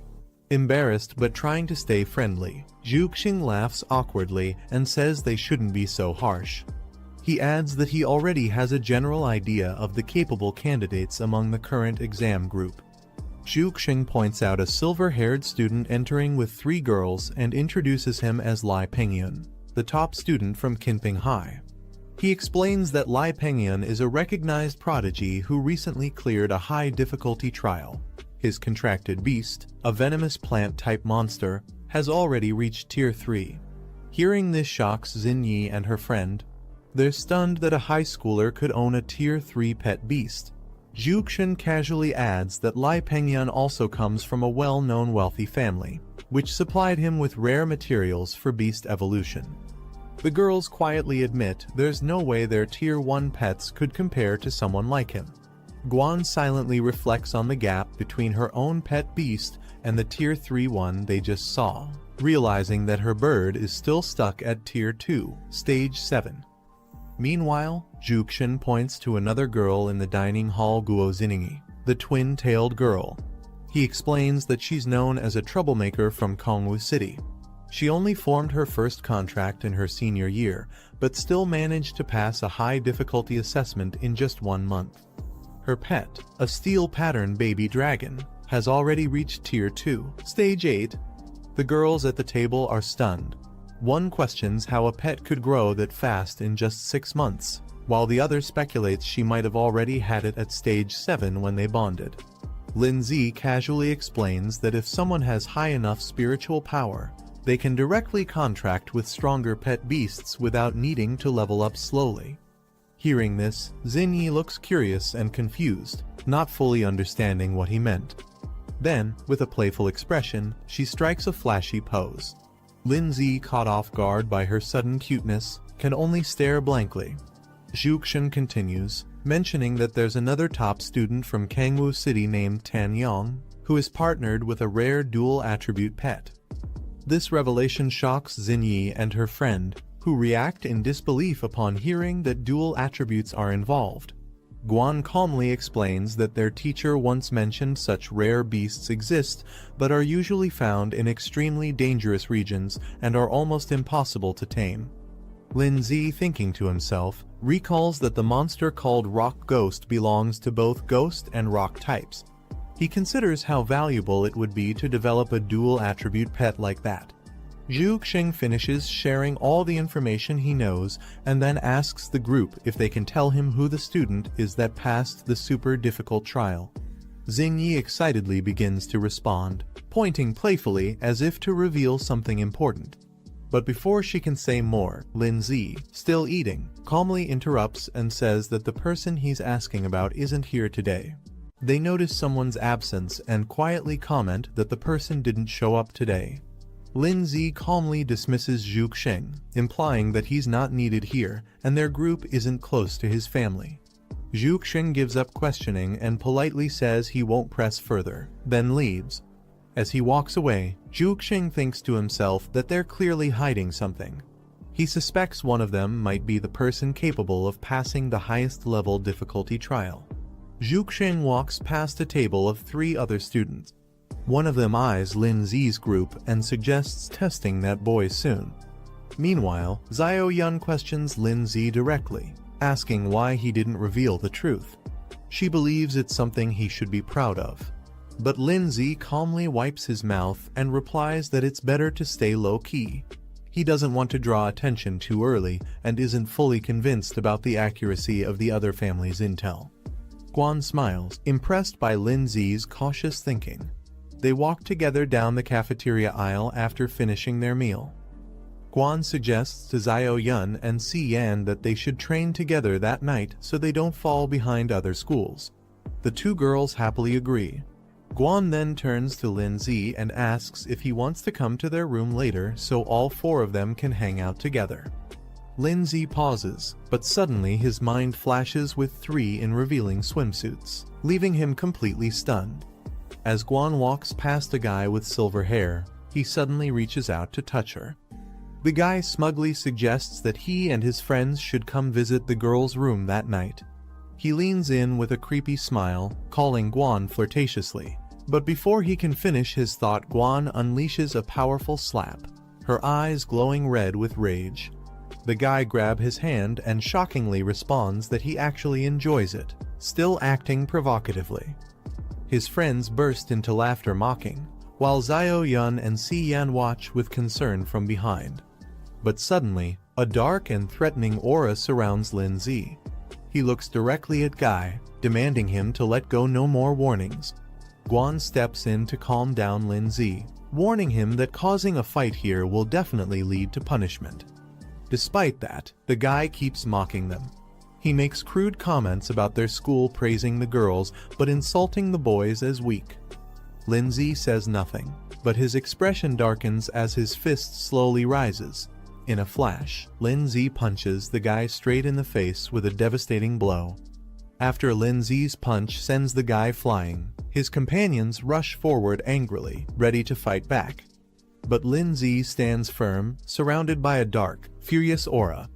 Embarrassed but trying to stay friendly, Zhuxing laughs awkwardly and says they shouldn't be so harsh. He adds that he already has a general idea of the capable candidates among the current exam group. Zhuxing points out a silver-haired student entering with 3 girls and introduces him as Lai Pengyun, the top student from Kinpinghai. He explains that Lai Pengyun is a recognized prodigy who recently cleared a high-difficulty trial. His contracted beast, a venomous plant-type monster, has already reached Tier 3. Hearing this shocks Xinyi and her friend. They're stunned that a high schooler could own a Tier 3 pet beast. Zhuxing casually adds that Lai Pengyun also comes from a well-known wealthy family, which supplied him with rare materials for beast evolution. The girls quietly admit there's no way their Tier 1 pets could compare to someone like him. Guan silently reflects on the gap between her own pet beast and the Tier 3 one they just saw, realizing that her bird is still stuck at Tier 2, Stage 7. Meanwhile, Zhuxing points to another girl in the dining hall, Guo Xiningi, the twin-tailed girl. He explains that she's known as a troublemaker from Kongwu City. She only formed her first contract in her senior year, but still managed to pass a high-difficulty assessment in just 1 month. Her pet, a steel pattern baby dragon, has already reached Tier 2, Stage 8. The girls at the table are stunned. One questions how a pet could grow that fast in just 6 months, while the other speculates she might have already had it at Stage 7 when they bonded. Lindsay casually explains that if someone has high enough spiritual power, they can directly contract with stronger pet beasts without needing to level up slowly. Hearing this, Xinyi looks curious and confused, not fully understanding what he meant. Then, with a playful expression, she strikes a flashy pose. Lindsay, caught off guard by her sudden cuteness, can only stare blankly. Zhuxin continues, mentioning that there's another top student from Kangwu City named Tan Yong, who is partnered with a rare dual-attribute pet. This revelation shocks Xinyi and her friend, who react in disbelief upon hearing that dual attributes are involved. Guan calmly explains that their teacher once mentioned such rare beasts exist, but are usually found in extremely dangerous regions and are almost impossible to tame. Lindsay, thinking to himself, recalls that the monster called Rock Ghost belongs to both ghost and rock types. He considers how valuable it would be to develop a dual-attribute pet like that. Zhu Xing finishes sharing all the information he knows and then asks the group if they can tell him who the student is that passed the super difficult trial. Xingyi excitedly begins to respond, pointing playfully as if to reveal something important. But before she can say more, Lindsay, still eating, calmly interrupts and says that the person he's asking about isn't here today. They notice someone's absence and quietly comment that the person didn't show up today. Lindsay calmly dismisses Zhu Xing, implying that he's not needed here and their group isn't close to his family. Zhu Xing gives up questioning and politely says he won't press further, then leaves. As he walks away, Zhu Xing thinks to himself that they're clearly hiding something. He suspects one of them might be the person capable of passing the highest level difficulty trial. Zhu Xing walks past a table of 3 other students. One of them eyes Lindsay's group and suggests testing that boy soon. Meanwhile, Xiao Yun questions Lindsay directly, asking why he didn't reveal the truth. She believes it's something he should be proud of. But Lindsay calmly wipes his mouth and replies that it's better to stay low-key. He doesn't want to draw attention too early and isn't fully convinced about the accuracy of the other family's intel. Guan smiles, impressed by Lindsay's cautious thinking. They walk together down the cafeteria aisle after finishing their meal. Guan suggests to Xiao Yun and Si Yan that they should train together that night so they don't fall behind other schools. The 2 girls happily agree. Guan then turns to Lindsay and asks if he wants to come to their room later so all 4 of them can hang out together. Lindsay pauses, but suddenly his mind flashes with 3 in revealing swimsuits, leaving him completely stunned. As Guan walks past a guy with silver hair, he suddenly reaches out to touch her. The guy smugly suggests that he and his friends should come visit the girl's room that night. He leans in with a creepy smile, calling Guan flirtatiously. But before he can finish his thought, Guan unleashes a powerful slap, her eyes glowing red with rage. The guy grabs his hand and shockingly responds that he actually enjoys it, still acting provocatively. His friends burst into laughter mocking, while Xiao Yun and Si Yan watch with concern from behind. But suddenly, a dark and threatening aura surrounds Lindsay. He looks directly at Guy, demanding him to let go. No more warnings. Guan steps in to calm down Lindsay, warning him that causing a fight here will definitely lead to punishment. Despite that, the guy keeps mocking them. He makes crude comments about their school, praising the girls but insulting the boys as weak. Lindsay says nothing, but his expression darkens as his fist slowly rises. In a flash, Lindsay punches the guy straight in the face with a devastating blow. After Lindsay's punch sends the guy flying, his companions rush forward angrily, ready to fight back. But Lindsay stands firm, surrounded by a dark, furious aura.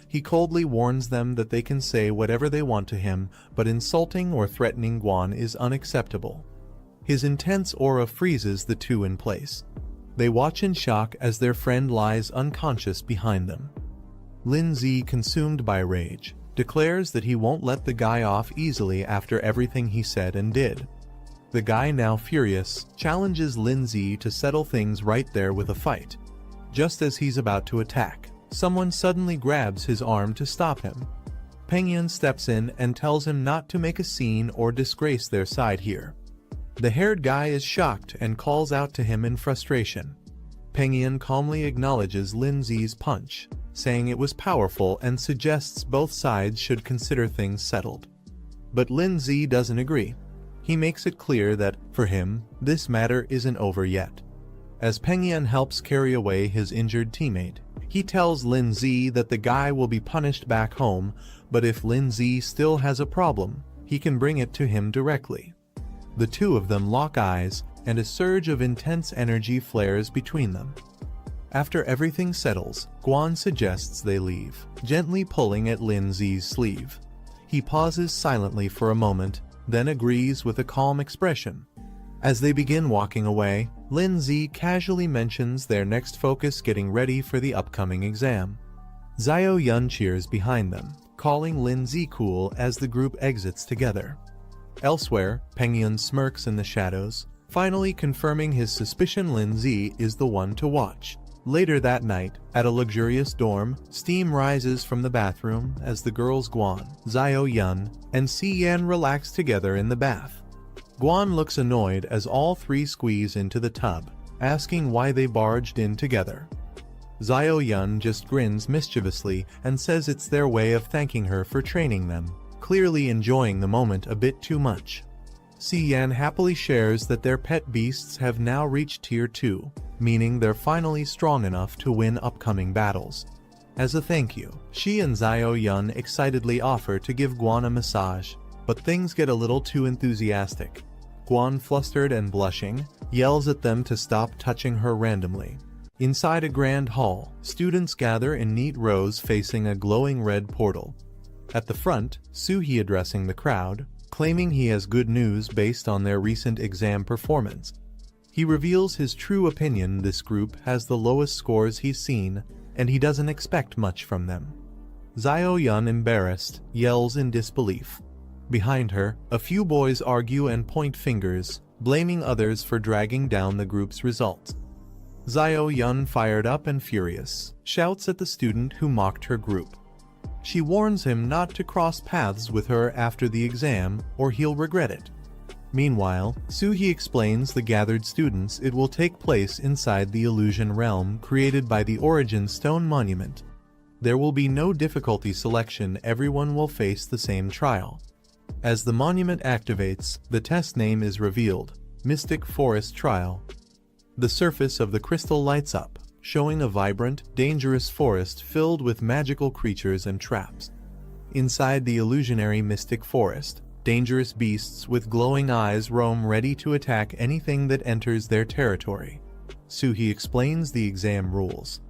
He coldly warns them that they can say whatever they want to him, but insulting or threatening Guan is unacceptable. His intense aura freezes the 2 in place. They watch in shock as their friend lies unconscious behind them. Lindsay, consumed by rage, declares that he won't let the guy off easily after everything he said and did. The guy, now furious, challenges Lindsay to settle things right there with a fight. Just as he's about to attack, someone suddenly grabs his arm to stop him. Pengyun steps in and tells him not to make a scene or disgrace their side here. The haired guy is shocked and calls out to him in frustration. Pengyun calmly acknowledges Lindsay's punch, saying it was powerful and suggests both sides should consider things settled. But Lindsay doesn't agree. He makes it clear that, for him, this matter isn't over yet. As Pengyun helps carry away his injured teammate, he tells Lindsay that the guy will be punished back home, but if Lindsay still has a problem, he can bring it to him directly. The two of them lock eyes, and a surge of intense energy flares between them. After everything settles, Guan suggests they leave, gently pulling at Lindsay's sleeve. He pauses silently for a moment, then agrees with a calm expression. As they begin walking away, Lindsay casually mentions their next focus getting ready for the upcoming exam. Xiao Yun cheers behind them, calling Lindsay cool as the group exits together. Elsewhere, Pengyun smirks in the shadows, finally confirming his suspicion Lindsay is the one to watch. Later that night, at a luxurious dorm, steam rises from the bathroom as the girls Guan, Xiao Yun, and Si Yan relax together in the bath. Guan looks annoyed as all three squeeze into the tub, asking why they barged in together. Xiao Yun just grins mischievously and says it's their way of thanking her for training them, clearly enjoying the moment a bit too much. Si Yan happily shares that their pet beasts have now reached Tier 2, meaning they're finally strong enough to win upcoming battles. As a thank you, she and Xiao Yun excitedly offer to give Guan a massage, but things get a little too enthusiastic. Guan, flustered and blushing, yells at them to stop touching her randomly. Inside a grand hall, students gather in neat rows facing a glowing red portal. At the front, Suhi addressing the crowd, claiming he has good news based on their recent exam performance. He reveals his true opinion: this group has the lowest scores he's seen, and he doesn't expect much from them. Xiao Yun, embarrassed, yells in disbelief. Behind her, a few boys argue and point fingers, blaming others for dragging down the group's results. Xiao Yun, fired up and furious, shouts at the student who mocked her group. She warns him not to cross paths with her after the exam, or he'll regret it. Meanwhile, Suhi explains the gathered students it will take place inside the illusion realm created by the Origin Stone Monument. There will be no difficulty selection, everyone will face the same trial. As the monument activates, the test name is revealed: Mystic Forest Trial. The surface of the crystal lights up, showing a vibrant, dangerous forest filled with magical creatures and traps. Inside the illusionary mystic forest, dangerous beasts with glowing eyes roam, ready to attack anything that enters their territory. Suhi explains the exam rules.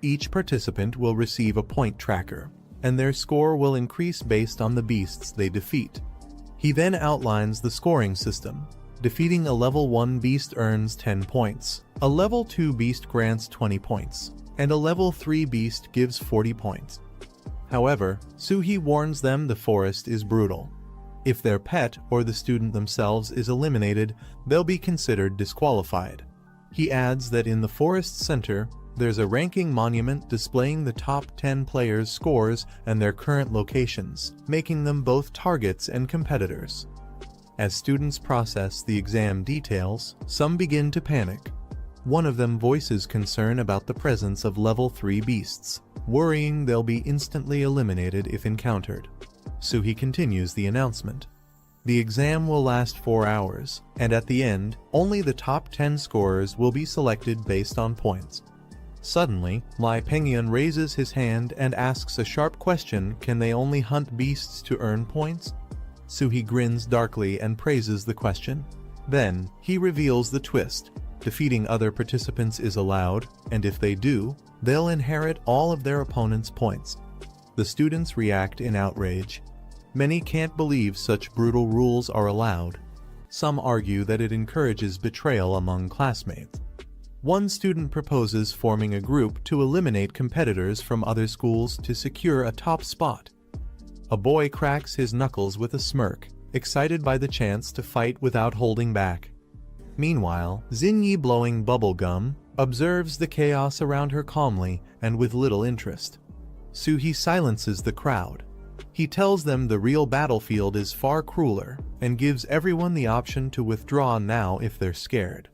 Each participant will receive a point tracker, and their score will increase based on the beasts they defeat. He then outlines the scoring system. Defeating a level 1 beast earns 10 points, a level 2 beast grants 20 points, and a level 3 beast gives 40 points. However, Suhi warns them the forest is brutal. If their pet or the student themselves is eliminated, they'll be considered disqualified. He adds that in the forest center, there's a ranking monument displaying the top 10 players' scores and their current locations, making them both targets and competitors. As students process the exam details, some begin to panic. One of them voices concern about the presence of level 3 beasts, worrying they'll be instantly eliminated if encountered. Suhi continues the announcement. The exam will last 4 hours, and at the end, only the top 10 scorers will be selected based on points. Suddenly, Lai Pengyun raises his hand and asks a sharp question: can they only hunt beasts to earn points? Suhi grins darkly and praises the question. Then, he reveals the twist. Defeating other participants is allowed, and if they do, they'll inherit all of their opponent's points. The students react in outrage. Many can't believe such brutal rules are allowed. Some argue that it encourages betrayal among classmates. One student proposes forming a group to eliminate competitors from other schools to secure a top spot. A boy cracks his knuckles with a smirk, excited by the chance to fight without holding back. Meanwhile, Xinyi, blowing bubble gum, observes the chaos around her calmly and with little interest. Suhi silences the crowd. He tells them the real battlefield is far crueler and gives everyone the option to withdraw now if they're scared.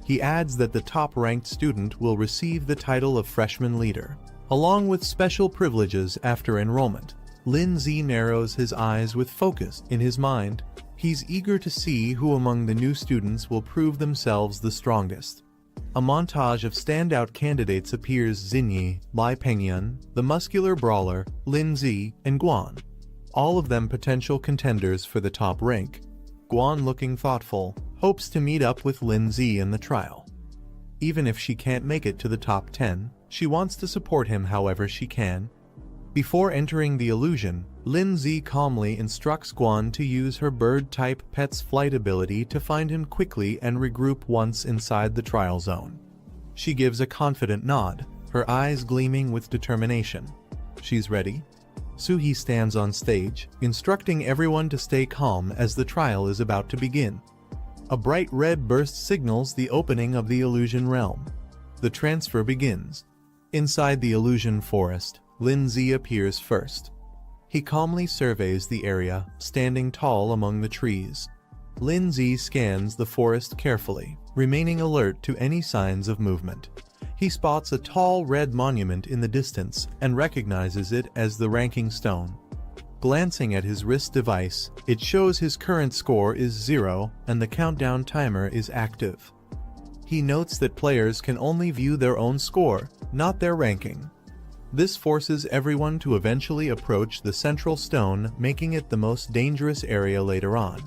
He adds that the top-ranked student will receive the title of freshman leader, along with special privileges after enrollment. Lin Zi narrows his eyes with focus in his mind. He's eager to see who among the new students will prove themselves the strongest. A montage of standout candidates appears: Xinyi, Lai Pengyun, the muscular brawler, Lin Zi, and Guan. All of them potential contenders for the top rank. Guan, looking thoughtful, hopes to meet up with Lin Zi in the trial. Even if she can't make it to the top 10, she wants to support him however she can. Before entering the illusion, Lin Zi calmly instructs Guan to use her bird-type pet's flight ability to find him quickly and regroup once inside the trial zone. She gives a confident nod, her eyes gleaming with determination. She's ready. Suhi stands on stage, instructing everyone to stay calm as the trial is about to begin. A bright red burst signals the opening of the illusion realm. The transfer begins. Inside the illusion forest, Lin Zi appears first. He calmly surveys the area, standing tall among the trees. Lin Zi scans the forest carefully, remaining alert to any signs of movement. He spots a tall red monument in the distance and recognizes it as the ranking stone. Glancing at his wrist device, it shows his current score is 0 and the countdown timer is active. He notes that players can only view their own score, not their ranking. This forces everyone to eventually approach the central stone, making it the most dangerous area later on.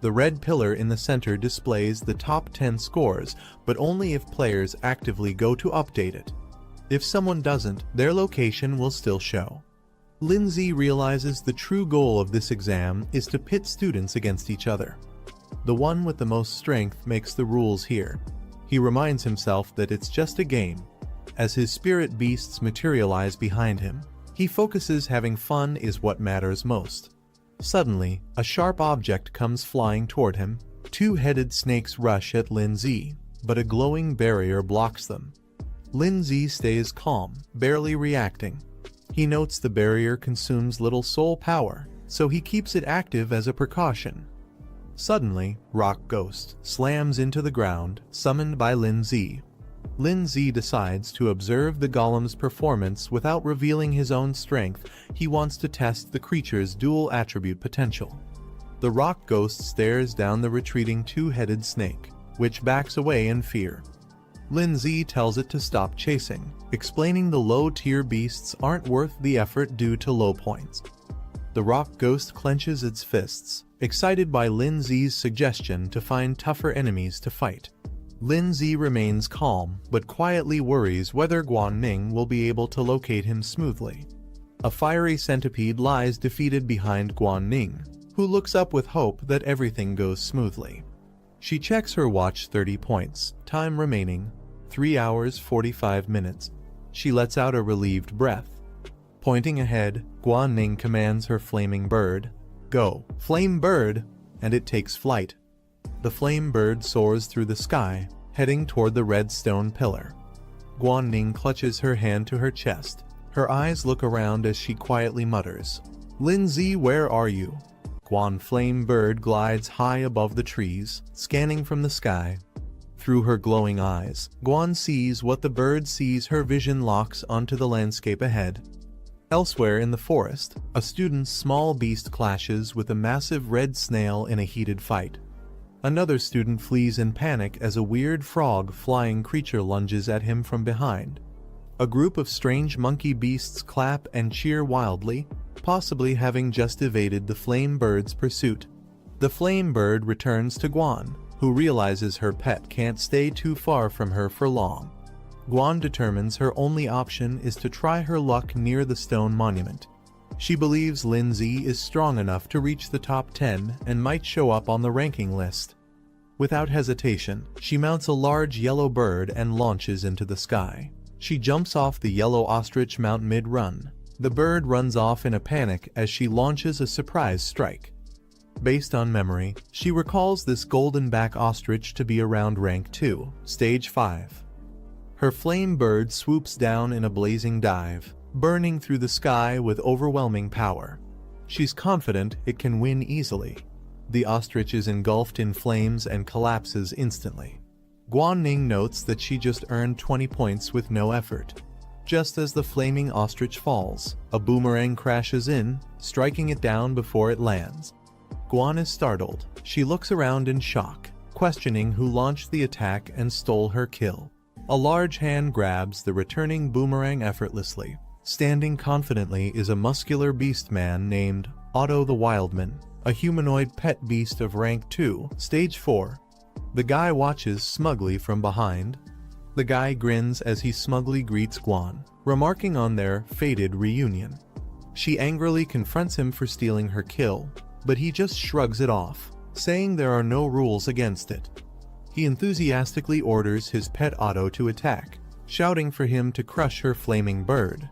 The red pillar in the center displays the top 10 scores, but only if players actively go to update it. If someone doesn't, their location will still show. Lin Zi realizes the true goal of this exam is to pit students against each other. The one with the most strength makes the rules here. He reminds himself that it's just a game. As his spirit beasts materialize behind him, he focuses having fun is what matters most. Suddenly, a sharp object comes flying toward him. Two-headed snakes rush at Lin Zi, but a glowing barrier blocks them. Lin Zi stays calm, barely reacting. He notes the barrier consumes little soul power, so he keeps it active as a precaution. Suddenly, Rock Ghost slams into the ground, summoned by Lin Zi. Lin Zi decides to observe the golem's performance without revealing his own strength. He wants to test the creature's dual attribute potential. The rock ghost stares down the retreating two-headed snake, which backs away in fear. Lin Zi tells it to stop chasing, explaining the low-tier beasts aren't worth the effort due to low points. The rock ghost clenches its fists, excited by Lin Zi's suggestion to find tougher enemies to fight. Lin Zi remains calm, but quietly worries whether Guan Ning will be able to locate him smoothly. A fiery centipede lies defeated behind Guan Ning, who looks up with hope that everything goes smoothly. She checks her watch. 30 points, time remaining, 3 hours 45 minutes. She lets out a relieved breath. Pointing ahead, Guan Ning commands her flaming bird, "Go, flame bird," and it takes flight. The flame bird soars through the sky, heading toward the red stone pillar. Guan Ning clutches her hand to her chest. Her eyes look around as she quietly mutters, "Lin Zi, where are you?" Guan Flame Bird glides high above the trees, scanning from the sky. Through her glowing eyes, Guan sees what the bird sees. Her vision locks onto the landscape ahead. Elsewhere in the forest, a student's small beast clashes with a massive red snail in a heated fight. Another student flees in panic as a weird frog-flying creature lunges at him from behind. A group of strange monkey beasts clap and cheer wildly, possibly having just evaded the flame bird's pursuit. The flame bird returns to Guan, who realizes her pet can't stay too far from her for long. Guan determines her only option is to try her luck near the stone monument. She believes Lin Zi is strong enough to reach the top 10 and might show up on the ranking list. Without hesitation, she mounts a large yellow bird and launches into the sky. She jumps off the yellow ostrich mount mid-run. The bird runs off in a panic as she launches a surprise strike. Based on memory, she recalls this golden-back ostrich to be around rank 2, stage 5. Her flame bird swoops down in a blazing dive, burning through the sky with overwhelming power. She's confident it can win easily. The ostrich is engulfed in flames and collapses instantly. Guanning notes that she just earned 20 points with no effort. Just as the flaming ostrich falls, a boomerang crashes in, striking it down before it lands. Guan is startled. She looks around in shock, questioning who launched the attack and stole her kill. A large hand grabs the returning boomerang effortlessly. Standing confidently is a muscular beast man named Otto the Wildman, a humanoid pet beast of rank 2, stage 4. The guy watches smugly from behind. The guy grins as he smugly greets Guan, remarking on their fated reunion. She angrily confronts him for stealing her kill, but he just shrugs it off, saying there are no rules against it. He enthusiastically orders his pet Otto to attack, shouting for him to crush her flaming bird.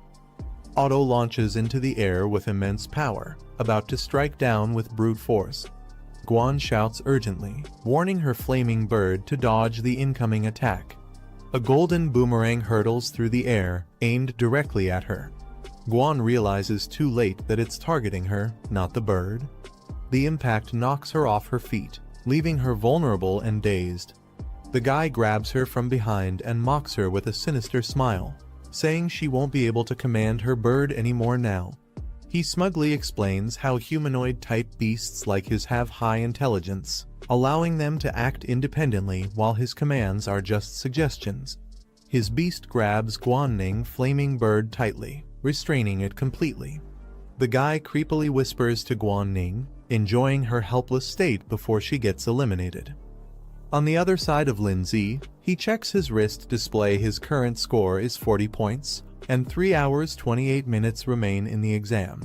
Otto launches into the air with immense power, about to strike down with brute force. Guan shouts urgently, warning her flaming bird to dodge the incoming attack. A golden boomerang hurtles through the air, aimed directly at her. Guan realizes too late that it's targeting her, not the bird. The impact knocks her off her feet, leaving her vulnerable and dazed. The guy grabs her from behind and mocks her with a sinister smile, saying she won't be able to command her bird anymore now. He smugly explains how humanoid-type beasts like his have high intelligence, allowing them to act independently while his commands are just suggestions. His beast grabs Guanning flaming bird tightly, restraining it completely. The guy creepily whispers to Guanning, enjoying her helpless state before she gets eliminated. On the other side of Lindsay, he checks his wrist display. His current score is 40 points, and 3 hours 28 minutes remain in the exam.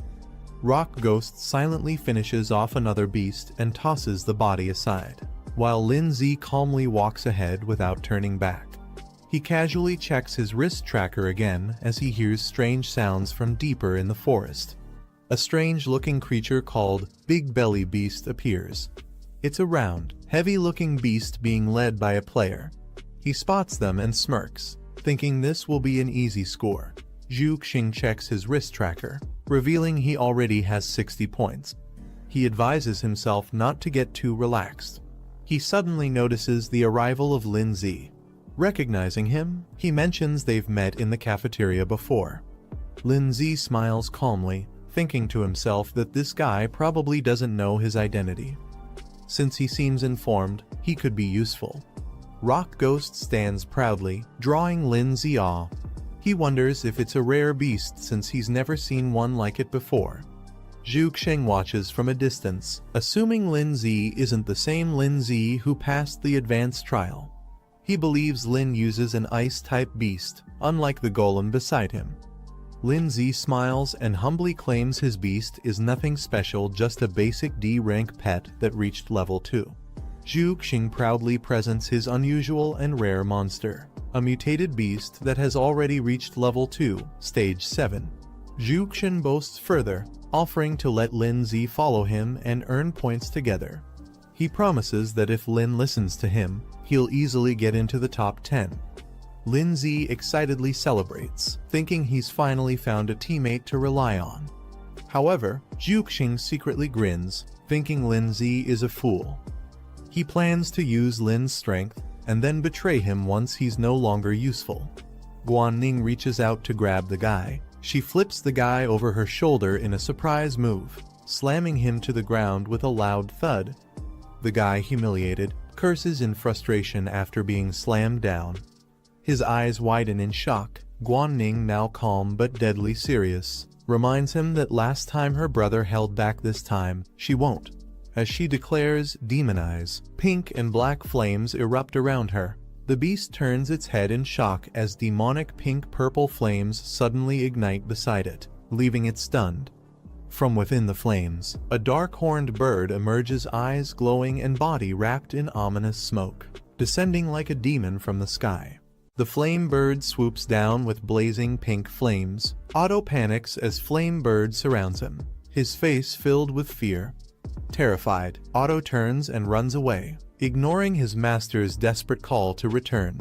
Rock Ghost silently finishes off another beast and tosses the body aside, while Lindsay calmly walks ahead without turning back. He casually checks his wrist tracker again as he hears strange sounds from deeper in the forest. A strange-looking creature called Big Belly Beast appears. It's a round, heavy-looking beast being led by a player. He spots them and smirks, thinking this will be an easy score. Zhu Xing checks his wrist tracker, revealing he already has 60 points. He advises himself not to get too relaxed. He suddenly notices the arrival of Lindsay. Recognizing him, he mentions they've met in the cafeteria before. Lindsay smiles calmly, thinking to himself that this guy probably doesn't know his identity. Since he seems informed, he could be useful. Rock Ghost stands proudly, drawing Lindsay off. He wonders if it's a rare beast since he's never seen one like it before. Zhu Xing watches from a distance, assuming Lindsay isn't the same Lindsay who passed the advanced trial. He believes Lin uses an ice-type beast, unlike the golem beside him. Lindsay smiles and humbly claims his beast is nothing special, just a basic D-rank pet that reached level 2. Zhu Xing proudly presents his unusual and rare monster, a mutated beast that has already reached level 2, stage 7. Zhu Xing boasts further, offering to let Lindsay follow him and earn points together. He promises that if Lin listens to him, he'll easily get into the top 10. Lindsay excitedly celebrates, thinking he's finally found a teammate to rely on. However, Zhu Xing secretly grins, thinking Lindsay is a fool. He plans to use Lin's strength and then betray him once he's no longer useful. Guanning reaches out to grab the guy. She flips the guy over her shoulder in a surprise move, slamming him to the ground with a loud thud. The guy, humiliated, curses in frustration after being slammed down. His eyes widen in shock. Guanning, now calm but deadly serious, reminds him that last time her brother held back, this time she won't. As she declares, "Demon eyes," pink and black flames erupt around her. The beast turns its head in shock as demonic pink-purple flames suddenly ignite beside it, leaving it stunned. From within the flames, a dark-horned bird emerges, eyes glowing and body wrapped in ominous smoke, descending like a demon from the sky. The flame bird swoops down with blazing pink flames. Otto panics as flame bird surrounds him, his face filled with fear. Terrified, Otto turns and runs away, ignoring his master's desperate call to return.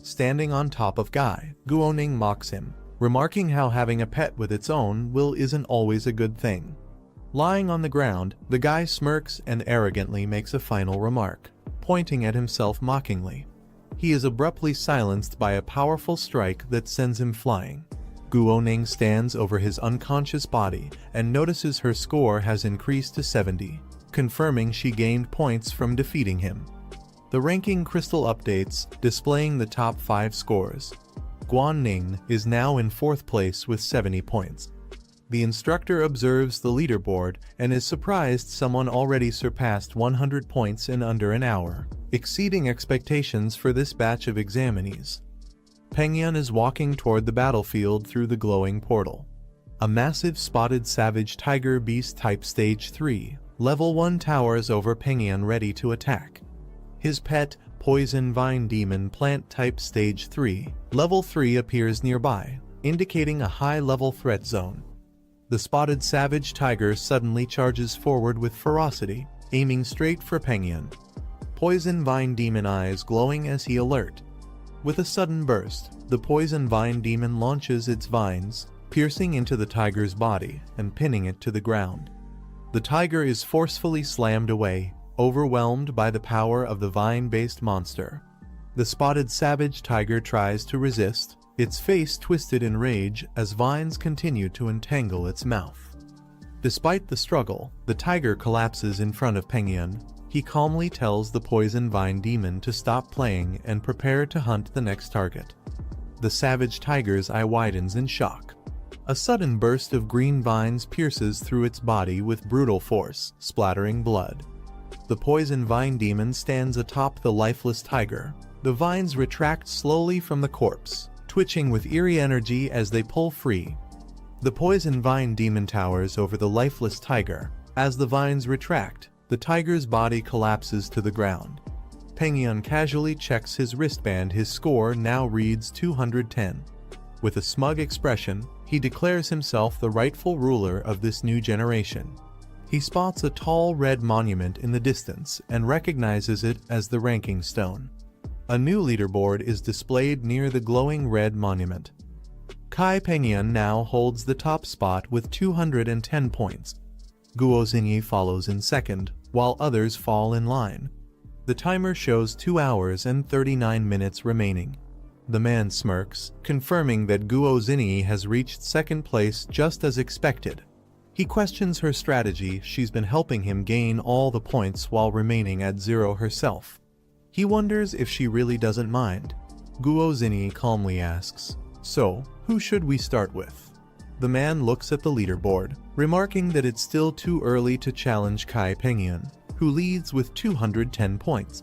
Standing on top of Guy, Guoning mocks him, remarking how having a pet with its own will isn't always a good thing. Lying on the ground, the guy smirks and arrogantly makes a final remark, pointing at himself mockingly. He is abruptly silenced by a powerful strike that sends him flying. Guoning stands over his unconscious body and notices her score has increased to 70, confirming she gained points from defeating him. The ranking crystal updates, displaying the top 5 scores. Guoning is now in 4th place with 70 points. The instructor observes the leaderboard and is surprised someone already surpassed 100 points in under an hour, exceeding expectations for this batch of examinees. Pengyun is walking toward the battlefield through the glowing portal. A massive spotted savage tiger beast type stage 3, level 1 towers over Pengyun ready to attack. His pet, poison vine demon plant type stage 3, level 3 appears nearby, indicating a high-level threat zone. The spotted savage tiger suddenly charges forward with ferocity, aiming straight for Pengyun. Poison vine demon eyes glowing as he alert. With a sudden burst, the poison vine demon launches its vines, piercing into the tiger's body and pinning it to the ground. The tiger is forcefully slammed away, overwhelmed by the power of the vine-based monster. The spotted savage tiger tries to resist, its face twisted in rage as vines continue to entangle its mouth. Despite the struggle, the tiger collapses in front of Pengyun. He calmly tells the poison vine demon to stop playing and prepare to hunt the next target. The savage tiger's eye widens in shock. A sudden burst of green vines pierces through its body with brutal force, splattering blood. The poison vine demon stands atop the lifeless tiger. The vines retract slowly from the corpse, twitching with eerie energy as they pull free. The poison vine demon towers over the lifeless tiger. As the vines retract, the tiger's body collapses to the ground. Pengyun casually checks his wristband. His score now reads 210. With a smug expression, he declares himself the rightful ruler of this new generation. He spots a tall red monument in the distance and recognizes it as the ranking stone. A new leaderboard is displayed near the glowing red monument. Kai Pengyun now holds the top spot with 210 points. Guo Xingyi follows in second, while others fall in line. The timer shows 2 hours and 39 minutes remaining. The man smirks, confirming that Guo Xingyi has reached second place just as expected. He questions her strategy. She's been helping him gain all the points while remaining at 0 herself. He wonders if she really doesn't mind. Guo Xingyi calmly asks, "So, who should we start with?" The man looks at the leaderboard, remarking that it's still too early to challenge Kai Pengyun, who leads with 210 points.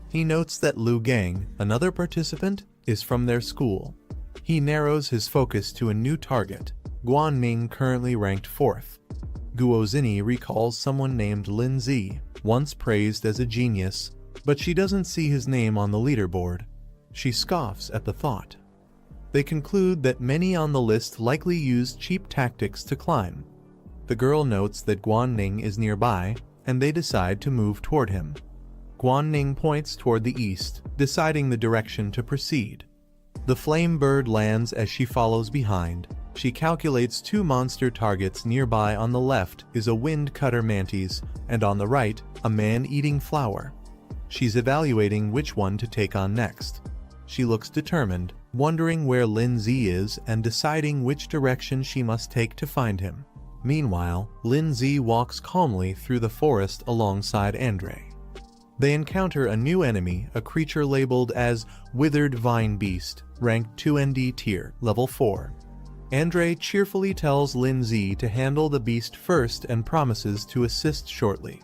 He notes that Lu Gang, another participant, is from their school. He narrows his focus to a new target, Guanming, currently ranked 4th. Guo Xingyi recalls someone named Lin Zi, once praised as a genius, but she doesn't see his name on the leaderboard. She scoffs at the thought. They conclude that many on the list likely used cheap tactics to climb. The girl notes that Guanning is nearby, and they decide to move toward him. Guanning points toward the east, deciding the direction to proceed. The flame bird lands as she follows behind. She calculates 2 monster targets. Nearby on the left is a wind cutter mantis, and on the right, a man-eating flower. She's evaluating which one to take on next. She looks determined, wondering where Lin Zi is and deciding which direction she must take to find him. Meanwhile, Lin Zi walks calmly through the forest alongside Andre. They encounter a new enemy, a creature labeled as Withered Vine Beast, ranked 2ND tier, level 4. Andre cheerfully tells Lin Zi to handle the beast first and promises to assist shortly.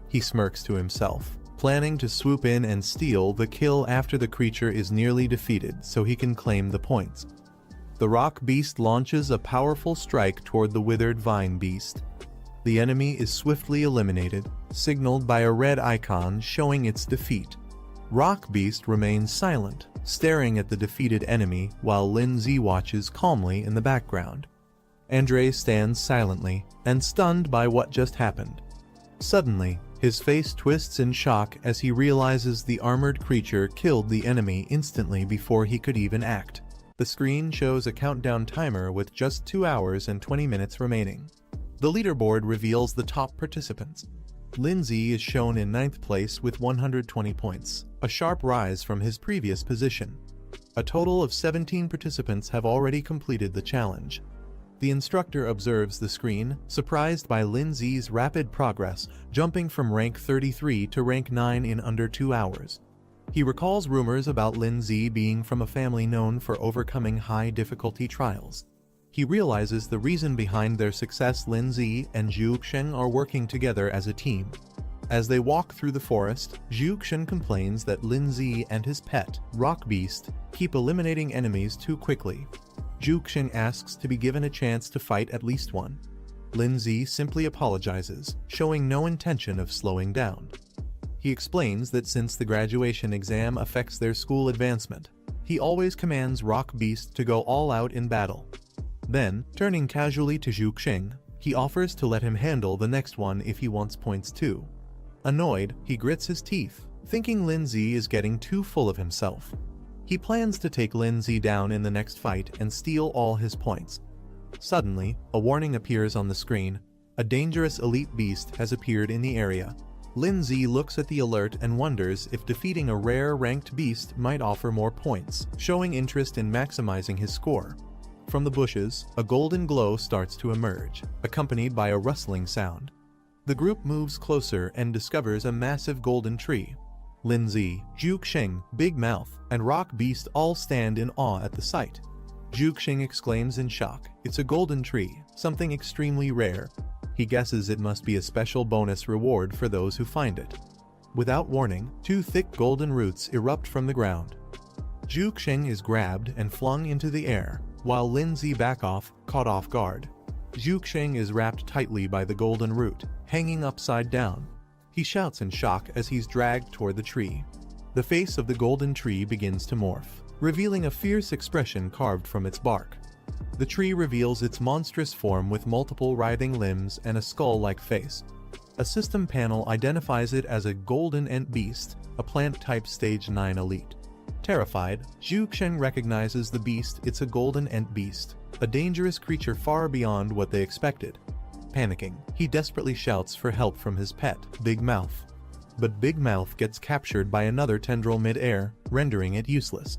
He smirks to himself, planning to swoop in and steal the kill after the creature is nearly defeated so he can claim the points. The rock beast launches a powerful strike toward the withered vine beast. The enemy is swiftly eliminated, signaled by a red icon showing its defeat. Rock beast remains silent, staring at the defeated enemy while Lin Zi watches calmly in the background. Andre stands silently and stunned by what just happened. Suddenly, his face twists in shock as he realizes the armored creature killed the enemy instantly before he could even act. The screen shows a countdown timer with just 2 hours and 20 minutes remaining. The leaderboard reveals the top participants. Lindsay is shown in 9th place with 120 points, a sharp rise from his previous position. A total of 17 participants have already completed the challenge. The instructor observes the screen, surprised by Lindsay's rapid progress, jumping from rank 33 to rank 9 in under 2 hours. He recalls rumors about Lindsay being from a family known for overcoming high-difficulty trials. He realizes the reason behind their success. Lindsay and Zhuxiang are working together as a team. As they walk through the forest, Zhuxiang complains that Lindsay and his pet, Rock Beast, keep eliminating enemies too quickly. Zhuxiang asks to be given a chance to fight at least one. Lindsay simply apologizes, showing no intention of slowing down. He explains that since the graduation exam affects their school advancement, he always commands Rock Beast to go all out in battle. Then, turning casually to Zhuxiang, he offers to let him handle the next one if he wants points too. Annoyed, he grits his teeth, thinking Lindsay is getting too full of himself. He plans to take Lindsay down in the next fight and steal all his points. Suddenly, a warning appears on the screen. A dangerous elite beast has appeared in the area. Lindsay looks at the alert and wonders if defeating a rare ranked beast might offer more points, showing interest in maximizing his score. From the bushes, a golden glow starts to emerge, accompanied by a rustling sound. The group moves closer and discovers a massive golden tree. Lindsay, Zhuxiang, Big Mouth, and Rock Beast all stand in awe at the sight. Zhuxiang exclaims in shock, "It's a golden tree, something extremely rare." He guesses it must be a special bonus reward for those who find it. Without warning, 2 thick golden roots erupt from the ground. Zhuxiang is grabbed and flung into the air, while Lindsay back off, caught off guard. Zhuxiang is wrapped tightly by the golden root, hanging upside down. He shouts in shock as he's dragged toward the tree. The face of the golden tree begins to morph, revealing a fierce expression carved from its bark. The tree reveals its monstrous form with multiple writhing limbs and a skull-like face. A system panel identifies it as a golden ant beast, a plant-type stage 9 elite. Terrified, Zhuxiang recognizes the beast. It's a golden ant beast, a dangerous creature far beyond what they expected. Panicking, he desperately shouts for help from his pet, Big Mouth. But Big Mouth gets captured by another tendril mid-air, rendering it useless.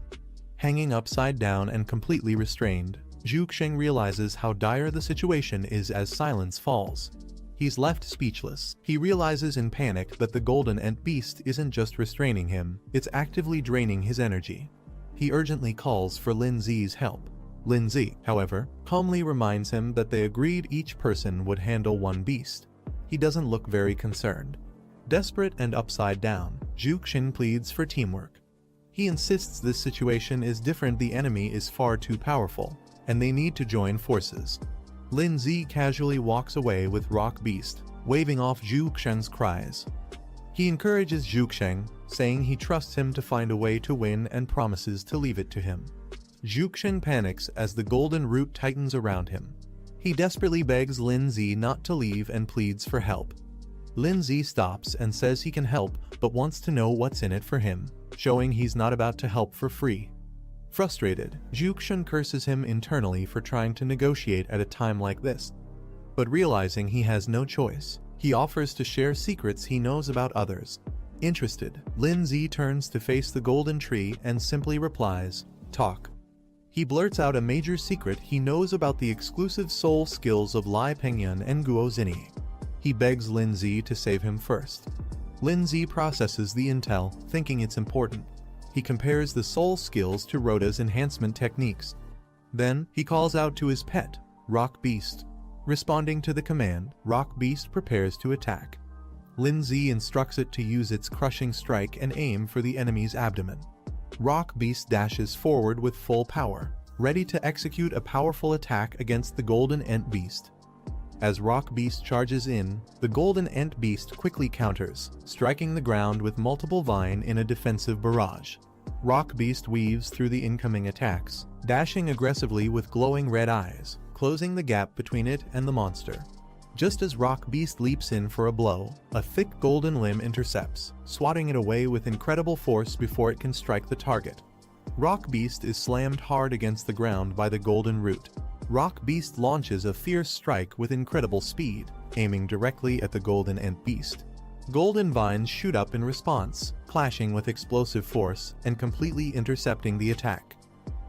Hanging upside down and completely restrained, Zhuxiang realizes how dire the situation is as silence falls. He's left speechless. He realizes in panic that the golden ant beast isn't just restraining him, it's actively draining his energy. He urgently calls for Lindsay's help. Lindsay, however, calmly reminds him that they agreed each person would handle one beast. He doesn't look very concerned. Desperate and upside down, Zhuxiang pleads for teamwork. He insists this situation is different. The enemy is far too powerful, and they need to join forces. Lindsay casually walks away with Rock Beast, waving off Zhuxiang's cries. He encourages Zhuxiang, saying he trusts him to find a way to win and promises to leave it to him. Zhuxiang panics as the golden root tightens around him. He desperately begs Lindsay not to leave and pleads for help. Lindsay stops and says he can help but wants to know what's in it for him, showing he's not about to help for free. Frustrated, Zhuxiang curses him internally for trying to negotiate at a time like this. But realizing he has no choice, he offers to share secrets he knows about others. Interested, Lindsay turns to face the golden tree and simply replies, "Talk." He blurts out a major secret he knows about the exclusive soul skills of Lai Pengyan and Guo Zinyi. He begs Lindsay to save him first. Lindsay processes the intel, thinking it's important. He compares the soul skills to Rhoda's enhancement techniques. Then, he calls out to his pet, Rock Beast. Responding to the command, Rock Beast prepares to attack. Lindsay instructs it to use its crushing strike and aim for the enemy's abdomen. Rock Beast dashes forward with full power, ready to execute a powerful attack against the golden ant beast. As Rock Beast charges in, the golden ant beast quickly counters, striking the ground with multiple vine in a defensive barrage. Rock Beast weaves through the incoming attacks, dashing aggressively with glowing red eyes, closing the gap between it and the monster. Just as Rock Beast leaps in for a blow, a thick golden limb intercepts, swatting it away with incredible force before it can strike the target. Rock Beast is slammed hard against the ground by the golden root. Rock Beast launches a fierce strike with incredible speed, aiming directly at the golden ant beast. Golden vines shoot up in response, clashing with explosive force and completely intercepting the attack.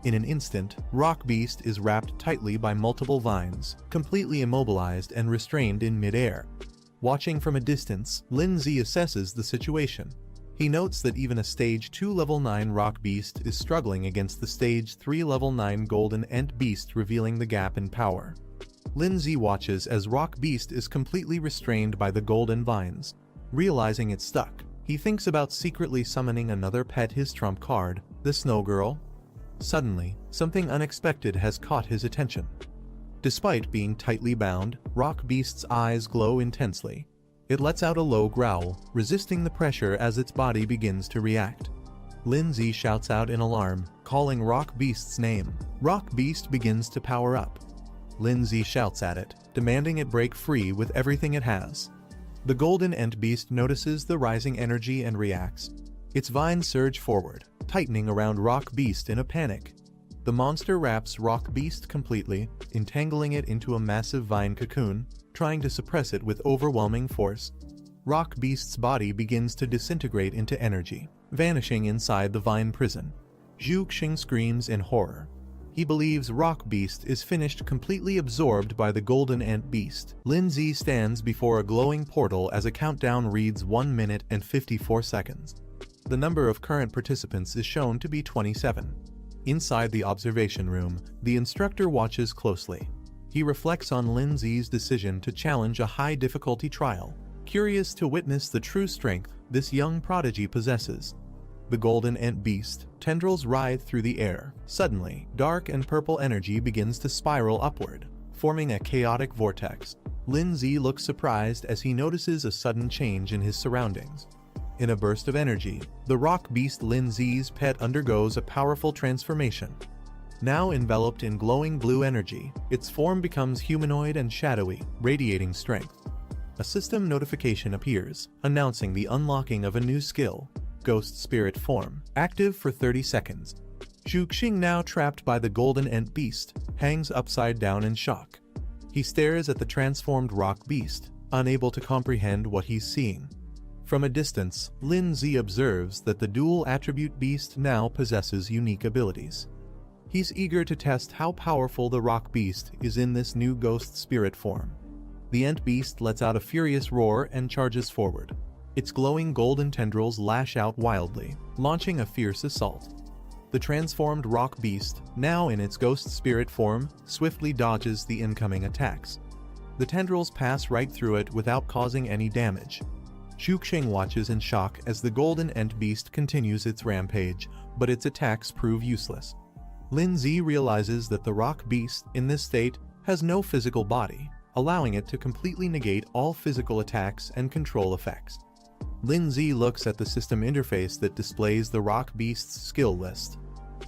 In an instant, Rock Beast is wrapped tightly by multiple vines, completely immobilized and restrained in mid-air. Watching from a distance, Lindsay assesses the situation. He notes that even a Stage 2 Level 9 Rock Beast is struggling against the Stage 3 Level 9 Golden Ant Beast, revealing the gap in power. Lindsay watches as Rock Beast is completely restrained by the golden vines. Realizing it's stuck, he thinks about secretly summoning another pet, his trump card, the Snow Girl. Suddenly, something unexpected has caught his attention. Despite being tightly bound, Rock Beast's eyes glow intensely. It lets out a low growl, resisting the pressure as its body begins to react. Lindsay shouts out in alarm, calling Rock Beast's name. Rock Beast begins to power up. Lindsay shouts at it, demanding it break free with everything it has. The Golden Ant Beast notices the rising energy and reacts. Its vines surge forward, tightening around Rock Beast in a panic. The monster wraps Rock Beast completely, entangling it into a massive vine cocoon, trying to suppress it with overwhelming force. Rock Beast's body begins to disintegrate into energy, vanishing inside the vine prison. Zhu Xing screams in horror. He believes Rock Beast is finished, completely absorbed by the Golden Ant Beast. Lindsay stands before a glowing portal as a countdown reads 1 minute and 54 seconds. The number of current participants is shown to be 27. Inside the observation room, the instructor watches closely. He reflects on Lindsay's decision to challenge a high-difficulty trial, curious to witness the true strength this young prodigy possesses. The Golden Ant Beast tendrils writhe through the air. Suddenly, dark and purple energy begins to spiral upward, forming a chaotic vortex. Lindsay looks surprised as he notices a sudden change in his surroundings. In a burst of energy, the Rock Beast, Lindsay's pet, undergoes a powerful transformation. Now enveloped in glowing blue energy, its form becomes humanoid and shadowy, radiating strength. A system notification appears, announcing the unlocking of a new skill, Ghost Spirit Form, active for 30 seconds. Zhu Xing, now trapped by the Golden Ant Beast, hangs upside down in shock. He stares at the transformed Rock Beast, unable to comprehend what he's seeing. From a distance, Lindsay observes that the dual attribute beast now possesses unique abilities. He's eager to test how powerful the Rock Beast is in this new Ghost Spirit form. The Ant Beast lets out a furious roar and charges forward. Its glowing golden tendrils lash out wildly, launching a fierce assault. The transformed Rock Beast, now in its Ghost Spirit form, swiftly dodges the incoming attacks. The tendrils pass right through it without causing any damage. Zhu Xing watches in shock as the Golden Ant Beast continues its rampage, but its attacks prove useless. Lindsay realizes that the Rock Beast, in this state, has no physical body, allowing it to completely negate all physical attacks and control effects. Lindsay looks at the system interface that displays the Rock Beast's skill list.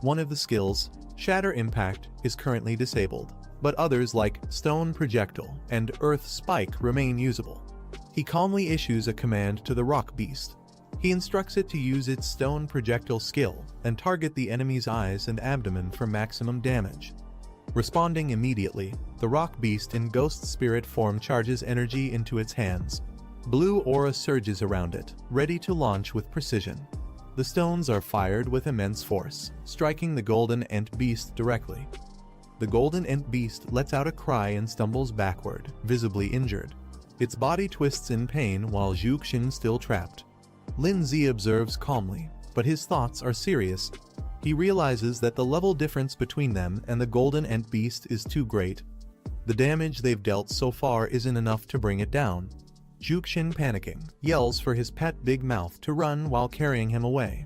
One of the skills, Shatter Impact, is currently disabled, but others like Stone Projectile and Earth Spike remain usable. He calmly issues a command to the Rock Beast. He instructs it to use its Stone Projectile skill and target the enemy's eyes and abdomen for maximum damage. Responding immediately, the Rock Beast in Ghost Spirit form charges energy into its hands. Blue aura surges around it, ready to launch with precision. The stones are fired with immense force, striking the Golden Ant Beast directly. The Golden Ant Beast lets out a cry and stumbles backward, visibly injured. Its body twists in pain while Zhu Xing still trapped. Lindsay observes calmly, but his thoughts are serious. He realizes that the level difference between them and the Golden Ant Beast is too great. The damage they've dealt so far isn't enough to bring it down. Zhu Xing, panicking, yells for his pet Big Mouth to run while carrying him away.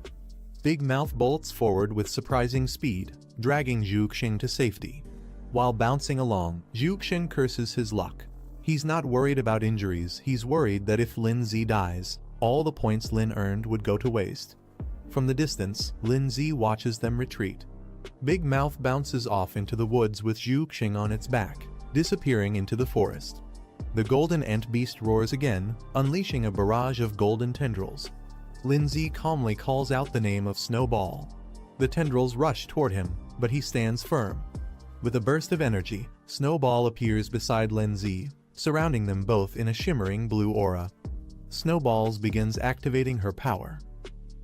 Big Mouth bolts forward with surprising speed, dragging Zhu Xing to safety. While bouncing along, Zhu Xing curses his luck. He's not worried about injuries, he's worried that if Lindsay dies, all the points Lin earned would go to waste. From the distance, Lindsay watches them retreat. Big Mouth bounces off into the woods with Zhu Xing on its back, disappearing into the forest. The golden ant beast roars again, unleashing a barrage of golden tendrils. Lindsay calmly calls out the name of Snowball. The tendrils rush toward him, but he stands firm. With a burst of energy, Snowball appears beside Lindsay, surrounding them both in a shimmering blue aura. Snowballs begins activating her power.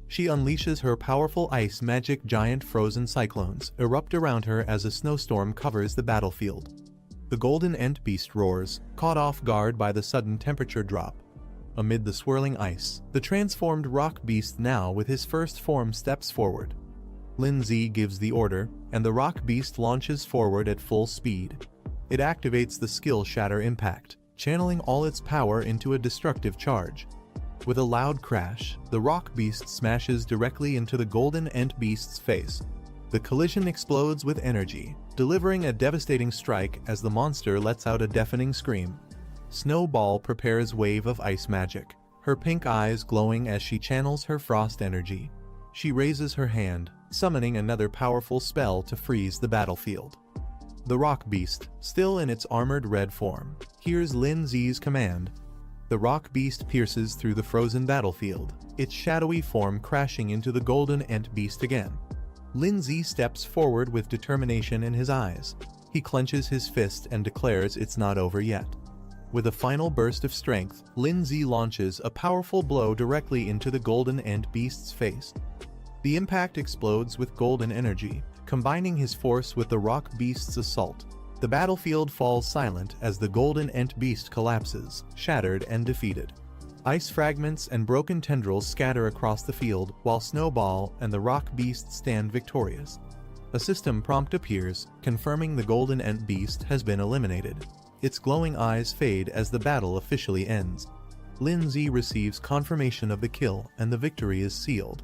She unleashes her powerful ice magic. Giant frozen cyclones erupt around her as a snowstorm covers the battlefield. The golden ant beast roars, caught off guard by the sudden temperature drop. Amid the swirling ice, the transformed rock beast now with his first form steps forward. Lindsay gives the order, and the rock beast launches forward at full speed. It activates the skill Shatter Impact, channeling all its power into a destructive charge. With a loud crash, the rock beast smashes directly into the golden ant beast's face. The collision explodes with energy, delivering a devastating strike as the monster lets out a deafening scream. Snowball prepares wave of ice magic, her pink eyes glowing as she channels her frost energy. She raises her hand, summoning another powerful spell to freeze the battlefield. The rock beast, still in its armored red form, hears Lindsay's command. The rock beast pierces through the frozen battlefield, its shadowy form crashing into the golden ant beast again. Lindsay steps forward with determination in his eyes. He clenches his fist and declares it's not over yet. With a final burst of strength, Lindsay launches a powerful blow directly into the golden ant beast's face. The impact explodes with golden energy, combining his force with the rock beast's assault. The battlefield falls silent as the golden ant beast collapses, shattered and defeated. Ice fragments and broken tendrils scatter across the field, while Snowball and the rock beast stand victorious. A system prompt appears, confirming the golden ant beast has been eliminated. Its glowing eyes fade as the battle officially ends. Lindsay receives confirmation of the kill, and the victory is sealed.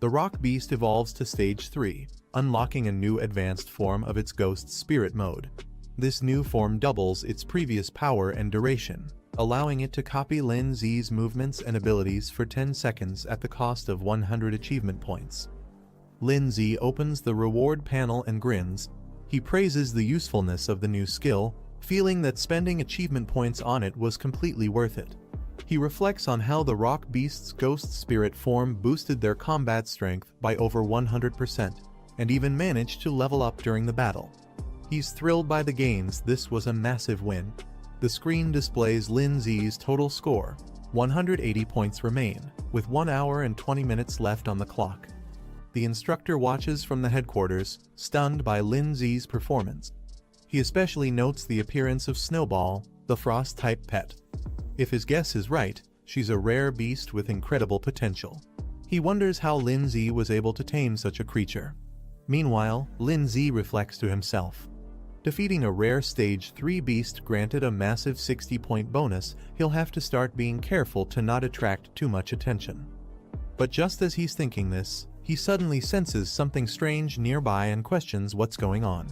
The rock beast evolves to Stage 3, unlocking a new advanced form of its ghost spirit mode. This new form doubles its previous power and duration, allowing it to copy Lindsay's movements and abilities for 10 seconds at the cost of 100 achievement points. Lindsay opens the reward panel and grins. He praises the usefulness of the new skill, feeling that spending achievement points on it was completely worth it. He reflects on how the rock beast's ghost spirit form boosted their combat strength by over 100%, and even managed to level up during the battle. He's thrilled by the gains. This was a massive win. The screen displays Lindsay's total score. 180 points remain, with 1 hour and 20 minutes left on the clock. The instructor watches from the headquarters, stunned by Lindsay's performance. He especially notes the appearance of Snowball, the frost-type pet. If his guess is right, she's a rare beast with incredible potential. He wonders how Lindsay was able to tame such a creature. Meanwhile, Lindsay reflects to himself. Defeating a rare Stage 3 beast granted a massive 60-point bonus. He'll have to start being careful to not attract too much attention. But just as he's thinking this, he suddenly senses something strange nearby and questions what's going on.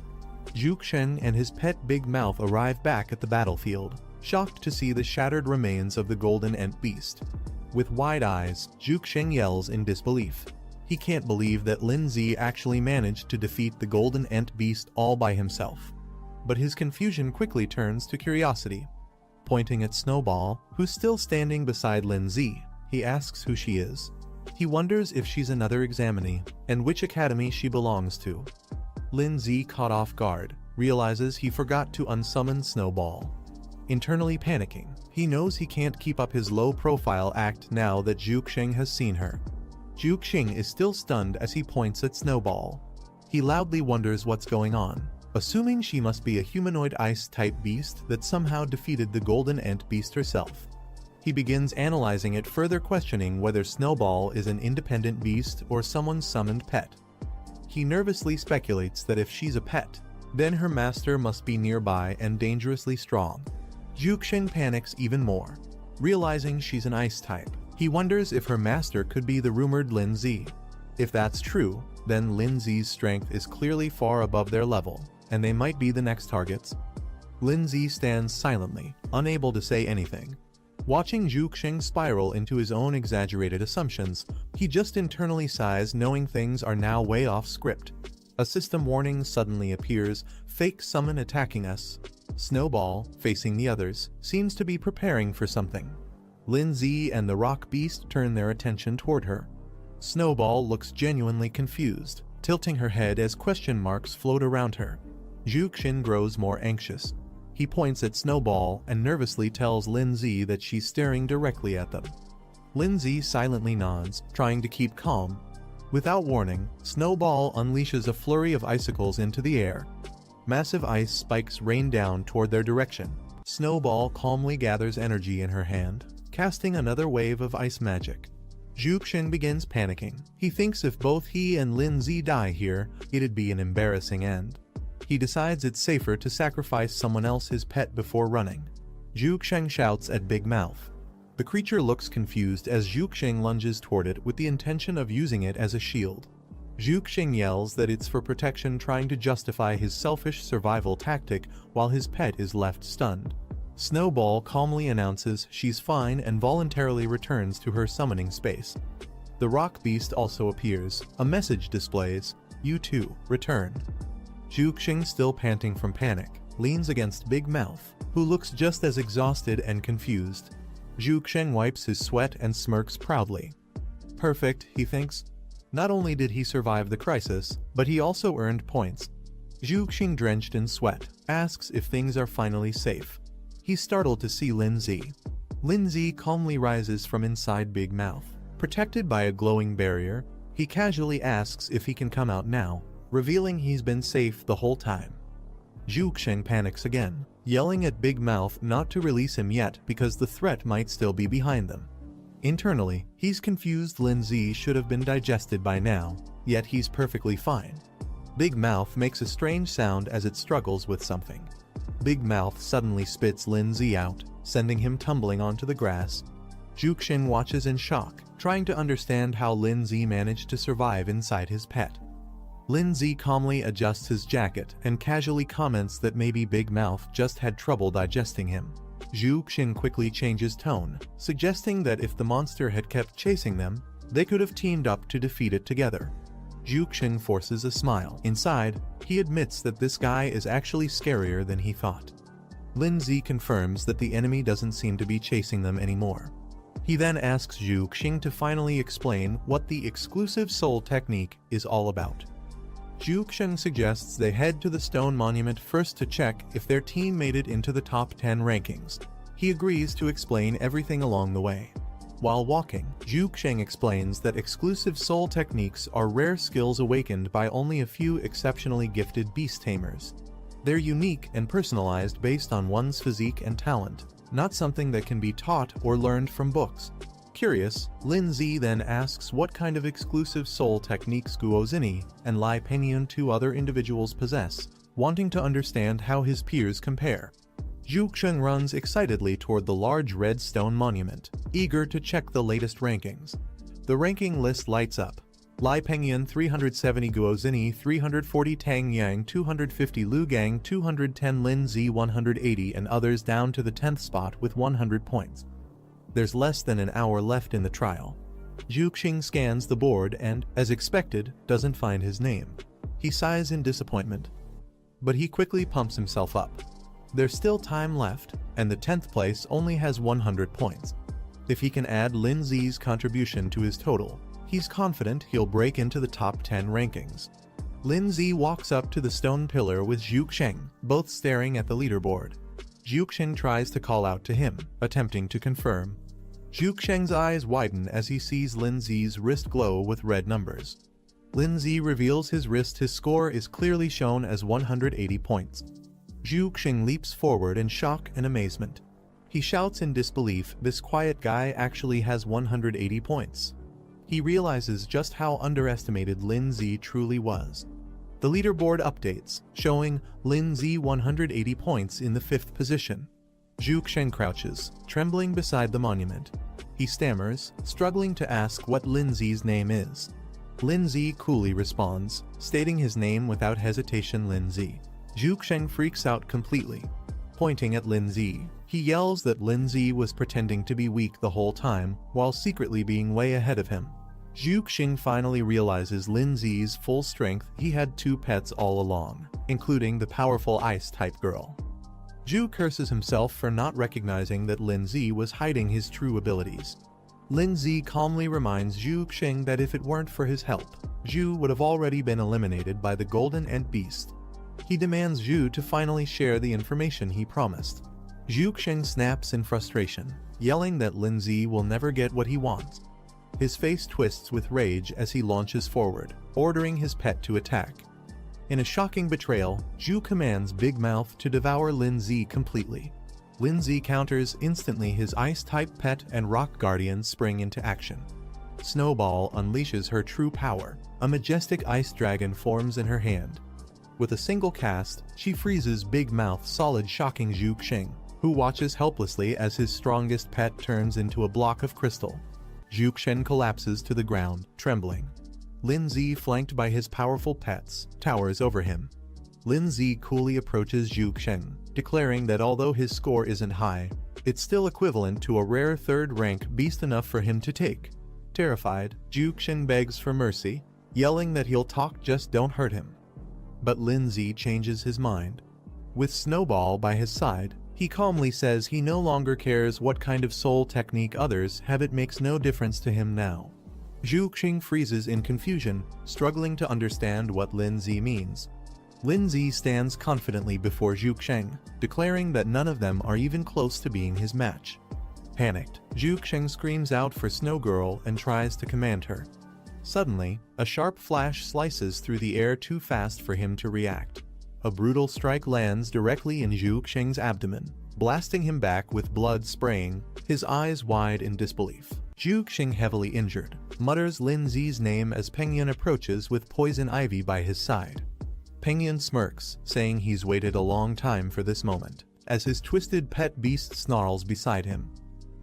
Zhuxing and his pet Big Mouth arrive back at the battlefield, shocked to see the shattered remains of the golden ant beast. With wide eyes, Zhuxing yells in disbelief. He can't believe that Lindsay actually managed to defeat the golden ant beast all by himself. But his confusion quickly turns to curiosity. Pointing at Snowball, who's still standing beside Lindsay, he asks who she is. He wonders if she's another examinee, and which academy she belongs to. Lindsay, caught off guard, realizes he forgot to unsummon Snowball. Internally panicking, he knows he can't keep up his low-profile act now that Zhuxing has seen her. Zhuxing is still stunned as he points at Snowball. He loudly wonders what's going on, assuming she must be a humanoid ice-type beast that somehow defeated the golden ant beast herself. He begins analyzing it, further questioning whether Snowball is an independent beast or someone's summoned pet. He nervously speculates that if she's a pet, then her master must be nearby and dangerously strong. Zhuxing panics even more. Realizing she's an ice type, he wonders if her master could be the rumored Lindsay. If that's true, then Lindsay's strength is clearly far above their level, and they might be the next targets. Lindsay stands silently, unable to say anything. Watching Zhuxing spiral into his own exaggerated assumptions, he just internally sighs, knowing things are now way off script. A system warning suddenly appears. Fake summon attacking us. Snowball, facing the others, seems to be preparing for something. Lindsay and the rock beast turn their attention toward her. Snowball looks genuinely confused, tilting her head as question marks float around her. Zhuxin grows more anxious. He points at Snowball and nervously tells Lindsay that she's staring directly at them. Lindsay silently nods, trying to keep calm. Without warning, Snowball unleashes a flurry of icicles into the air. Massive ice spikes rain down toward their direction. Snowball calmly gathers energy in her hand, casting another wave of ice magic. Zhuxin begins panicking. He thinks if both he and Lindsay die here, it'd be an embarrassing end. He decides it's safer to sacrifice someone else's pet before running. Zhuxin shouts at Big Mouth. The creature looks confused as Zhuxin lunges toward it with the intention of using it as a shield. Zhuxin yells that it's for protection, trying to justify his selfish survival tactic while his pet is left stunned. Snowball calmly announces she's fine and voluntarily returns to her summoning space. The rock beast also appears. A message displays, "You too, return." Zhuxin, still panting from panic, leans against Big Mouth, who looks just as exhausted and confused. Zhuxin wipes his sweat and smirks proudly. Perfect, he thinks. Not only did he survive the crisis, but he also earned points. Zhuxin, drenched in sweat, asks if things are finally safe. He's startled to see Lindsay. Lindsay calmly rises from inside Big Mouth. Protected by a glowing barrier, he casually asks if he can come out now, revealing he's been safe the whole time. Zhuxin panics again, yelling at Big Mouth not to release him yet because the threat might still be behind them. Internally, he's confused. Lindsay should have been digested by now, yet he's perfectly fine. Big Mouth makes a strange sound as it struggles with something. Big Mouth suddenly spits Lindsay out, sending him tumbling onto the grass. Zhuxin watches in shock, trying to understand how Lindsay managed to survive inside his pet. Lindsay calmly adjusts his jacket and casually comments that maybe Big Mouth just had trouble digesting him. Zhuxin quickly changes tone, suggesting that if the monster had kept chasing them, they could have teamed up to defeat it together. Zhuxin forces a smile. Inside, he admits that this guy is actually scarier than he thought. Lindsay confirms that the enemy doesn't seem to be chasing them anymore. He then asks Zhuxin to finally explain what the exclusive soul technique is all about. Zhuxin suggests they head to the stone monument first to check if their team made it into the top 10 rankings. He agrees to explain everything along the way. While walking, Zhuxin explains that exclusive soul techniques are rare skills awakened by only a few exceptionally gifted beast tamers. They're unique and personalized based on one's physique and talent, not something that can be taught or learned from books. Curious, Lindsay then asks what kind of exclusive soul techniques Guozini and Lai Pengyun, two other individuals, possess, wanting to understand how his peers compare. Zhuxin runs excitedly toward the large red stone monument, eager to check the latest rankings. The ranking list lights up. Lai Pengyun 370, Guozini 340, Tang Yang 250, Lu Gang 210, Lindsay 180, and others down to the 10th spot with 100 points. There's less than an hour left in the trial. Zhuxin scans the board and, as expected, doesn't find his name. He sighs in disappointment. But he quickly pumps himself up. There's still time left, and the 10th place only has 100 points. If he can add Lindsay's contribution to his total, he's confident he'll break into the top 10 rankings. Lindsay walks up to the stone pillar with Zhuxin, both staring at the leaderboard. Zhuxin tries to call out to him, attempting to confirm. Zhuxin's eyes widen as he sees Lindsay's wrist glow with red numbers. Lindsay reveals his wrist. His score is clearly shown as 180 points. Zhuxin leaps forward in shock and amazement. He shouts in disbelief, this quiet guy actually has 180 points. He realizes just how underestimated Lindsay truly was. The leaderboard updates, showing Lindsay 180 points in the 5th position. Zhuxin crouches, trembling beside the monument. He stammers, struggling to ask what Lindsay's name is. Lindsay coolly responds, stating his name without hesitation, Lindsay. Zhuxin freaks out completely. Pointing at Lindsay, he yells that Lindsay was pretending to be weak the whole time, while secretly being way ahead of him. Zhuxin finally realizes Lindsay's full strength. He had 2 pets all along, including the powerful ice-type girl. Zhu curses himself for not recognizing that Lin Zi was hiding his true abilities. Lin Zi calmly reminds Zhu Xing that if it weren't for his help, Zhu would have already been eliminated by the Golden Ant Beast. He demands Zhu to finally share the information he promised. Zhu Xing snaps in frustration, yelling that Lin Zi will never get what he wants. His face twists with rage as he launches forward, ordering his pet to attack. In a shocking betrayal, Zhu commands Big Mouth to devour Lin Zi completely. Lin Zi counters instantly. His ice-type pet and rock guardians spring into action. Snowball unleashes her true power. A majestic ice dragon forms in her hand. With a single cast, she freezes Big Mouth solid, shocking Zhu Xing, who watches helplessly as his strongest pet turns into a block of crystal. Zhu Xing collapses to the ground, trembling. Lin Zi, flanked by his powerful pets, towers over him. Lin Zi coolly approaches Zhu Xing, declaring that although his score isn't high, it's still equivalent to a rare third-rank beast enough for him to take. Terrified, Zhu Xing begs for mercy, yelling that he'll talk, just don't hurt him. But Lin Zi changes his mind. With Snowball by his side, he calmly says he no longer cares what kind of soul technique others have, it makes no difference to him now. Zhu Xing freezes in confusion, struggling to understand what Lin Zi means. Lin Zi stands confidently before Zhu Xing, declaring that none of them are even close to being his match. Panicked, Zhu Xing screams out for Snow Girl and tries to command her. Suddenly, a sharp flash slices through the air too fast for him to react. A brutal strike lands directly in Zhu Xing's abdomen, blasting him back with blood spraying, his eyes wide in disbelief. Zhu Xing, heavily injured, mutters Lin Zi's name as Pengyan approaches with poison ivy by his side. Pengyan smirks, saying he's waited a long time for this moment, as his twisted pet beast snarls beside him.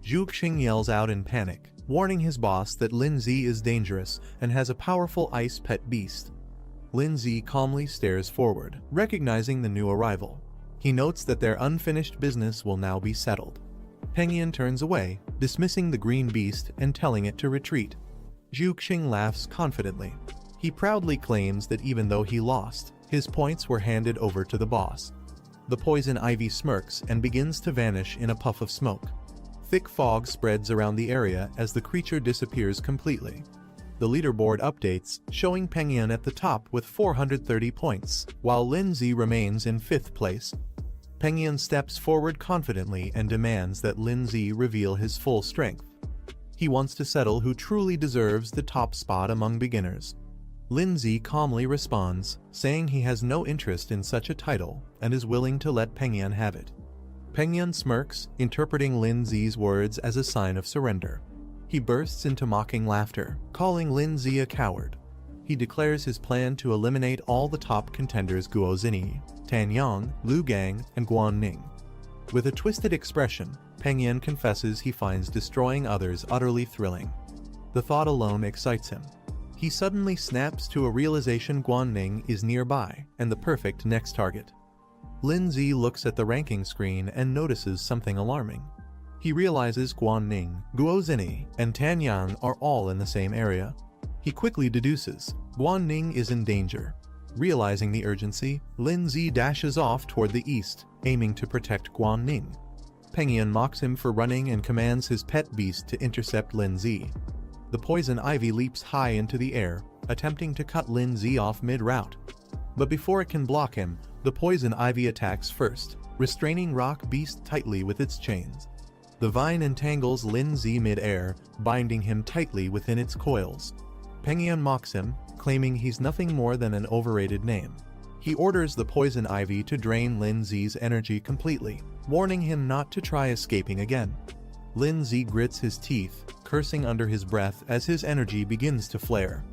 Zhu Xing yells out in panic, warning his boss that Lin Zi is dangerous and has a powerful ice pet beast. Lin Zi calmly stares forward, recognizing the new arrival. He notes that their unfinished business will now be settled. Pengyan turns away, dismissing the green beast and telling it to retreat. Zhu Xing laughs confidently. He proudly claims that even though he lost, his points were handed over to the boss. The poison ivy smirks and begins to vanish in a puff of smoke. Thick fog spreads around the area as the creature disappears completely. The leaderboard updates, showing Pengyan at the top with 430 points, while Lin Zi remains in 5th place. Pengyan steps forward confidently and demands that Lin Zi reveal his full strength. He wants to settle who truly deserves the top spot among beginners. Lin Zi calmly responds, saying he has no interest in such a title and is willing to let Pengyan have it. Pengyan smirks, interpreting Lin Zi's words as a sign of surrender. He bursts into mocking laughter, calling Lin Zi a coward. He declares his plan to eliminate all the top contenders: Guo Zini, Tan Yang, Lu Gang, and Guan Ning. With a twisted expression, Pengyan confesses he finds destroying others utterly thrilling. The thought alone excites him. He suddenly snaps to a realization: Guan Ning is nearby and the perfect next target. Lin Zi looks at the ranking screen and notices something alarming. He realizes Guan Ning, Guo Zini, and Tan Yang are all in the same area. He quickly deduces Guan Ning is in danger. Realizing the urgency, Lin Zi dashes off toward the east, aiming to protect Guan Ning. Pengyan mocks him for running and commands his pet beast to intercept Lin Zi. The poison ivy leaps high into the air, attempting to cut Lin Zi off mid-route. But before it can block him, the poison ivy attacks first, restraining Rock Beast tightly with its chains. The vine entangles Lin Zi mid-air, binding him tightly within its coils. Pengyan mocks him, claiming he's nothing more than an overrated name. He orders the poison ivy to drain Lin Zi's energy completely, warning him not to try escaping again. Lin Zi grits his teeth, cursing under his breath as his energy begins to flare.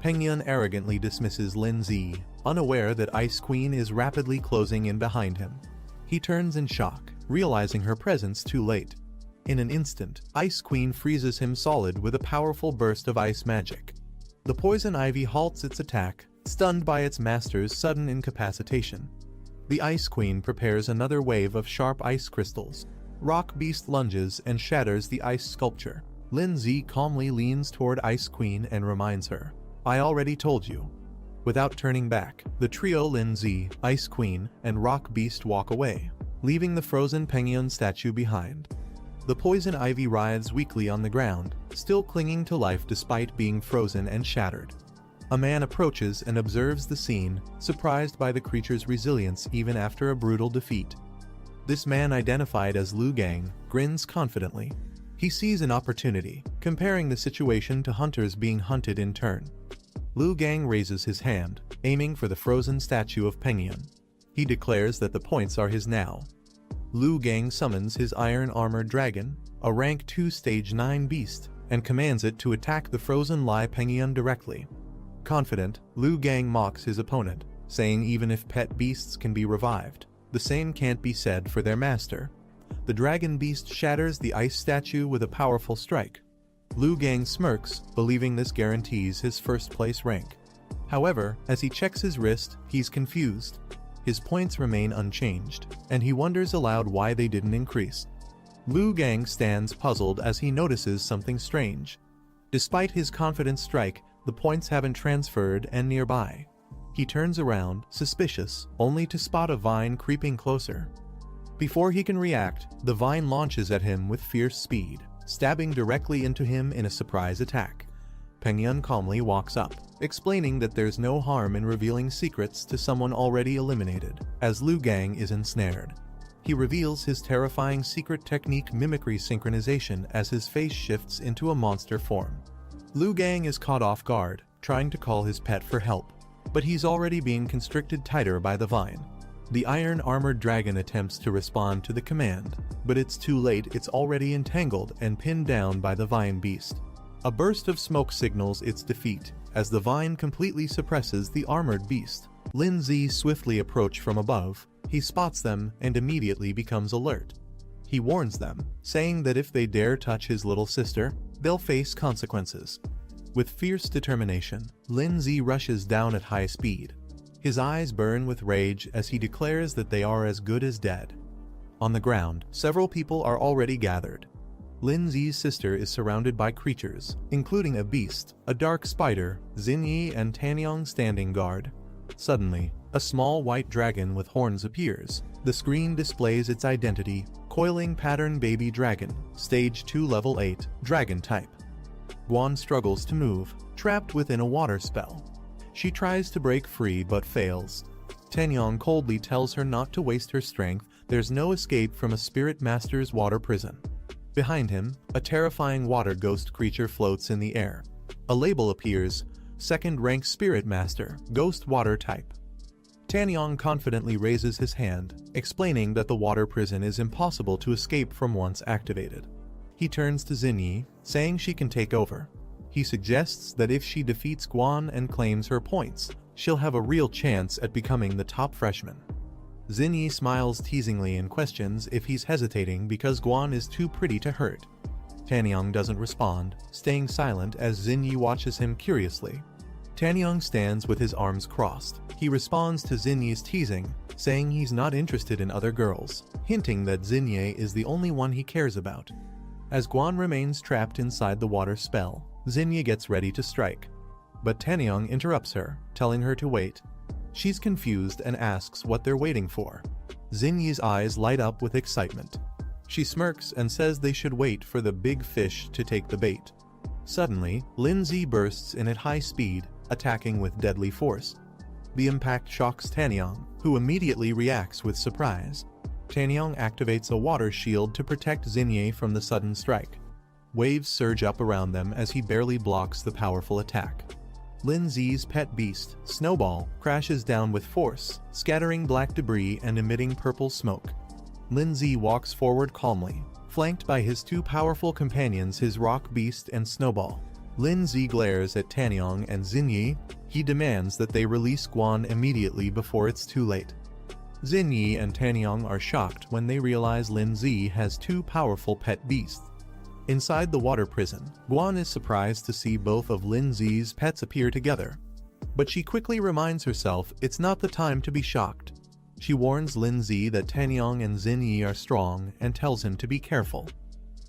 Pengyan arrogantly dismisses Lin Zi, unaware that Ice Queen is rapidly closing in behind him. He turns in shock, realizing her presence too late. In an instant, Ice Queen freezes him solid with a powerful burst of ice magic. The poison ivy halts its attack, stunned by its master's sudden incapacitation. The Ice Queen prepares another wave of sharp ice crystals. Rock Beast lunges and shatters the ice sculpture. Lin Zi calmly leans toward Ice Queen and reminds her, "I already told you." Without turning back, the trio Lin Zi, Ice Queen, and Rock Beast walk away. leaving the frozen Pengyun statue behind. The poison ivy writhes weakly on the ground, still clinging to life despite being frozen and shattered. A man approaches and observes the scene, surprised by the creature's resilience even after a brutal defeat. This man, identified as Lu Gang, grins confidently. He sees an opportunity, comparing the situation to hunters being hunted in turn. Lu Gang raises his hand, aiming for the frozen statue of Pengyun. He declares that the points are his now. Lu Gang summons his iron-armored dragon, a rank 2 stage 9 beast, and commands it to attack the frozen Lai Pengyun directly. Confident, Lu Gang mocks his opponent, saying even if pet beasts can be revived, the same can't be said for their master. The dragon beast shatters the ice statue with a powerful strike. Lu Gang smirks, believing this guarantees his first-place rank. However, as he checks his wrist, he's confused. His points remain unchanged, and he wonders aloud why they didn't increase. Lu Gang stands puzzled as he notices something strange. Despite his confident strike, the points haven't transferred and nearby. He turns around, suspicious, only to spot a vine creeping closer. Before he can react, the vine launches at him with fierce speed, stabbing directly into him in a surprise attack. Pengyun calmly walks up, explaining that there's no harm in revealing secrets to someone already eliminated, as Lu Gang is ensnared. He reveals his terrifying secret technique, mimicry synchronization, as his face shifts into a monster form. Lu Gang is caught off guard, trying to call his pet for help, but he's already being constricted tighter by the vine. The iron-armored dragon attempts to respond to the command, but it's too late. It's already entangled and pinned down by the vine beast. A burst of smoke signals its defeat, as the vine completely suppresses the armored beast. Lin Zi swiftly approach from above. He spots them and immediately becomes alert. He warns them, saying that if they dare touch his little sister, they'll face consequences. With fierce determination, Lin Zi rushes down at high speed. His eyes burn with rage as he declares that they are as good as dead. On the ground, several people are already gathered. Lin Zi's sister is surrounded by creatures, including a beast, a dark spider, Xinyi and Tanyong standing guard. Suddenly, a small white dragon with horns appears. The screen displays its identity: coiling pattern baby dragon, stage 2 level 8, dragon type. Guan struggles to move, trapped within a water spell. She tries to break free but fails. Tanyong coldly tells her not to waste her strength. There's no escape from a spirit master's water prison. Behind him, a terrifying water ghost creature floats in the air. A label appears: second rank spirit master, ghost water type. Tanyong confidently raises his hand, explaining that the water prison is impossible to escape from once activated. He turns to Xinyi, saying she can take over. He suggests that if she defeats Guan and claims her points, she'll have a real chance at becoming the top freshman. Xinyi smiles teasingly and questions if he's hesitating because Guan is too pretty to hurt. Tanyong doesn't respond, staying silent as Xinyi watches him curiously. Tanyong stands with his arms crossed. He responds to Xinyi's teasing, saying he's not interested in other girls, hinting that Xinyi is the only one he cares about. As Guan remains trapped inside the water spell, Xinyi gets ready to strike. But Tanyong interrupts her, telling her to wait. She's confused and asks what they're waiting for. Xinyi's eyes light up with excitement. She smirks and says they should wait for the big fish to take the bait. Suddenly, Lin Zi bursts in at high speed, attacking with deadly force. The impact shocks Tanyong, who immediately reacts with surprise. Tanyong activates a water shield to protect Xinyi from the sudden strike. Waves surge up around them as he barely blocks the powerful attack. Lin Zi's pet beast, Snowball, crashes down with force, scattering black debris and emitting purple smoke. Lin Zi walks forward calmly, flanked by his two powerful companions, his rock beast and Snowball. Lin Zi glares at Tanyong and Xinyi. He demands that they release Guan immediately before it's too late. Xinyi and Tanyong are shocked when they realize Lin Zi has two powerful pet beasts. Inside the water prison, Guan is surprised to see both of Lin Zi's pets appear together. But she quickly reminds herself it's not the time to be shocked. She warns Lin Zi that Tanyong and Xinyi are strong and tells him to be careful.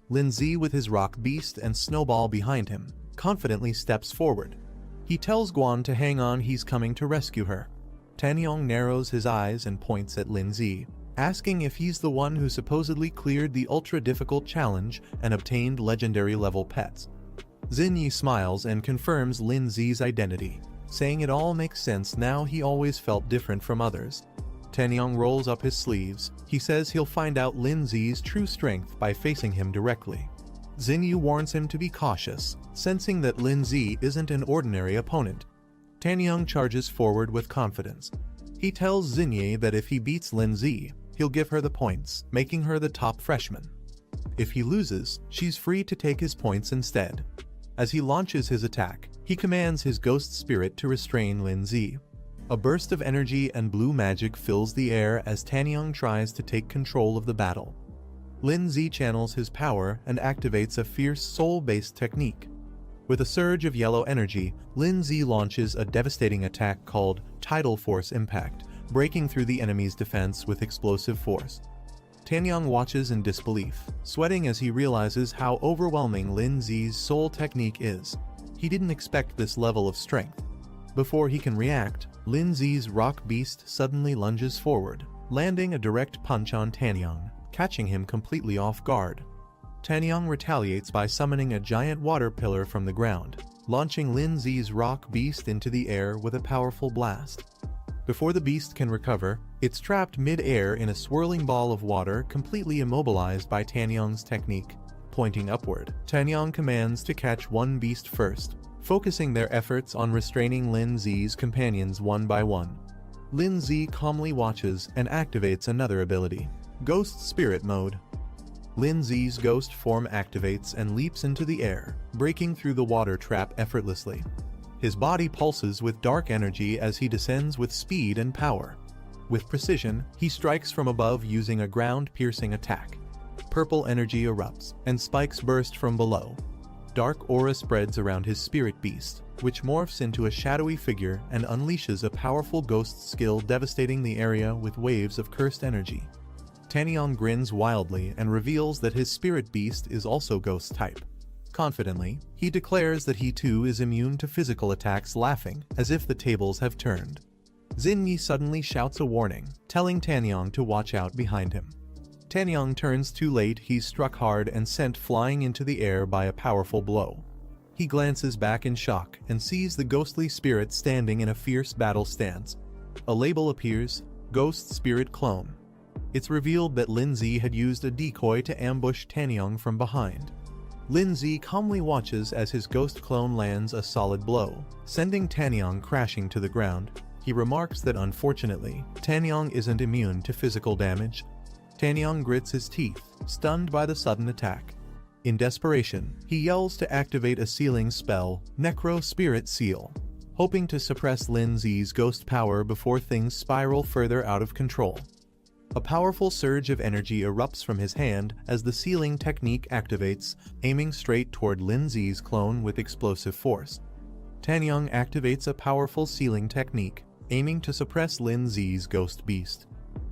Lin Zi, with his rock beast and Snowball behind him, confidently steps forward. He tells Guan to hang on, he's coming to rescue her. Tanyong narrows his eyes and points at Lin Zi. asking if he's the one who supposedly cleared the ultra-difficult challenge and obtained legendary-level pets. Xinyi smiles and confirms Lin Zi's identity, saying it all makes sense now. He always felt different from others. Tanyang rolls up his sleeves. He says he'll find out Lin Zi's true strength by facing him directly. Xinyi warns him to be cautious, sensing that Lin Zi isn't an ordinary opponent. Tanyang charges forward with confidence. He tells Xinyi that if he beats Lin Zi, he'll give her the points, making her the top freshman. If he loses, she's free to take his points instead. As he launches his attack, he commands his ghost spirit to restrain Lin Zi. A burst of energy and blue magic fills the air as Tanyang tries to take control of the battle. Lin Zi channels his power and activates a fierce soul-based technique. With a surge of yellow energy, Lin Zi launches a devastating attack called Tidal Force Impact, breaking through the enemy's defense with explosive force. Tanyang watches in disbelief, sweating as he realizes how overwhelming Lin Zi's soul technique is. He didn't expect this level of strength. Before he can react, Lin Zi's rock beast suddenly lunges forward, landing a direct punch on Tanyang, catching him completely off guard. Tanyang retaliates by summoning a giant water pillar from the ground, launching Lin Zi's rock beast into the air with a powerful blast. Before the beast can recover, it's trapped mid-air in a swirling ball of water, completely immobilized by Tanyang's technique. Pointing upward, Tanyang commands to catch one beast first, focusing their efforts on restraining Lin Zi's companions one by one. Lin Zi calmly watches and activates another ability, Ghost Spirit Mode. Lin Zi's ghost form activates and leaps into the air, breaking through the water trap effortlessly. His body pulses with dark energy as he descends with speed and power. With precision, he strikes from above using a ground-piercing attack. Purple energy erupts, and spikes burst from below. Dark aura spreads around his spirit beast, which morphs into a shadowy figure and unleashes a powerful ghost skill, devastating the area with waves of cursed energy. Tanyang grins wildly and reveals that his spirit beast is also ghost type. Confidently, he declares that he too is immune to physical attacks, laughing as if the tables have turned. Xinyi suddenly shouts a warning, telling Tanyang to watch out behind him. Tanyang turns too late. He's struck hard and sent flying into the air by a powerful blow. He glances back in shock and sees the ghostly spirit standing in a fierce battle stance. A label appears, Ghost Spirit Clone. It's revealed that Lin Zi had used a decoy to ambush Tanyang from behind. Lin Zi calmly watches as his ghost clone lands a solid blow, sending Tanyang crashing to the ground. He remarks that unfortunately, Tanyang isn't immune to physical damage. Tanyang grits his teeth, stunned by the sudden attack. In desperation, he yells to activate a sealing spell, Necro Spirit Seal, hoping to suppress Lin Zi's ghost power before things spiral further out of control. A powerful surge of energy erupts from his hand as the sealing technique activates, aiming straight toward Lin Zi's clone with explosive force. Tanyang activates a powerful sealing technique, aiming to suppress Lin Zi's ghost beast.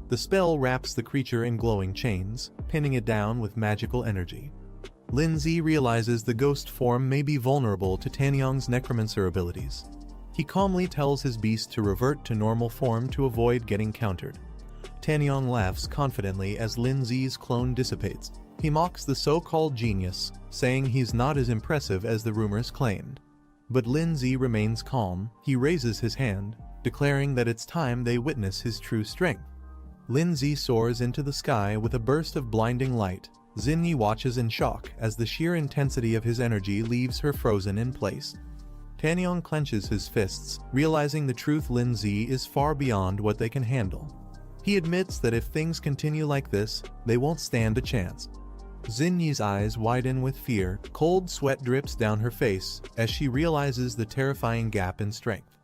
The spell wraps the creature in glowing chains, pinning it down with magical energy. Lin Zi realizes the ghost form may be vulnerable to Tanyang's necromancer abilities. He calmly tells his beast to revert to normal form to avoid getting countered. Tanyang laughs confidently as Lin Zi's clone dissipates. He mocks the so-called genius, saying he's not as impressive as the rumors claimed. But Lin Zi remains calm. He raises his hand, declaring that it's time they witness his true strength. Lin Zi soars into the sky with a burst of blinding light. Xinyi watches in shock as the sheer intensity of his energy leaves her frozen in place. Tanyang clenches his fists, realizing the truth: Lin Zi is far beyond what they can handle. He admits that if things continue like this, they won't stand a chance. Xinyi's eyes widen with fear. Cold sweat drips down her face as she realizes the terrifying gap in strength.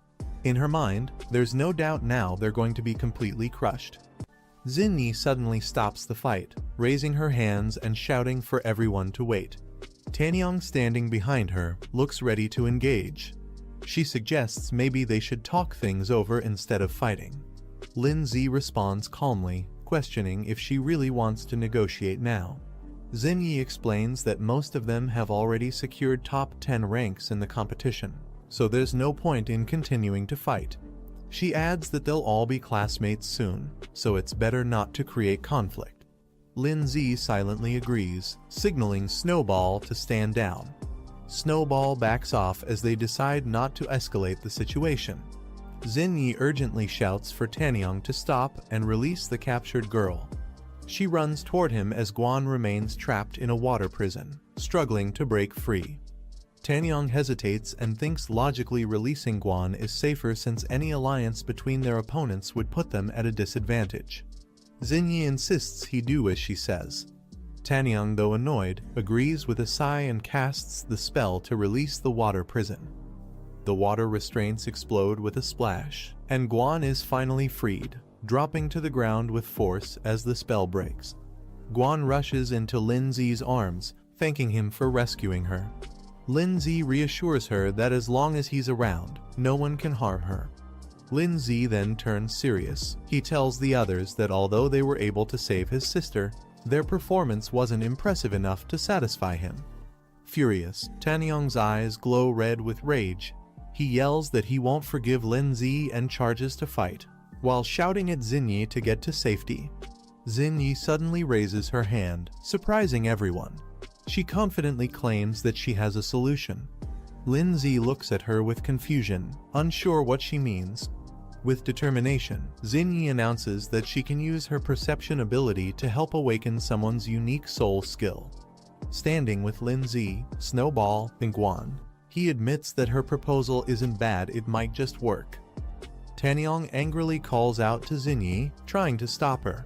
In her mind, there's no doubt now they're going to be completely crushed. Xinyi suddenly stops the fight, raising her hands and shouting for everyone to wait. Tanyang, standing behind her, looks ready to engage. She suggests maybe they should talk things over instead of fighting. Lin Zi responds calmly, questioning if she really wants to negotiate now. Xinyi explains that most of them have already secured top 10 ranks in the competition, so there's no point in continuing to fight. She adds that they'll all be classmates soon, so it's better not to create conflict. Lindsay silently agrees, signaling Snowball to stand down. Snowball backs off as they decide not to escalate the situation. Xinyi urgently shouts for Tanyang to stop and release the captured girl. She runs toward him as Guan remains trapped in a water prison, struggling to break free. Tanyang hesitates and thinks logically releasing Guan is safer since any alliance between their opponents would put them at a disadvantage. Xinyi insists he do as she says. Tanyang, though annoyed, agrees with a sigh and casts the spell to release the water prison. The water restraints explode with a splash, and Guan is finally freed, dropping to the ground with force as the spell breaks. Guan rushes into Lindsay's arms, thanking him for rescuing her. Lindsay reassures her that as long as he's around, no one can harm her. Lindsay then turns serious. He tells the others that although they were able to save his sister, their performance wasn't impressive enough to satisfy him. Furious, Tanyang's eyes glow red with rage. He yells that he won't forgive Lindsay and charges to fight, while shouting at Xinyi to get to safety. Xinyi suddenly raises her hand, surprising everyone. She confidently claims that she has a solution. Lindsay looks at her with confusion, unsure what she means. With determination, Xinyi announces that she can use her perception ability to help awaken someone's unique soul skill. Standing with Lindsay, Snowball, and Guan, he admits that her proposal isn't bad, it might just work. Tanyang angrily calls out to Xinyi, trying to stop her.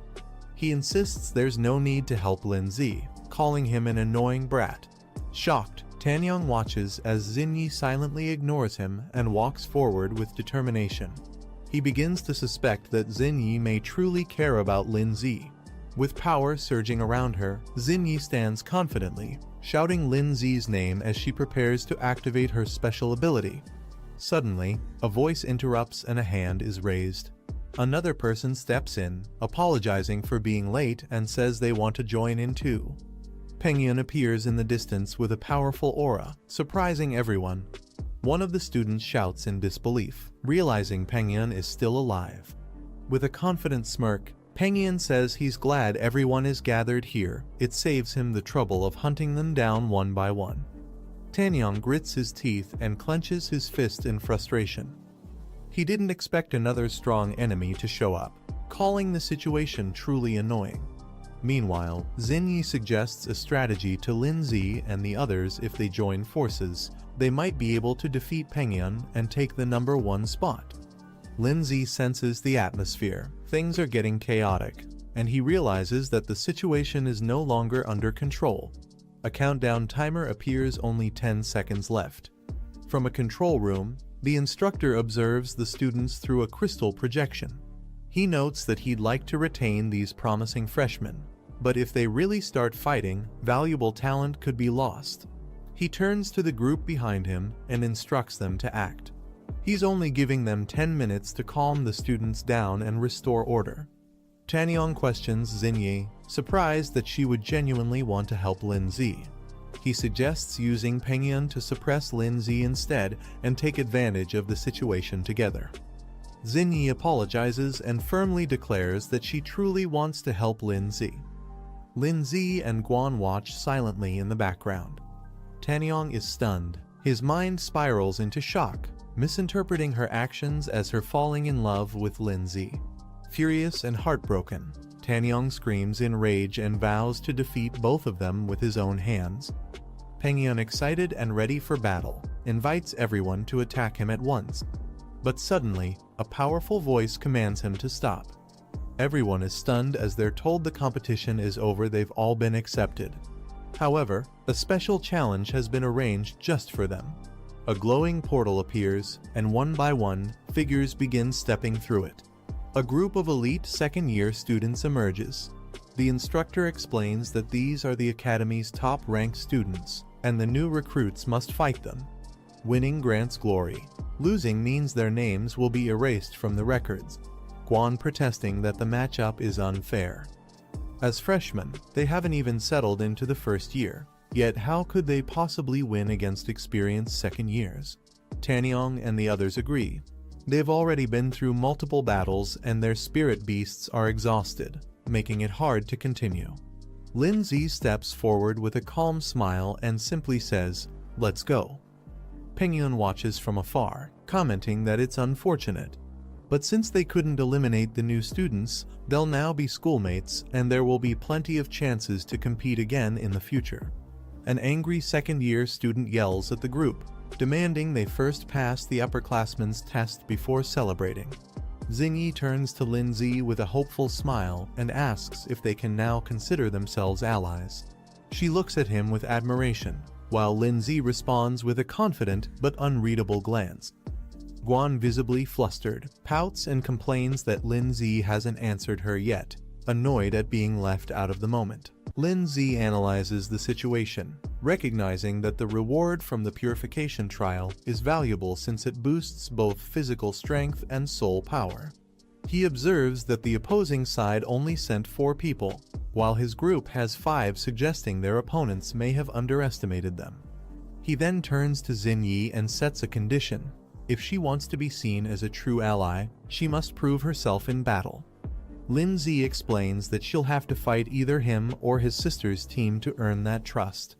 He insists there's no need to help Lindsay, calling him an annoying brat. Shocked, Tanyang watches as Xinyi silently ignores him and walks forward with determination. He begins to suspect that Xinyi may truly care about Lindsay. With power surging around her, Xinyi stands confidently, shouting Lindsay's name as she prepares to activate her special ability. Suddenly, a voice interrupts and a hand is raised. Another person steps in, apologizing for being late and says they want to join in too. Pengyun appears in the distance with a powerful aura, surprising everyone. One of the students shouts in disbelief, realizing Pengyun is still alive. With a confident smirk, Pengyun says he's glad everyone is gathered here, it saves him the trouble of hunting them down one by one. Tanyang grits his teeth and clenches his fist in frustration. He didn't expect another strong enemy to show up, calling the situation truly annoying. Meanwhile, Xinyi suggests a strategy to Lindsay and the others. If they join forces, they might be able to defeat Pengyun and take the number 1 spot. Lindsay senses the atmosphere. Things are getting chaotic, and he realizes that the situation is no longer under control. A countdown timer appears, only 10 seconds left. From a control room, the instructor observes the students through a crystal projection. He notes that he'd like to retain these promising freshmen, but if they really start fighting, valuable talent could be lost. He turns to the group behind him and instructs them to act. He's only giving them 10 minutes to calm the students down and restore order. Tanyang questions Xinyi, surprised that she would genuinely want to help Lindsay. He suggests using Pengyun to suppress Lindsay instead and take advantage of the situation together. Xinyi apologizes and firmly declares that she truly wants to help Lindsay. Lindsay and Guan watch silently in the background. Tanyang is stunned. His mind spirals into shock, misinterpreting her actions as her falling in love with Lindsay. Furious and heartbroken, Tanyang screams in rage and vows to defeat both of them with his own hands. Pengyun, excited and ready for battle, invites everyone to attack him at once. But suddenly, a powerful voice commands him to stop. Everyone is stunned as they're told the competition is over. They've all been accepted. However, a special challenge has been arranged just for them. A glowing portal appears, and one by one, figures begin stepping through it. A group of elite second-year students emerges. The instructor explains that these are the academy's top-ranked students, and the new recruits must fight them. Winning grants glory. Losing means their names will be erased from the records. Guan protesting that the matchup is unfair. As freshmen, they haven't even settled into the first year, yet how could they possibly win against experienced second years? Tanyang and the others agree. They've already been through multiple battles and their spirit beasts are exhausted, making it hard to continue. Lindsay steps forward with a calm smile and simply says, "Let's go." Pengyun watches from afar, commenting that it's unfortunate. But since they couldn't eliminate the new students, they'll now be schoolmates and there will be plenty of chances to compete again in the future. An angry second-year student yells at the group, demanding they first pass the upperclassmen's test before celebrating. Xingyi turns to Lindsay with a hopeful smile and asks if they can now consider themselves allies. She looks at him with admiration, while Lindsay responds with a confident but unreadable glance. Guan, visibly flustered, pouts and complains that Lindsay hasn't answered her yet, annoyed at being left out of the moment. Lindsay analyzes the situation, recognizing that the reward from the purification trial is valuable since it boosts both physical strength and soul power. He observes that the opposing side only sent 4 people, while his group has 5, suggesting their opponents may have underestimated them. He then turns to Xingyi and sets a condition. If she wants to be seen as a true ally, she must prove herself in battle. Lindsay explains that she'll have to fight either him or his sister's team to earn that trust.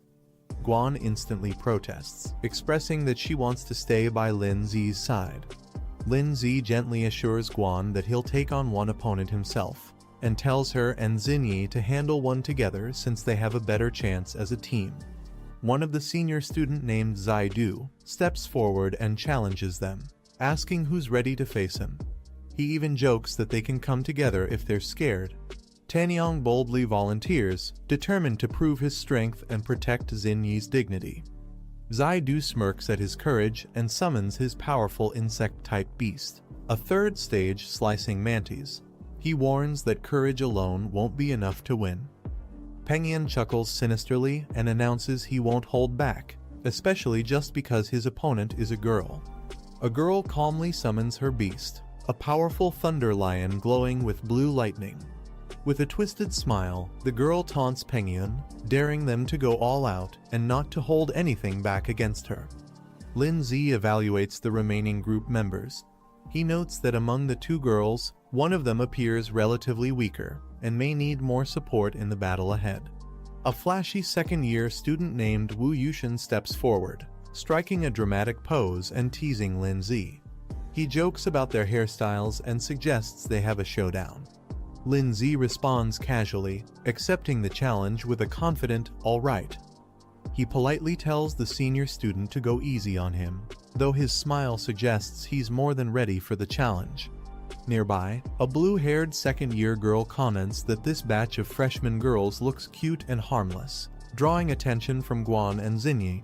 Guan instantly protests, expressing that she wants to stay by Lindsay's side. Lindsay gently assures Guan that he'll take on one opponent himself, and tells her and Xingyi to handle one together since they have a better chance as a team. One of the senior student named Zaidu steps forward and challenges them, asking who's ready to face him. He even jokes that they can come together if they're scared. Tanyang boldly volunteers, determined to prove his strength and protect Xingyi's dignity. Zaidu smirks at his courage and summons his powerful insect-type beast, a third stage slicing mantis. He warns that courage alone won't be enough to win. Pengyun chuckles sinisterly and announces he won't hold back, especially just because his opponent is a girl. A girl calmly summons her beast, a powerful thunder lion glowing with blue lightning. With a twisted smile, the girl taunts Pengyun, daring them to go all out and not to hold anything back against her. Lindsay evaluates the remaining group members. He notes that among the 2 girls, one of them appears relatively weaker and may need more support in the battle ahead. A flashy second-year student named Wu Yushin steps forward, striking a dramatic pose and teasing Lindsay. He jokes about their hairstyles and suggests they have a showdown. Lindsay responds casually, accepting the challenge with a confident, "All right." He politely tells the senior student to go easy on him, though his smile suggests he's more than ready for the challenge. Nearby, a blue-haired second-year girl comments that this batch of freshman girls looks cute and harmless, drawing attention from Guan and Xingyi.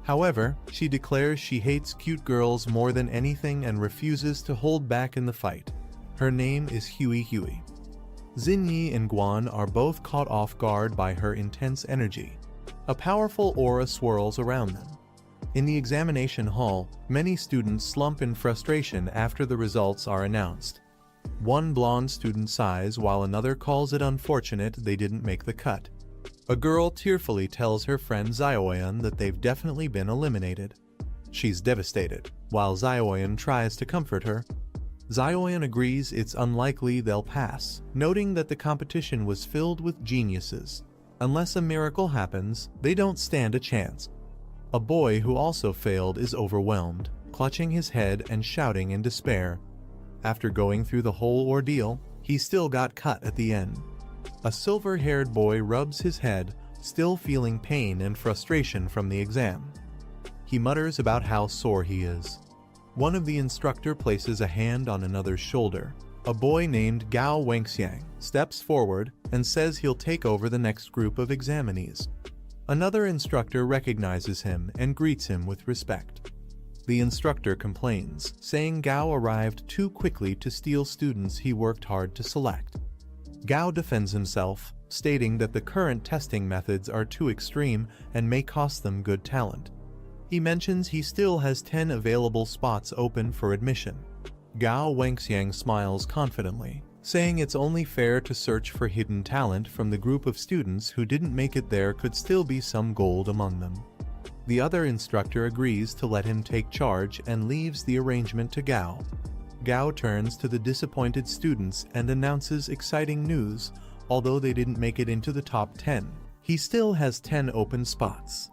However, she declares she hates cute girls more than anything and refuses to hold back in the fight. Her name is Huey. Xingyi and Guan are both caught off guard by her intense energy. A powerful aura swirls around them. In the examination hall, many students slump in frustration after the results are announced. One blonde student sighs while another calls it unfortunate they didn't make the cut. A girl tearfully tells her friend Xiaoyan that they've definitely been eliminated. She's devastated, while Xiaoyan tries to comfort her. Xiaoyan agrees it's unlikely they'll pass, noting that the competition was filled with geniuses. Unless a miracle happens, they don't stand a chance. A boy who also failed is overwhelmed, clutching his head and shouting in despair. After going through the whole ordeal, he still got cut at the end. A silver-haired boy rubs his head, still feeling pain and frustration from the exam. He mutters about how sore he is. One of the instructor places a hand on another's shoulder. A boy named Gao Wengxiang steps forward and says he'll take over the next group of examinees. Another instructor recognizes him and greets him with respect. The instructor complains, saying Gao arrived too quickly to steal students he worked hard to select. Gao defends himself, stating that the current testing methods are too extreme and may cost them good talent. He mentions he still has 10 available spots open for admission. Gao Wengxiang smiles confidently, saying it's only fair to search for hidden talent from the group of students who didn't make it. There could still be some gold among them. The other instructor agrees to let him take charge and leaves the arrangement to Gao. Gao turns to the disappointed students and announces exciting news. Although they didn't make it into the top 10, he still has 10 open spots.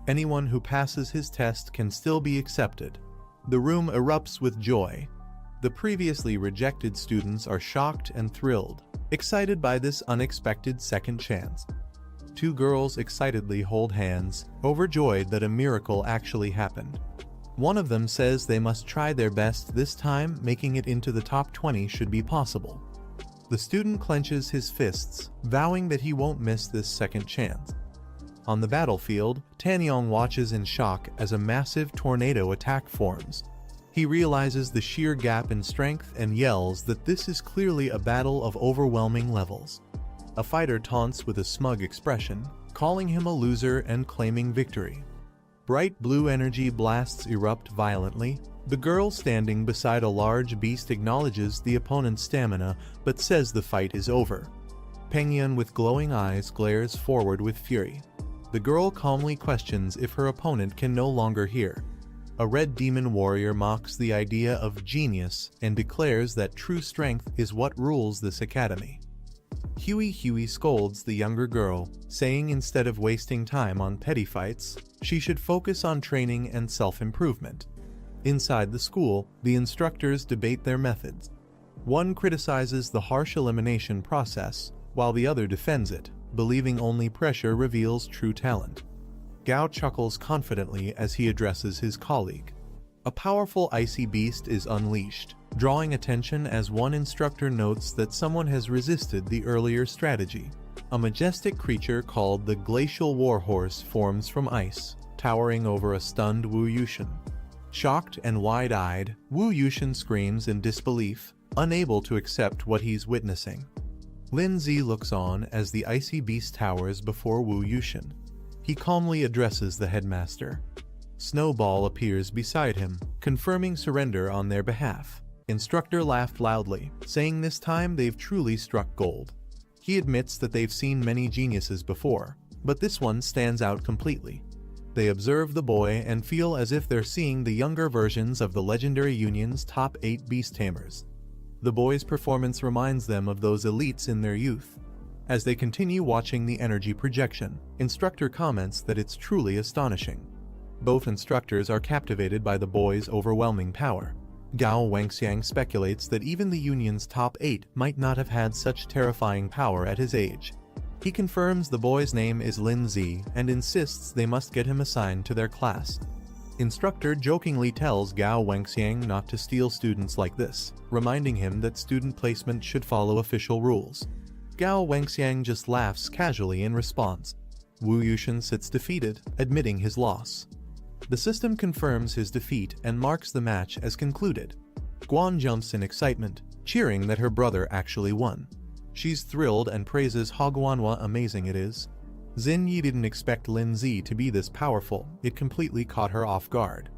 Anyone who passes his test can still be accepted. The room erupts with joy. The previously rejected students are shocked and thrilled, excited by this unexpected second chance. Two girls excitedly hold hands, overjoyed that a miracle actually happened. One of them says they must try their best this time. Making it into the top 20 should be possible. The student clenches his fists, vowing that he won't miss this second chance. On the battlefield, Tanyong watches in shock as a massive tornado attack forms. He realizes the sheer gap in strength and yells that this is clearly a battle of overwhelming levels. A fighter taunts with a smug expression, calling him a loser and claiming victory. Bright blue energy blasts erupt violently. The girl standing beside a large beast acknowledges the opponent's stamina, but says the fight is over. Pengyun with glowing eyes glares forward with fury. The girl calmly questions if her opponent can no longer hear. A red demon warrior mocks the idea of genius and declares that true strength is what rules this academy. Huey scolds the younger girl, saying instead of wasting time on petty fights, she should focus on training and self-improvement. Inside the school, the instructors debate their methods. One criticizes the harsh elimination process, while the other defends it, believing only pressure reveals true talent. Gao chuckles confidently as he addresses his colleague. A powerful icy beast is unleashed, drawing attention as one instructor notes that someone has resisted the earlier strategy. A majestic creature called the Glacial Warhorse forms from ice, towering over a stunned Wu Yushin. Shocked and wide-eyed, Wu Yushin screams in disbelief, unable to accept what he's witnessing. Lin Zi looks on as the icy beast towers before Wu Yushin. He calmly addresses the headmaster. Snowball appears beside him, confirming surrender on their behalf. Instructor laughed loudly, saying this time they've truly struck gold. He admits that they've seen many geniuses before, but this one stands out completely. They observe the boy and feel as if they're seeing the younger versions of the legendary Union's top 8 beast tamers. The boy's performance reminds them of those elites in their youth. As they continue watching the energy projection, instructor comments that it's truly astonishing. Both instructors are captivated by the boy's overwhelming power. Gao Wangxiang speculates that even the Union's top 8 might not have had such terrifying power at his age. He confirms the boy's name is Lin Zi and insists they must get him assigned to their class. Instructor jokingly tells Gao Wangxiang not to steal students like this, reminding him that student placement should follow official rules. Gao Wangxiang just laughs casually in response. Wu Yushin sits defeated, admitting his loss. The system confirms his defeat and marks the match as concluded. Guan jumps in excitement, cheering that her brother actually won. She's thrilled and praises Hogwanwa amazing it is. Xin Yi didn't expect Lin Zi to be this powerful, it completely caught her off guard.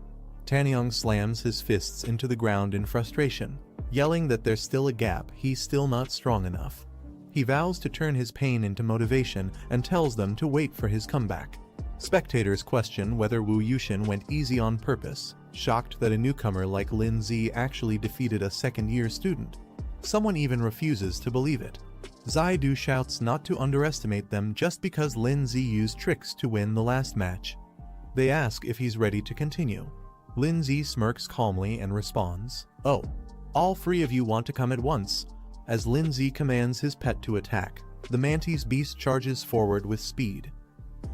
Tanyong slams his fists into the ground in frustration, yelling that there's still a gap, he's still not strong enough. He vows to turn his pain into motivation and tells them to wait for his comeback. Spectators question whether Wu Yushin went easy on purpose, shocked that a newcomer like Lin Zi actually defeated a second-year student. Someone even refuses to believe it. Zaidu shouts not to underestimate them just because Lin Zi used tricks to win the last match. They ask if he's ready to continue. Lin Zi smirks calmly and responds, "Oh, all 3 of you want to come at once." As Lin Zi commands his pet to attack, the Mantis beast charges forward with speed.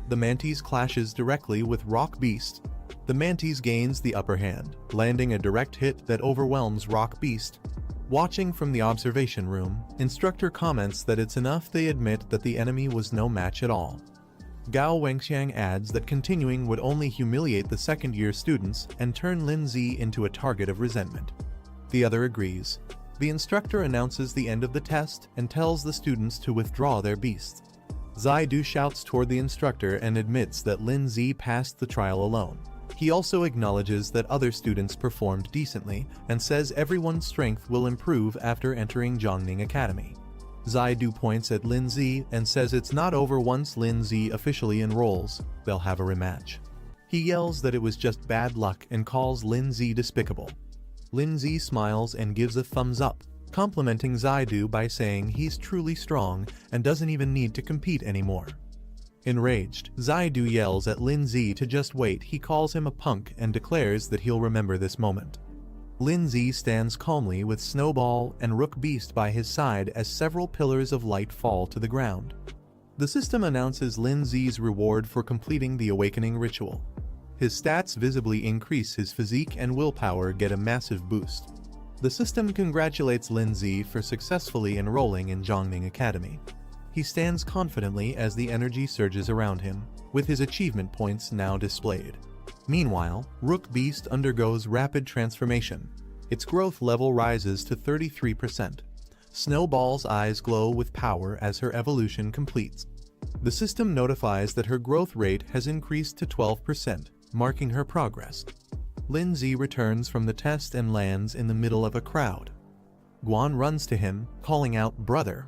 The Mantis clashes directly with Rock Beast. The Mantis gains the upper hand, landing a direct hit that overwhelms Rock Beast. Watching from the observation room, instructor comments that it's enough they admit that the enemy was no match at all. Gao Wangxiang adds that continuing would only humiliate the second-year students and turn Lin Zi into a target of resentment. The other agrees. The instructor announces the end of the test and tells the students to withdraw their beasts. Zaidu shouts toward the instructor and admits that Lin Zi passed the trial alone. He also acknowledges that other students performed decently and says everyone's strength will improve after entering Zhongning Academy. Zaidu points at Lin Zi and says it's not over once Lin Zi officially enrolls, they'll have a rematch. He yells that it was just bad luck and calls Lin Zi despicable. Lindsay smiles and gives a thumbs up, complimenting Zaidu by saying he's truly strong and doesn't even need to compete anymore. Enraged, Zaidu yells at Lindsay to just wait. He calls him a punk and declares that he'll remember this moment. Lindsay stands calmly with Snowball and Rook Beast by his side as several pillars of light fall to the ground. The system announces Lindsay's reward for completing the awakening ritual. His stats visibly increase, his physique and willpower get a massive boost. The system congratulates Lindsay for successfully enrolling in Zhongning Academy. He stands confidently as the energy surges around him, with his achievement points now displayed. Meanwhile, Rook Beast undergoes rapid transformation. Its growth level rises to 33%. Snowball's eyes glow with power as her evolution completes. The system notifies that her growth rate has increased to 12%, marking her progress. Lindsay returns from the test and lands in the middle of a crowd. Guan runs to him, calling out "brother,"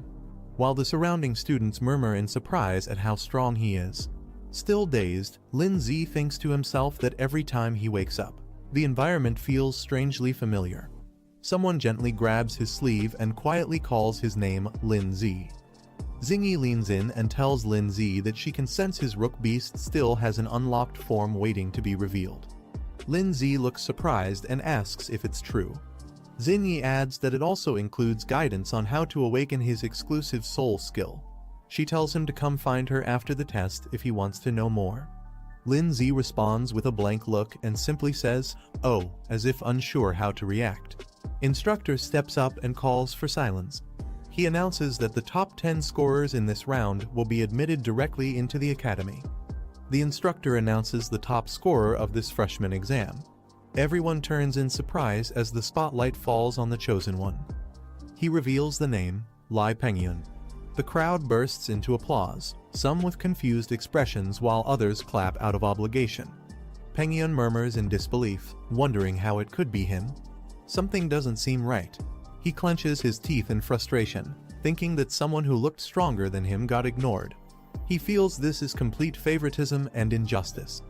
while the surrounding students murmur in surprise at how strong he is. Still dazed, Lindsay thinks to himself that every time he wakes up, the environment feels strangely familiar. Someone gently grabs his sleeve and quietly calls his name Lindsay. Zingy leans in and tells Lindsay that she can sense his Rook Beast still has an unlocked form waiting to be revealed. Lindsay looks surprised and asks if it's true. Zingy adds that it also includes guidance on how to awaken his exclusive soul skill. She tells him to come find her after the test if he wants to know more. Lindsay responds with a blank look and simply says, "Oh," as if unsure how to react. Instructor steps up and calls for silence. He announces that the top 10 scorers in this round will be admitted directly into the academy. The instructor announces the top scorer of this freshman exam. Everyone turns in surprise as the spotlight falls on the chosen one. He reveals the name, Lai Pengyun. The crowd bursts into applause, some with confused expressions while others clap out of obligation. Pengyun murmurs in disbelief, wondering how it could be him. Something doesn't seem right. He clenches his teeth in frustration, thinking that someone who looked stronger than him got ignored. He feels this is complete favoritism and injustice.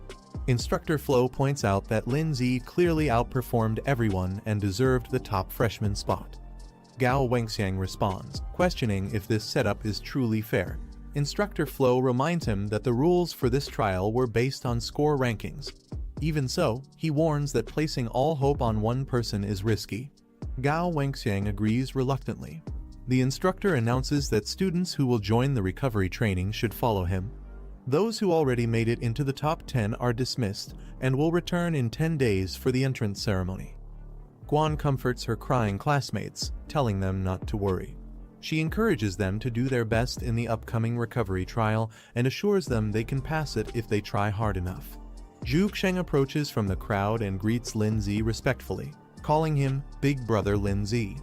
Instructor Flo points out that Lindsay clearly outperformed everyone and deserved the top freshman spot. Gao Wengxiang responds, questioning if this setup is truly fair. Instructor Flo reminds him that the rules for this trial were based on score rankings. Even so, he warns that placing all hope on one person is risky. Gao Wengxiang agrees reluctantly. The instructor announces that students who will join the recovery training should follow him. Those who already made it into the top 10 are dismissed and will return in 10 days for the entrance ceremony. Guan comforts her crying classmates, telling them not to worry. She encourages them to do their best in the upcoming recovery trial and assures them they can pass it if they try hard enough. Zhu Sheng approaches from the crowd and greets Lindsay respectfully, calling him Big Brother Lindsay.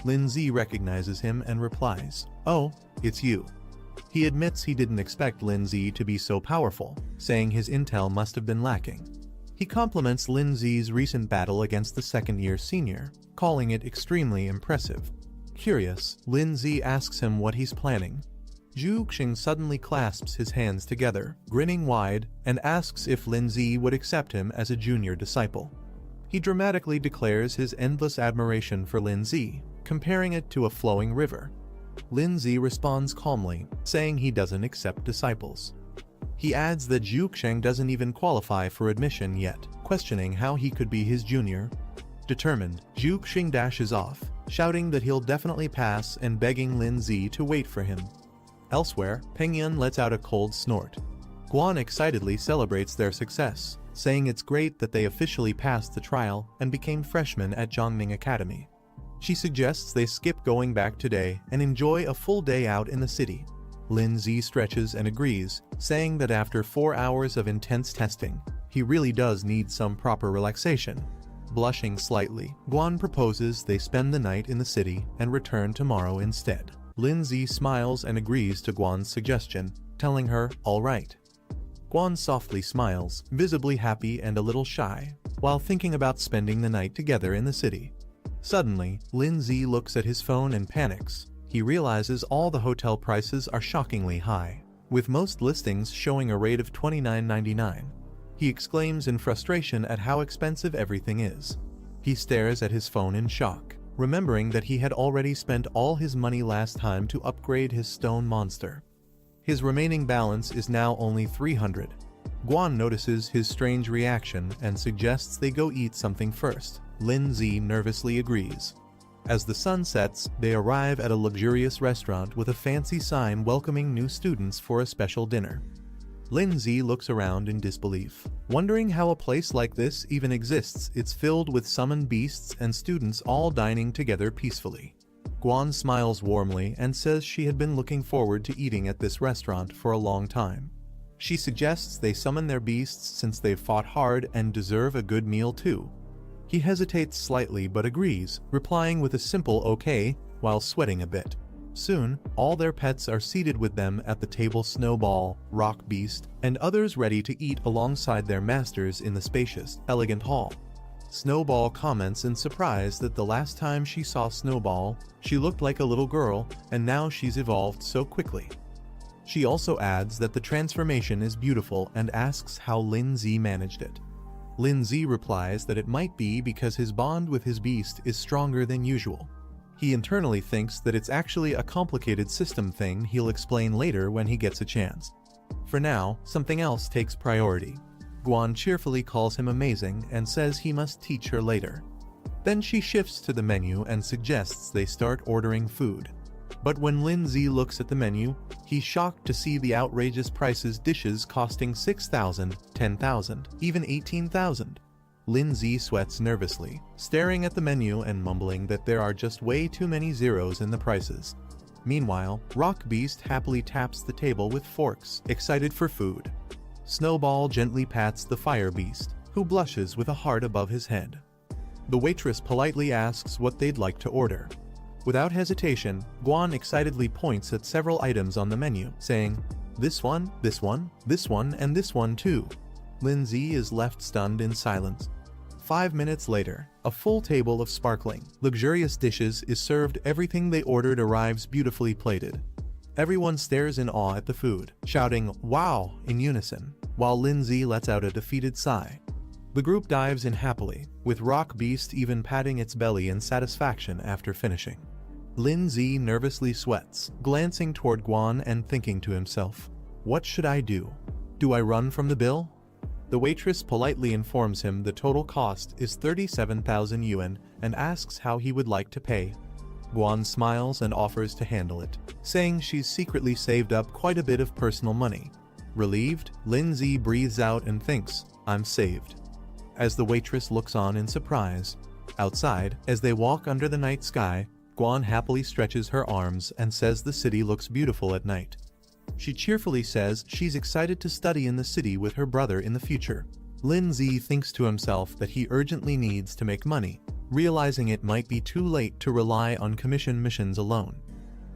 Lindsay recognizes him and replies, "Oh, it's you." He admits he didn't expect Lindsay to be so powerful, saying his intel must have been lacking. He compliments Lindsay's recent battle against the second-year senior, calling it extremely impressive. Curious, Lindsay asks him what he's planning. Zhu Xing suddenly clasps his hands together, grinning wide, and asks if Lindsay would accept him as a junior disciple. He dramatically declares his endless admiration for Lindsay, comparing it to a flowing river. Lindsay responds calmly, saying he doesn't accept disciples. He adds that Zhu Xing doesn't even qualify for admission yet, questioning how he could be his junior. Determined, Zhu Xing dashes off, shouting that he'll definitely pass and begging Lindsay to wait for him. Elsewhere, Pengyun lets out a cold snort. Guan excitedly celebrates their success, saying it's great that they officially passed the trial and became freshmen at Zhongning Academy. She suggests they skip going back today and enjoy a full day out in the city. Lindsay stretches and agrees, saying that after 4 hours of intense testing, he really does need some proper relaxation. Blushing slightly, Guan proposes they spend the night in the city and return tomorrow instead. Lindsay smiles and agrees to Guan's suggestion, telling her, "All right." Guan softly smiles, visibly happy and a little shy, while thinking about spending the night together in the city. Suddenly, Lindsay looks at his phone and panics. He realizes all the hotel prices are shockingly high, with most listings showing a rate of $29.99. He exclaims in frustration at how expensive everything is. He stares at his phone in shock, remembering that he had already spent all his money last time to upgrade his stone monster. His remaining balance is now only 300. Guan notices his strange reaction and suggests they go eat something first. Lin Zi nervously agrees. As the sun sets, they arrive at a luxurious restaurant with a fancy sign welcoming new students for a special dinner. Lin Zi looks around in disbelief, wondering how a place like this even exists. It's filled with summoned beasts and students all dining together peacefully. Guan smiles warmly and says she had been looking forward to eating at this restaurant for a long time. She suggests they summon their beasts since they've fought hard and deserve a good meal too. He hesitates slightly but agrees, replying with a simple okay, while sweating a bit. Soon, all their pets are seated with them at the table. Snowball, Rock Beast, and others ready to eat alongside their masters in the spacious, elegant hall. Snowball comments in surprise that the last time she saw Snowball, she looked like a little girl, and now she's evolved so quickly. She also adds that the transformation is beautiful and asks how Lin Zi managed it. Lin Zi replies that it might be because his bond with his beast is stronger than usual. He internally thinks that it's actually a complicated system thing he'll explain later when he gets a chance. For now, something else takes priority. Guan cheerfully calls him amazing and says he must teach her later. Then she shifts to the menu and suggests they start ordering food. But when Lin Zi looks at the menu, he's shocked to see the outrageous prices, dishes costing 6,000, 10,000, even 18,000. Lin Zi sweats nervously, staring at the menu and mumbling that there are just way too many zeros in the prices. Meanwhile, Rock Beast happily taps the table with forks, excited for food. Snowball gently pats the Fire Beast, who blushes with a heart above his head. The waitress politely asks what they'd like to order. Without hesitation, Guan excitedly points at several items on the menu, saying, "This one, this one, this one, and this one too." Lin Zi is left stunned in silence. 5 minutes later, a full table of sparkling, luxurious dishes is served. Everything they ordered arrives beautifully plated. Everyone stares in awe at the food, shouting "Wow" in unison, while Lin Zi lets out a defeated sigh. The group dives in happily, with Rock Beast even patting its belly in satisfaction after finishing. Lin Zi nervously sweats, glancing toward Guan and thinking to himself, "What should I do? Do I run from the bill?" The waitress politely informs him the total cost is 37,000 yuan and asks how he would like to pay. Guan smiles and offers to handle it, saying she's secretly saved up quite a bit of personal money. Relieved, Lin Zi breathes out and thinks, "I'm saved." As the waitress looks on in surprise. Outside, as they walk under the night sky, Guan happily stretches her arms and says the city looks beautiful at night. She cheerfully says she's excited to study in the city with her brother in the future. Lin Zi thinks to himself that he urgently needs to make money, realizing it might be too late to rely on commission missions alone.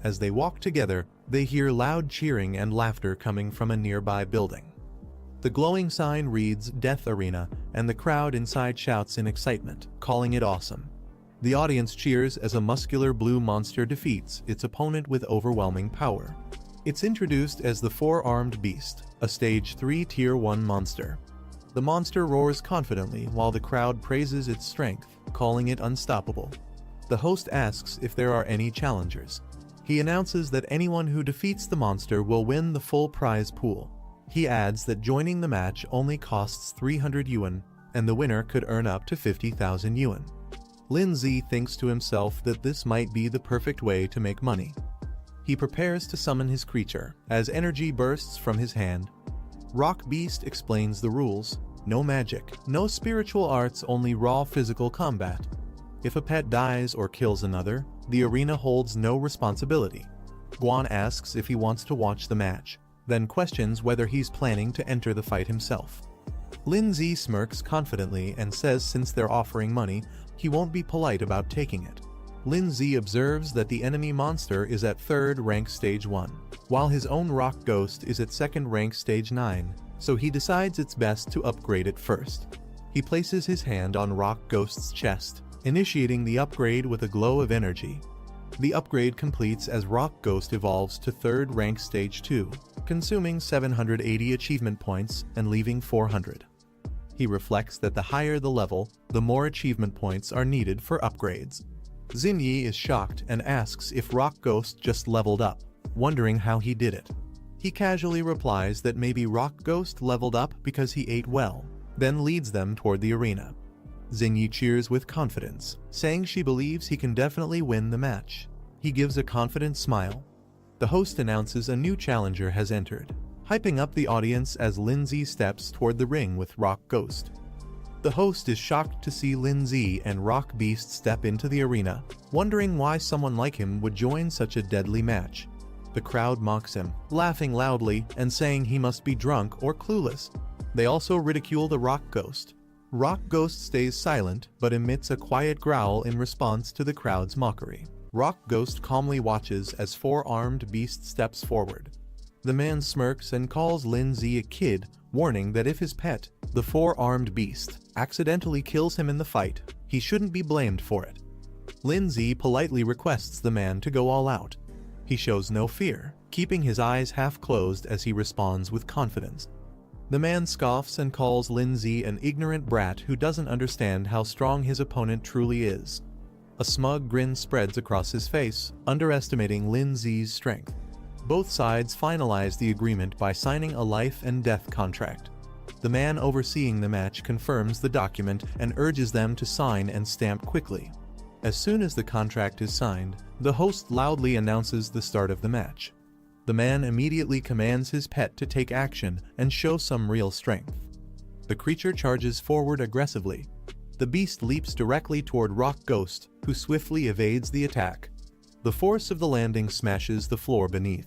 As they walk together, they hear loud cheering and laughter coming from a nearby building. The glowing sign reads "Death Arena," and the crowd inside shouts in excitement, calling it awesome. The audience cheers as a muscular blue monster defeats its opponent with overwhelming power. It's introduced as the Four-Armed Beast, a Stage 3 Tier 1 monster. The monster roars confidently while the crowd praises its strength, calling it unstoppable. The host asks if there are any challengers. He announces that anyone who defeats the monster will win the full prize pool. He adds that joining the match only costs 300 yuan, and the winner could earn up to 50,000 yuan. Lin Zi thinks to himself that this might be the perfect way to make money. He prepares to summon his creature, as energy bursts from his hand. Rock Beast explains the rules: no magic, no spiritual arts, only raw physical combat. If a pet dies or kills another, the arena holds no responsibility. Guan asks if he wants to watch the match, then questions whether he's planning to enter the fight himself. Lin Zi smirks confidently and says since they're offering money, he won't be polite about taking it. Lin Zi observes that the enemy monster is at 3rd rank stage 1, while his own rock ghost is at 2nd rank stage 9, so he decides it's best to upgrade it first. He places his hand on Rock Ghost's chest, initiating the upgrade with a glow of energy. The upgrade completes as Rock Ghost evolves to 3rd rank stage 2, consuming 780 achievement points and leaving 400. He reflects that the higher the level, the more achievement points are needed for upgrades. Xinyi is shocked and asks if Rock Ghost just leveled up, wondering how he did it. He casually replies that maybe Rock Ghost leveled up because he ate well, then leads them toward the arena. Xinyi cheers with confidence, saying she believes he can definitely win the match. He gives a confident smile. The host announces a new challenger has entered, hyping up the audience as Lindsay steps toward the ring with Rock Ghost. The host is shocked to see Lindsay and Rock Beast step into the arena, wondering why someone like him would join such a deadly match. The crowd mocks him, laughing loudly and saying he must be drunk or clueless. They also ridicule the Rock Ghost. Rock Ghost stays silent but emits a quiet growl in response to the crowd's mockery. Rock Ghost calmly watches as four-armed beast steps forward. The man smirks and calls Lindsay a kid, warning that if his pet, the four-armed beast, accidentally kills him in the fight, he shouldn't be blamed for it. Lindsay politely requests the man to go all out. He shows no fear, keeping his eyes half closed as he responds with confidence. The man scoffs and calls Lindsay an ignorant brat who doesn't understand how strong his opponent truly is. A smug grin spreads across his face, underestimating Lindsay's strength. Both sides finalize the agreement by signing a life and death contract. The man overseeing the match confirms the document and urges them to sign and stamp quickly. As soon as the contract is signed, the host loudly announces the start of the match. The man immediately commands his pet to take action and show some real strength. The creature charges forward aggressively. The beast leaps directly toward Rock Ghost, who swiftly evades the attack. The force of the landing smashes the floor beneath.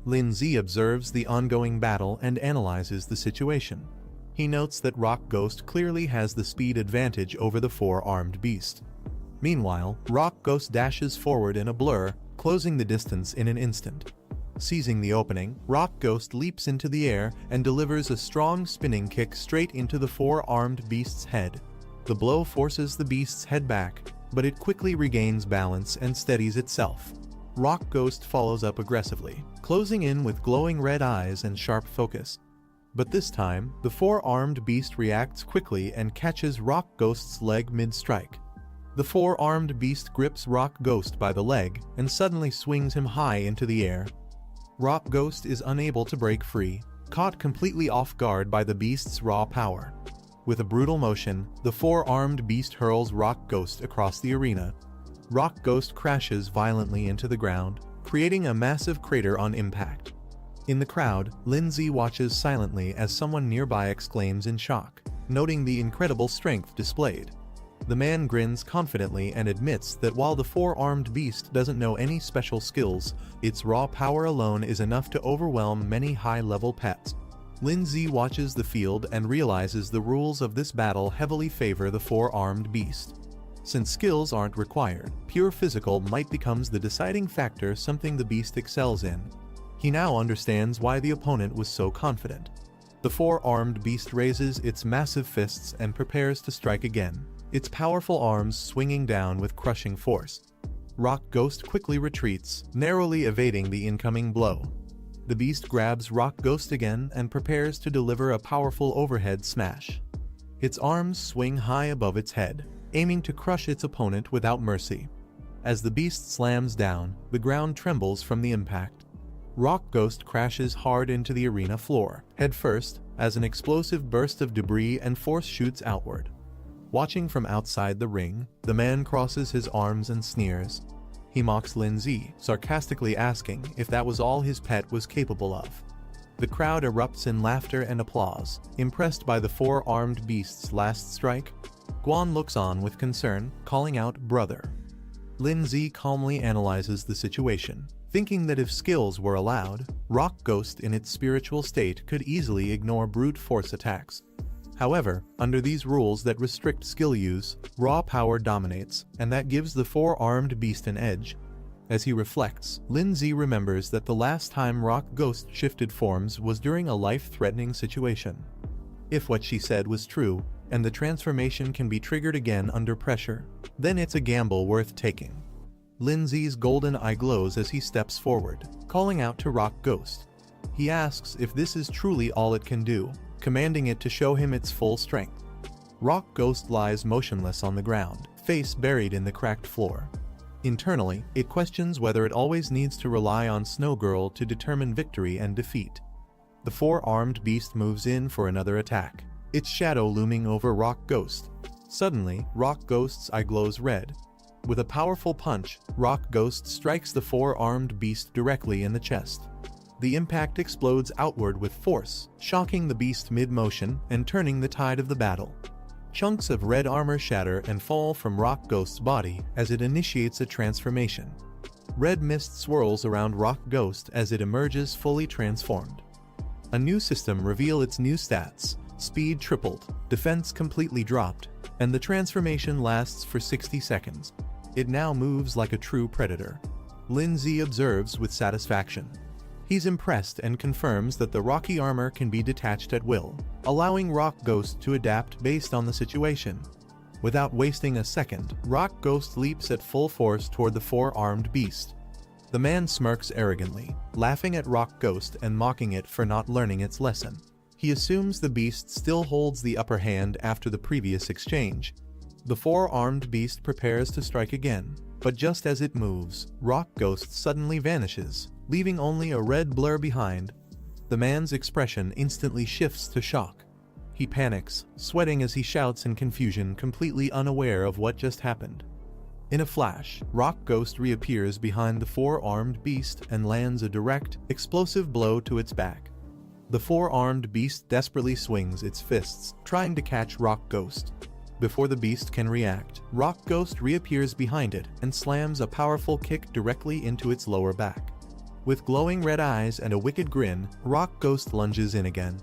Lindsay observes the ongoing battle and analyzes the situation. He notes that Rock Ghost clearly has the speed advantage over the four-armed beast. Meanwhile, Rock Ghost dashes forward in a blur, closing the distance in an instant. Seizing the opening, Rock Ghost leaps into the air and delivers a strong spinning kick straight into the four-armed beast's head. The blow forces the beast's head back, but it quickly regains balance and steadies itself. Rock Ghost follows up aggressively, closing in with glowing red eyes and sharp focus. But this time, the four-armed beast reacts quickly and catches Rock Ghost's leg mid-strike. The four-armed beast grips Rock Ghost by the leg and suddenly swings him high into the air. Rock Ghost is unable to break free, caught completely off guard by the beast's raw power. With a brutal motion, the four-armed beast hurls Rock Ghost across the arena. Rock Ghost crashes violently into the ground, creating a massive crater on impact. In the crowd, Lindsay watches silently as someone nearby exclaims in shock, noting the incredible strength displayed. The man grins confidently and admits that while the four-armed beast doesn't know any special skills, its raw power alone is enough to overwhelm many high-level pets. Lindsay watches the field and realizes the rules of this battle heavily favor the four-armed beast. Since skills aren't required, pure physical might becomes the deciding factor, something the beast excels in. He now understands why the opponent was so confident. The four-armed beast raises its massive fists and prepares to strike again, its powerful arms swinging down with crushing force. Rock Ghost quickly retreats, narrowly evading the incoming blow. The beast grabs Rock Ghost again and prepares to deliver a powerful overhead smash. Its arms swing high above its head, aiming to crush its opponent without mercy. As the beast slams down, the ground trembles from the impact. Rock Ghost crashes hard into the arena floor, headfirst, as an explosive burst of debris and force shoots outward. Watching from outside the ring, the man crosses his arms and sneers. He mocks Lindsay, sarcastically asking if that was all his pet was capable of. The crowd erupts in laughter and applause, impressed by the four-armed beast's last strike. Guan looks on with concern, calling out "brother." Lindsay calmly analyzes the situation, thinking that if skills were allowed, Rock Ghost in its spiritual state could easily ignore brute force attacks. However, under these rules that restrict skill use, raw power dominates, and that gives the four-armed beast an edge. As he reflects, Lindsay remembers that the last time Rock Ghost shifted forms was during a life-threatening situation. If what she said was true, and the transformation can be triggered again under pressure, then it's a gamble worth taking. Lindsay's golden eye glows as he steps forward, calling out to Rock Ghost. He asks if this is truly all it can do, commanding it to show him its full strength. Rock Ghost lies motionless on the ground, face buried in the cracked floor. Internally, it questions whether it always needs to rely on Snow Girl to determine victory and defeat. The four-armed beast moves in for another attack, its shadow looming over Rock Ghost. Suddenly, Rock Ghost's eye glows red. With a powerful punch, Rock Ghost strikes the four-armed beast directly in the chest. The impact explodes outward with force, shocking the beast mid-motion and turning the tide of the battle. Chunks of red armor shatter and fall from Rock Ghost's body as it initiates a transformation. Red mist swirls around Rock Ghost as it emerges fully transformed. A new system reveals its new stats. Speed tripled, defense completely dropped, and the transformation lasts for 60 seconds. It now moves like a true predator. Lindsay observes with satisfaction. He's impressed and confirms that the rocky armor can be detached at will, allowing Rock Ghost to adapt based on the situation. Without wasting a second, Rock Ghost leaps at full force toward the four-armed beast. The man smirks arrogantly, laughing at Rock Ghost and mocking it for not learning its lesson. He assumes the beast still holds the upper hand after the previous exchange. The four-armed beast prepares to strike again, but just as it moves, Rock Ghost suddenly vanishes, leaving only a red blur behind. The man's expression instantly shifts to shock. He panics, sweating as he shouts in confusion, completely unaware of what just happened. In a flash, Rock Ghost reappears behind the four-armed beast and lands a direct, explosive blow to its back. The four-armed beast desperately swings its fists, trying to catch Rock Ghost. Before the beast can react, Rock Ghost reappears behind it and slams a powerful kick directly into its lower back. With glowing red eyes and a wicked grin, Rock Ghost lunges in again.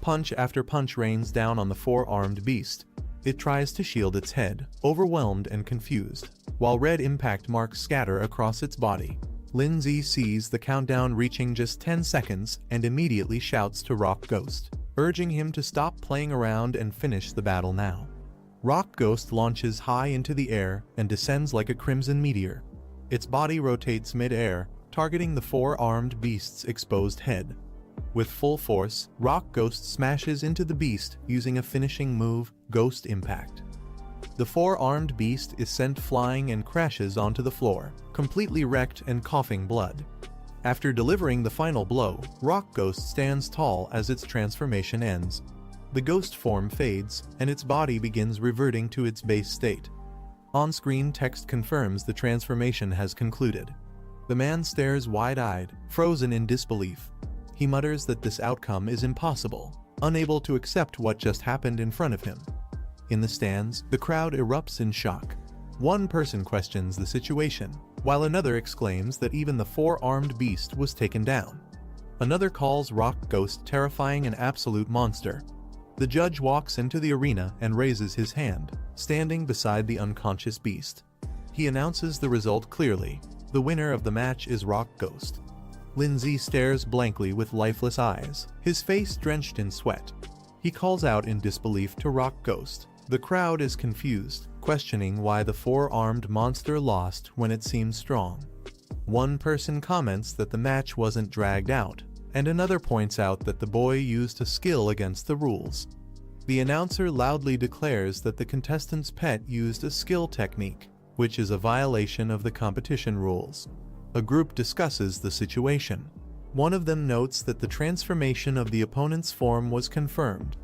Punch after punch rains down on the four-armed beast. It tries to shield its head, overwhelmed and confused, while red impact marks scatter across its body. Lindsay sees the countdown reaching just 10 seconds and immediately shouts to Rock Ghost, urging him to stop playing around and finish the battle now. Rock Ghost launches high into the air and descends like a crimson meteor. Its body rotates mid-air, targeting the four-armed beast's exposed head. With full force, Rock Ghost smashes into the beast using a finishing move, Ghost Impact. The four-armed beast is sent flying and crashes onto the floor, completely wrecked and coughing blood. After delivering the final blow, Rock Ghost stands tall as its transformation ends. The ghost form fades, and its body begins reverting to its base state. On-screen text confirms the transformation has concluded. The man stares wide-eyed, frozen in disbelief. He mutters that this outcome is impossible, unable to accept what just happened in front of him. In the stands, the crowd erupts in shock. One person questions the situation, while another exclaims that even the four-armed beast was taken down. Another calls Rock Ghost terrifying and absolute monster. The judge walks into the arena and raises his hand, standing beside the unconscious beast. He announces the result clearly. The winner of the match is Rock Ghost. Lindsay stares blankly with lifeless eyes, his face drenched in sweat. He calls out in disbelief to Rock Ghost. The crowd is confused, questioning why the four-armed monster lost when it seemed strong. One person comments that the match wasn't dragged out, and another points out that the boy used a skill against the rules. The announcer loudly declares that the contestant's pet used a skill technique, which is a violation of the competition rules. A group discusses the situation. One of them notes that the transformation of the opponent's form was confirmed.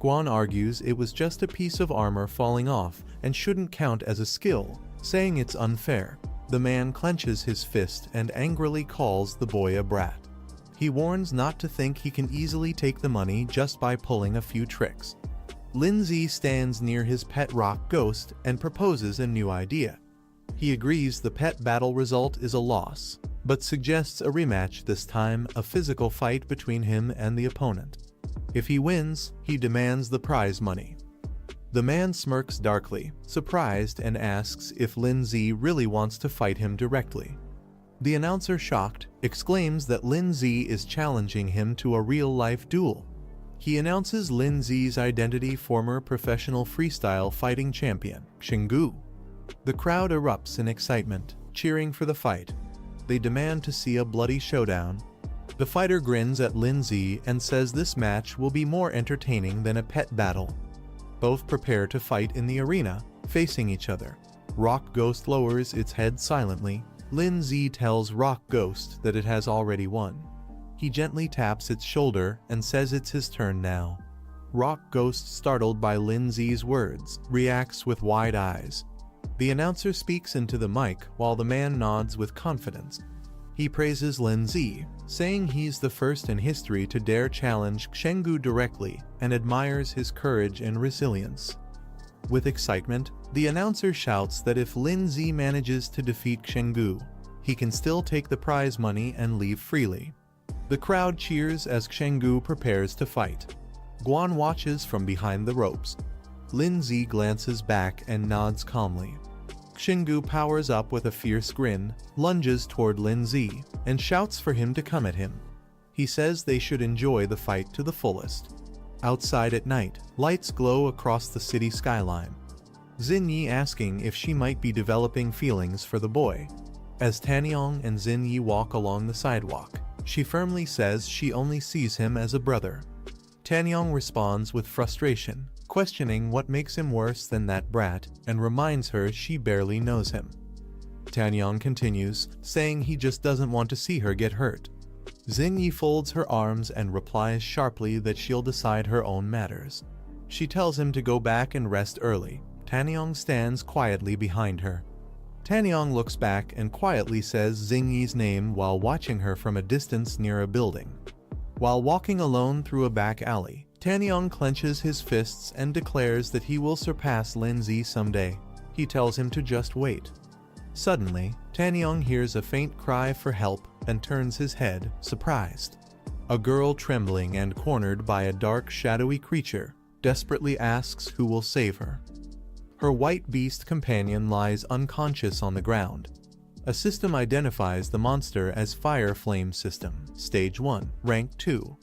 Guan argues it was just a piece of armor falling off and shouldn't count as a skill, saying it's unfair. The man clenches his fist and angrily calls the boy a brat. He warns not to think he can easily take the money just by pulling a few tricks. Lindsay stands near his pet Rock Ghost and proposes a new idea. He agrees the pet battle result is a loss, but suggests a rematch, this time a physical fight between him and the opponent. If he wins, he demands the prize money. The man smirks darkly, surprised, and asks if Lindsay really wants to fight him directly. The announcer, shocked, exclaims that Lindsay is challenging him to a real-life duel. He announces Lindsay's identity: former professional freestyle fighting champion, Xingu. The crowd erupts in excitement, cheering for the fight. They demand to see a bloody showdown. The fighter grins at Lindsay and says this match will be more entertaining than a pet battle. Both prepare to fight in the arena, facing each other. Rock Ghost lowers its head silently. Lin Zi tells Rock Ghost that it has already won. He gently taps its shoulder and says it's his turn now. Rock Ghost, startled by Lin Zi's words, reacts with wide eyes. The announcer speaks into the mic while the man nods with confidence. He praises Lin Zi, saying he's the first in history to dare challenge Chenggu directly and admires his courage and resilience. With excitement, the announcer shouts that if Lin Zi manages to defeat Chenggu, he can still take the prize money and leave freely. The crowd cheers as Chenggu prepares to fight. Guan watches from behind the ropes. Lin Zi glances back and nods calmly. Chenggu powers up with a fierce grin, lunges toward Lin Zi, and shouts for him to come at him. He says they should enjoy the fight to the fullest. Outside at night, lights glow across the city skyline. Xinyi asking if she might be developing feelings for the boy. As Tanyong and Xinyi walk along the sidewalk, she firmly says she only sees him as a brother. Tanyong responds with frustration, questioning what makes him worse than that brat, and reminds her she barely knows him. Tanyong continues, saying he just doesn't want to see her get hurt. Xinyi folds her arms and replies sharply that she'll decide her own matters. She tells him to go back and rest early. Tanyong stands quietly behind her. Tanyong looks back and quietly says Xinyi's name while watching her from a distance near a building. While walking alone through a back alley, Tanyong clenches his fists and declares that he will surpass Lin Zi someday. He tells him to just wait. Suddenly, Tanyong hears a faint cry for help and turns his head, surprised. A girl, trembling and cornered by a dark, shadowy creature, desperately asks who will save her. Her white beast companion lies unconscious on the ground. A system identifies the monster as Fire Flame System, Stage 1, Rank 2.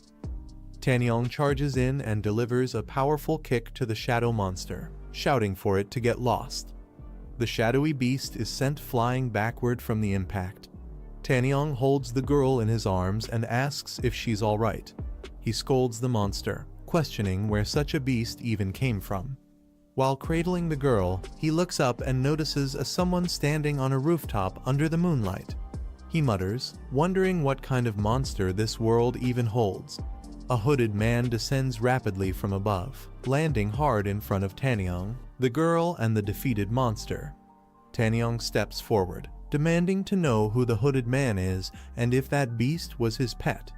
Tanyong charges in and delivers a powerful kick to the shadow monster, shouting for it to get lost. The shadowy beast is sent flying backward from the impact. Tanyong holds the girl in his arms and asks if she's alright. He scolds the monster, questioning where such a beast even came from. While cradling the girl, he looks up and notices someone standing on a rooftop under the moonlight. He mutters, wondering what kind of monster this world even holds. A hooded man descends rapidly from above, landing hard in front of Tanyong, the girl, and the defeated monster. Tanyong steps forward, demanding to know who the hooded man is and if that beast was his pet.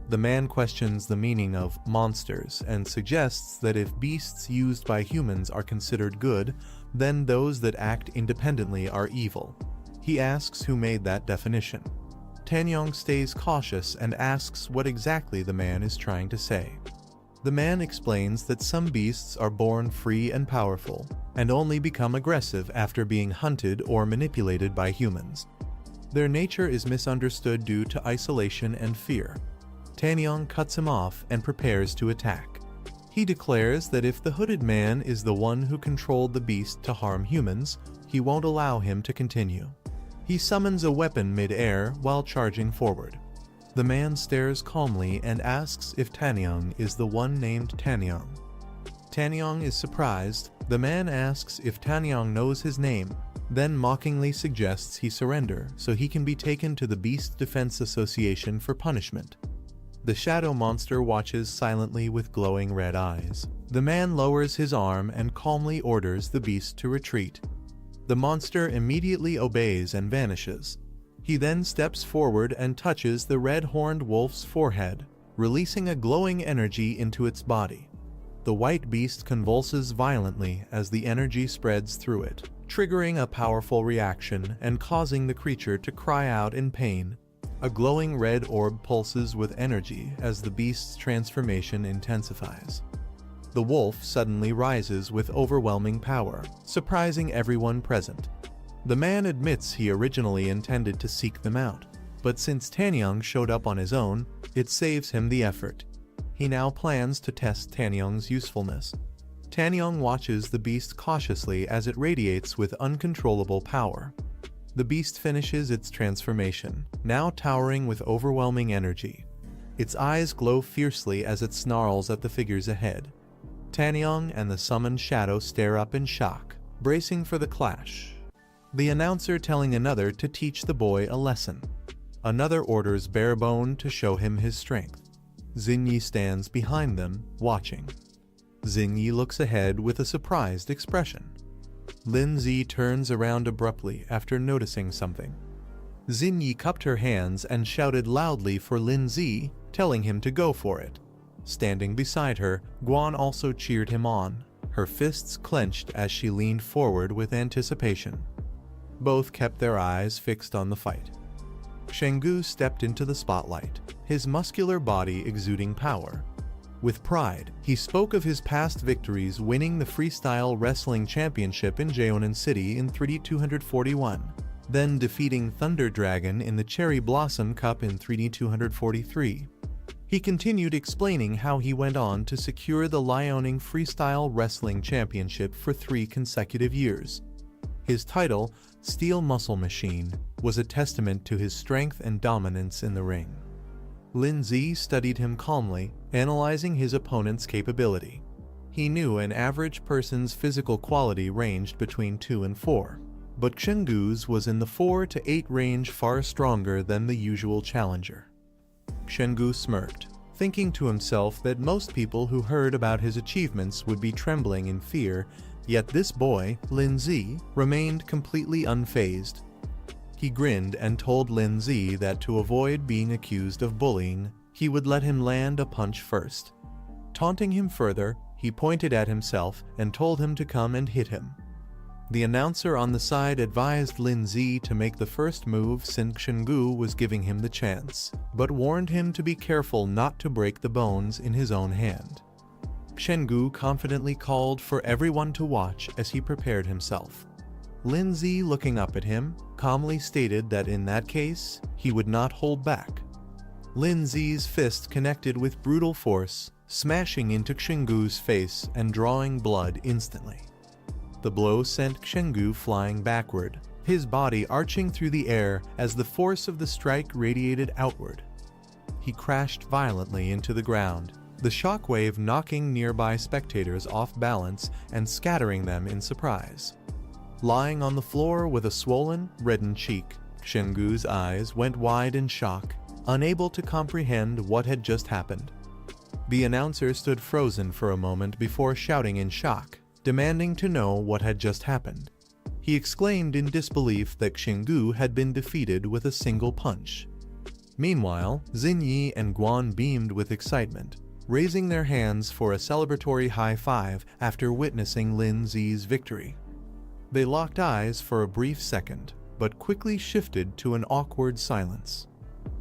The man questions the meaning of monsters and suggests that if beasts used by humans are considered good, then those that act independently are evil. He asks who made that definition. Tanyong stays cautious and asks what exactly the man is trying to say. The man explains that some beasts are born free and powerful, and only become aggressive after being hunted or manipulated by humans. Their nature is misunderstood due to isolation and fear. Tanyong cuts him off and prepares to attack. He declares that if the hooded man is the one who controlled the beast to harm humans, he won't allow him to continue. He summons a weapon mid-air while charging forward. The man stares calmly and asks if Tanyong is the one named Tanyong. Tanyong is surprised. The man asks if Tanyong knows his name, then mockingly suggests he surrender so he can be taken to the Beast Defense Association for punishment. The shadow monster watches silently with glowing red eyes. The man lowers his arm and calmly orders the beast to retreat. The monster immediately obeys and vanishes. He then steps forward and touches the red-horned wolf's forehead, releasing a glowing energy into its body. The white beast convulses violently as the energy spreads through it, triggering a powerful reaction and causing the creature to cry out in pain. A glowing red orb pulses with energy as the beast's transformation intensifies. The wolf suddenly rises with overwhelming power, surprising everyone present. The man admits he originally intended to seek them out, but since Tanyong showed up on his own, it saves him the effort. He now plans to test Tanyong's usefulness. Tanyong watches the beast cautiously as it radiates with uncontrollable power. The beast finishes its transformation, now towering with overwhelming energy. Its eyes glow fiercely as it snarls at the figures ahead. Tanyong and the summoned shadow stare up in shock, bracing for the clash. The announcer telling another to teach the boy a lesson. Another orders Barebone to show him his strength. Xinyi stands behind them, watching. Xinyi looks ahead with a surprised expression. Linzi turns around abruptly after noticing something. Xinyi cupped her hands and shouted loudly for Linzi, telling him to go for it. Standing beside her, Guan also cheered him on, her fists clenched as she leaned forward with anticipation. Both kept their eyes fixed on the fight. Shenggu stepped into the spotlight, his muscular body exuding power. With pride, he spoke of his past victories, winning the freestyle wrestling championship in Jeonan City in 3241, then defeating Thunder Dragon in the Cherry Blossom Cup in 3243. He continued explaining how he went on to secure the Liaoning Freestyle Wrestling Championship for 3 consecutive years. His title, Steel Muscle Machine, was a testament to his strength and dominance in the ring. Linzi studied him calmly, analyzing his opponent's capability. He knew an average person's physical quality ranged between 2 and 4, but Shenggu's was in the 4 to 8 range, far stronger than the usual challenger. Shenggu smirked, thinking to himself that most people who heard about his achievements would be trembling in fear, yet this boy, Linzi, remained completely unfazed. He grinned and told Linzi that to avoid being accused of bullying, he would let him land a punch first. Taunting him further, he pointed at himself and told him to come and hit him. The announcer on the side advised Linzi to make the first move since Shenggu was giving him the chance, but warned him to be careful not to break the bones in his own hand. Shenggu confidently called for everyone to watch as he prepared himself. Linzi, looking up at him, calmly stated that in that case, he would not hold back. Linzi's fist connected with brutal force, smashing into Shenggu's face and drawing blood instantly. The blow sent Shenggu flying backward, his body arching through the air as the force of the strike radiated outward. He crashed violently into the ground, the shockwave knocking nearby spectators off balance and scattering them in surprise. Lying on the floor with a swollen, reddened cheek, Shenggu's eyes went wide in shock, unable to comprehend what had just happened. The announcer stood frozen for a moment before shouting in shock, demanding to know what had just happened. He exclaimed in disbelief that Shenggu had been defeated with a single punch. Meanwhile, Xinyi and Guan beamed with excitement, raising their hands for a celebratory high five after witnessing Linzi's victory. They locked eyes for a brief second, but quickly shifted to an awkward silence.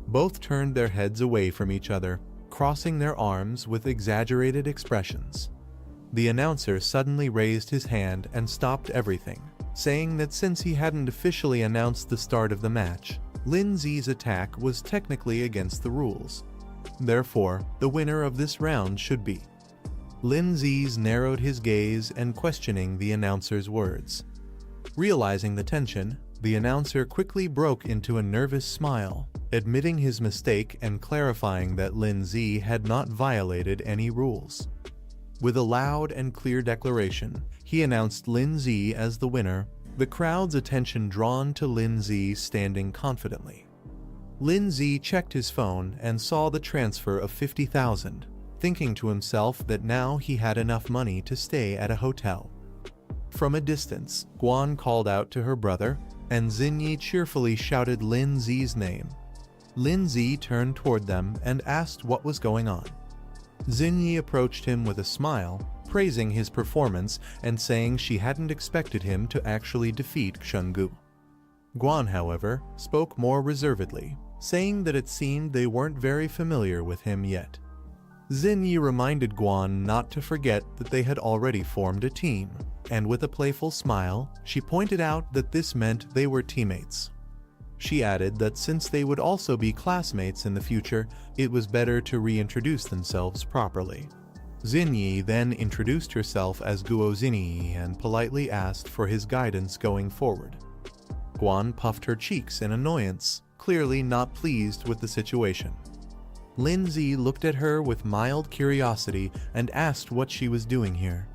Both turned their heads away from each other, crossing their arms with exaggerated expressions. The announcer suddenly raised his hand and stopped everything, saying that since he hadn't officially announced the start of the match, Linzi's attack was technically against the rules. Therefore, the winner of this round should be. Linzi's narrowed his gaze and questioning the announcer's words. Realizing the tension, the announcer quickly broke into a nervous smile, admitting his mistake and clarifying that Linzi had not violated any rules. With a loud and clear declaration, he announced Linzi as the winner, the crowd's attention drawn to Linzi standing confidently. Linzi checked his phone and saw the transfer of 50,000, thinking to himself that now he had enough money to stay at a hotel. From a distance, Guan called out to her brother, and Xinyi cheerfully shouted Linzi's name. Linzi turned toward them and asked what was going on. Xinyi approached him with a smile, praising his performance and saying she hadn't expected him to actually defeat Shenggu. Guan, however, spoke more reservedly, saying that it seemed they weren't very familiar with him yet. Xinyi reminded Guan not to forget that they had already formed a team, and with a playful smile, she pointed out that this meant they were teammates. She added that since they would also be classmates in the future, it was better to reintroduce themselves properly. Xinyi then introduced herself as Guo Xinyi and politely asked for his guidance going forward. Guan puffed her cheeks in annoyance, clearly not pleased with the situation. Lindsay looked at her with mild curiosity and asked what she was doing here.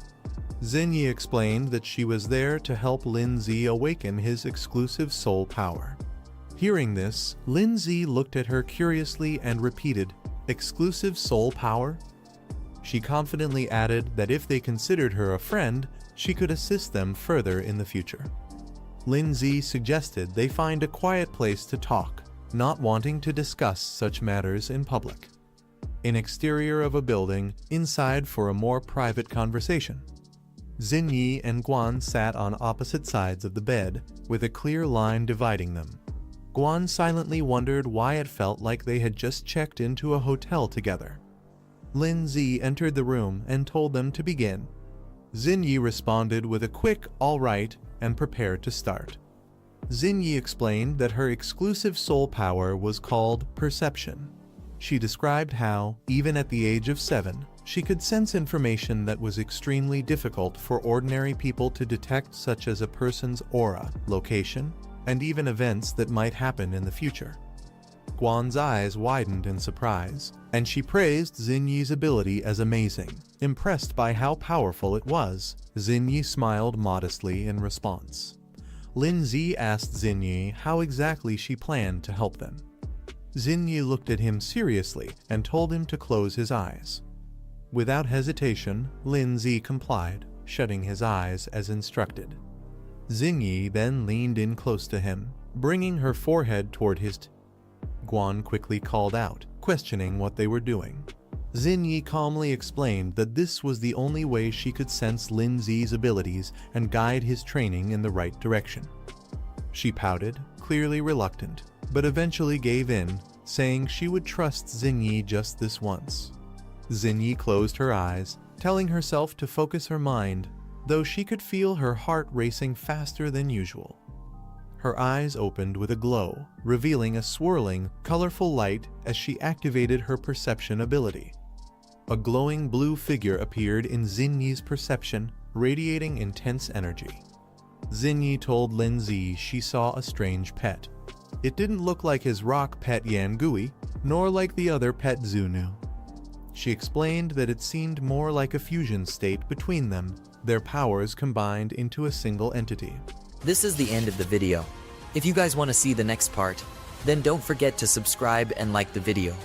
Xinyi explained that she was there to help Lindsay awaken his exclusive soul power. Hearing this, Lindsay looked at her curiously and repeated, "Exclusive soul power?" She confidently added that if they considered her a friend, she could assist them further in the future. Lindsay suggested they find a quiet place to talk, not wanting to discuss such matters in public. An exterior of a building, inside for a more private conversation. Xinyi and Guan sat on opposite sides of the bed, with a clear line dividing them. Guan silently wondered why it felt like they had just checked into a hotel together. Lindsay entered the room and told them to begin. Xinyi responded with a quick "all right" and prepared to start. Xinyi explained that her exclusive soul power was called perception. She described how, even at the age of 7, she could sense information that was extremely difficult for ordinary people to detect, such as a person's aura, location, and even events that might happen in the future. Guan's eyes widened in surprise, and she praised Xinyi's ability as amazing. Impressed by how powerful it was, Xinyi smiled modestly in response. Lindsay asked Xinyi how exactly she planned to help them. Xinyi looked at him seriously and told him to close his eyes. Without hesitation, Lindsay complied, shutting his eyes as instructed. Xinyi then leaned in close to him, bringing her forehead toward his. Guan quickly called out, questioning what they were doing. Xinyi calmly explained that this was the only way she could sense Lindsay's abilities and guide his training in the right direction. She pouted, clearly reluctant, but eventually gave in, saying she would trust Xinyi just this once. Xinyi closed her eyes, telling herself to focus her mind, though she could feel her heart racing faster than usual. Her eyes opened with a glow, revealing a swirling, colorful light as she activated her perception ability. A glowing blue figure appeared in Xinyi's perception, radiating intense energy. Xinyi told Lindsay she saw a strange pet. It didn't look like his rock pet Yangui, nor like the other pet Zunu. She explained that it seemed more like a fusion state between them, their powers combined into a single entity. This is the end of the video. If you guys want to see the next part, then don't forget to subscribe and like the video.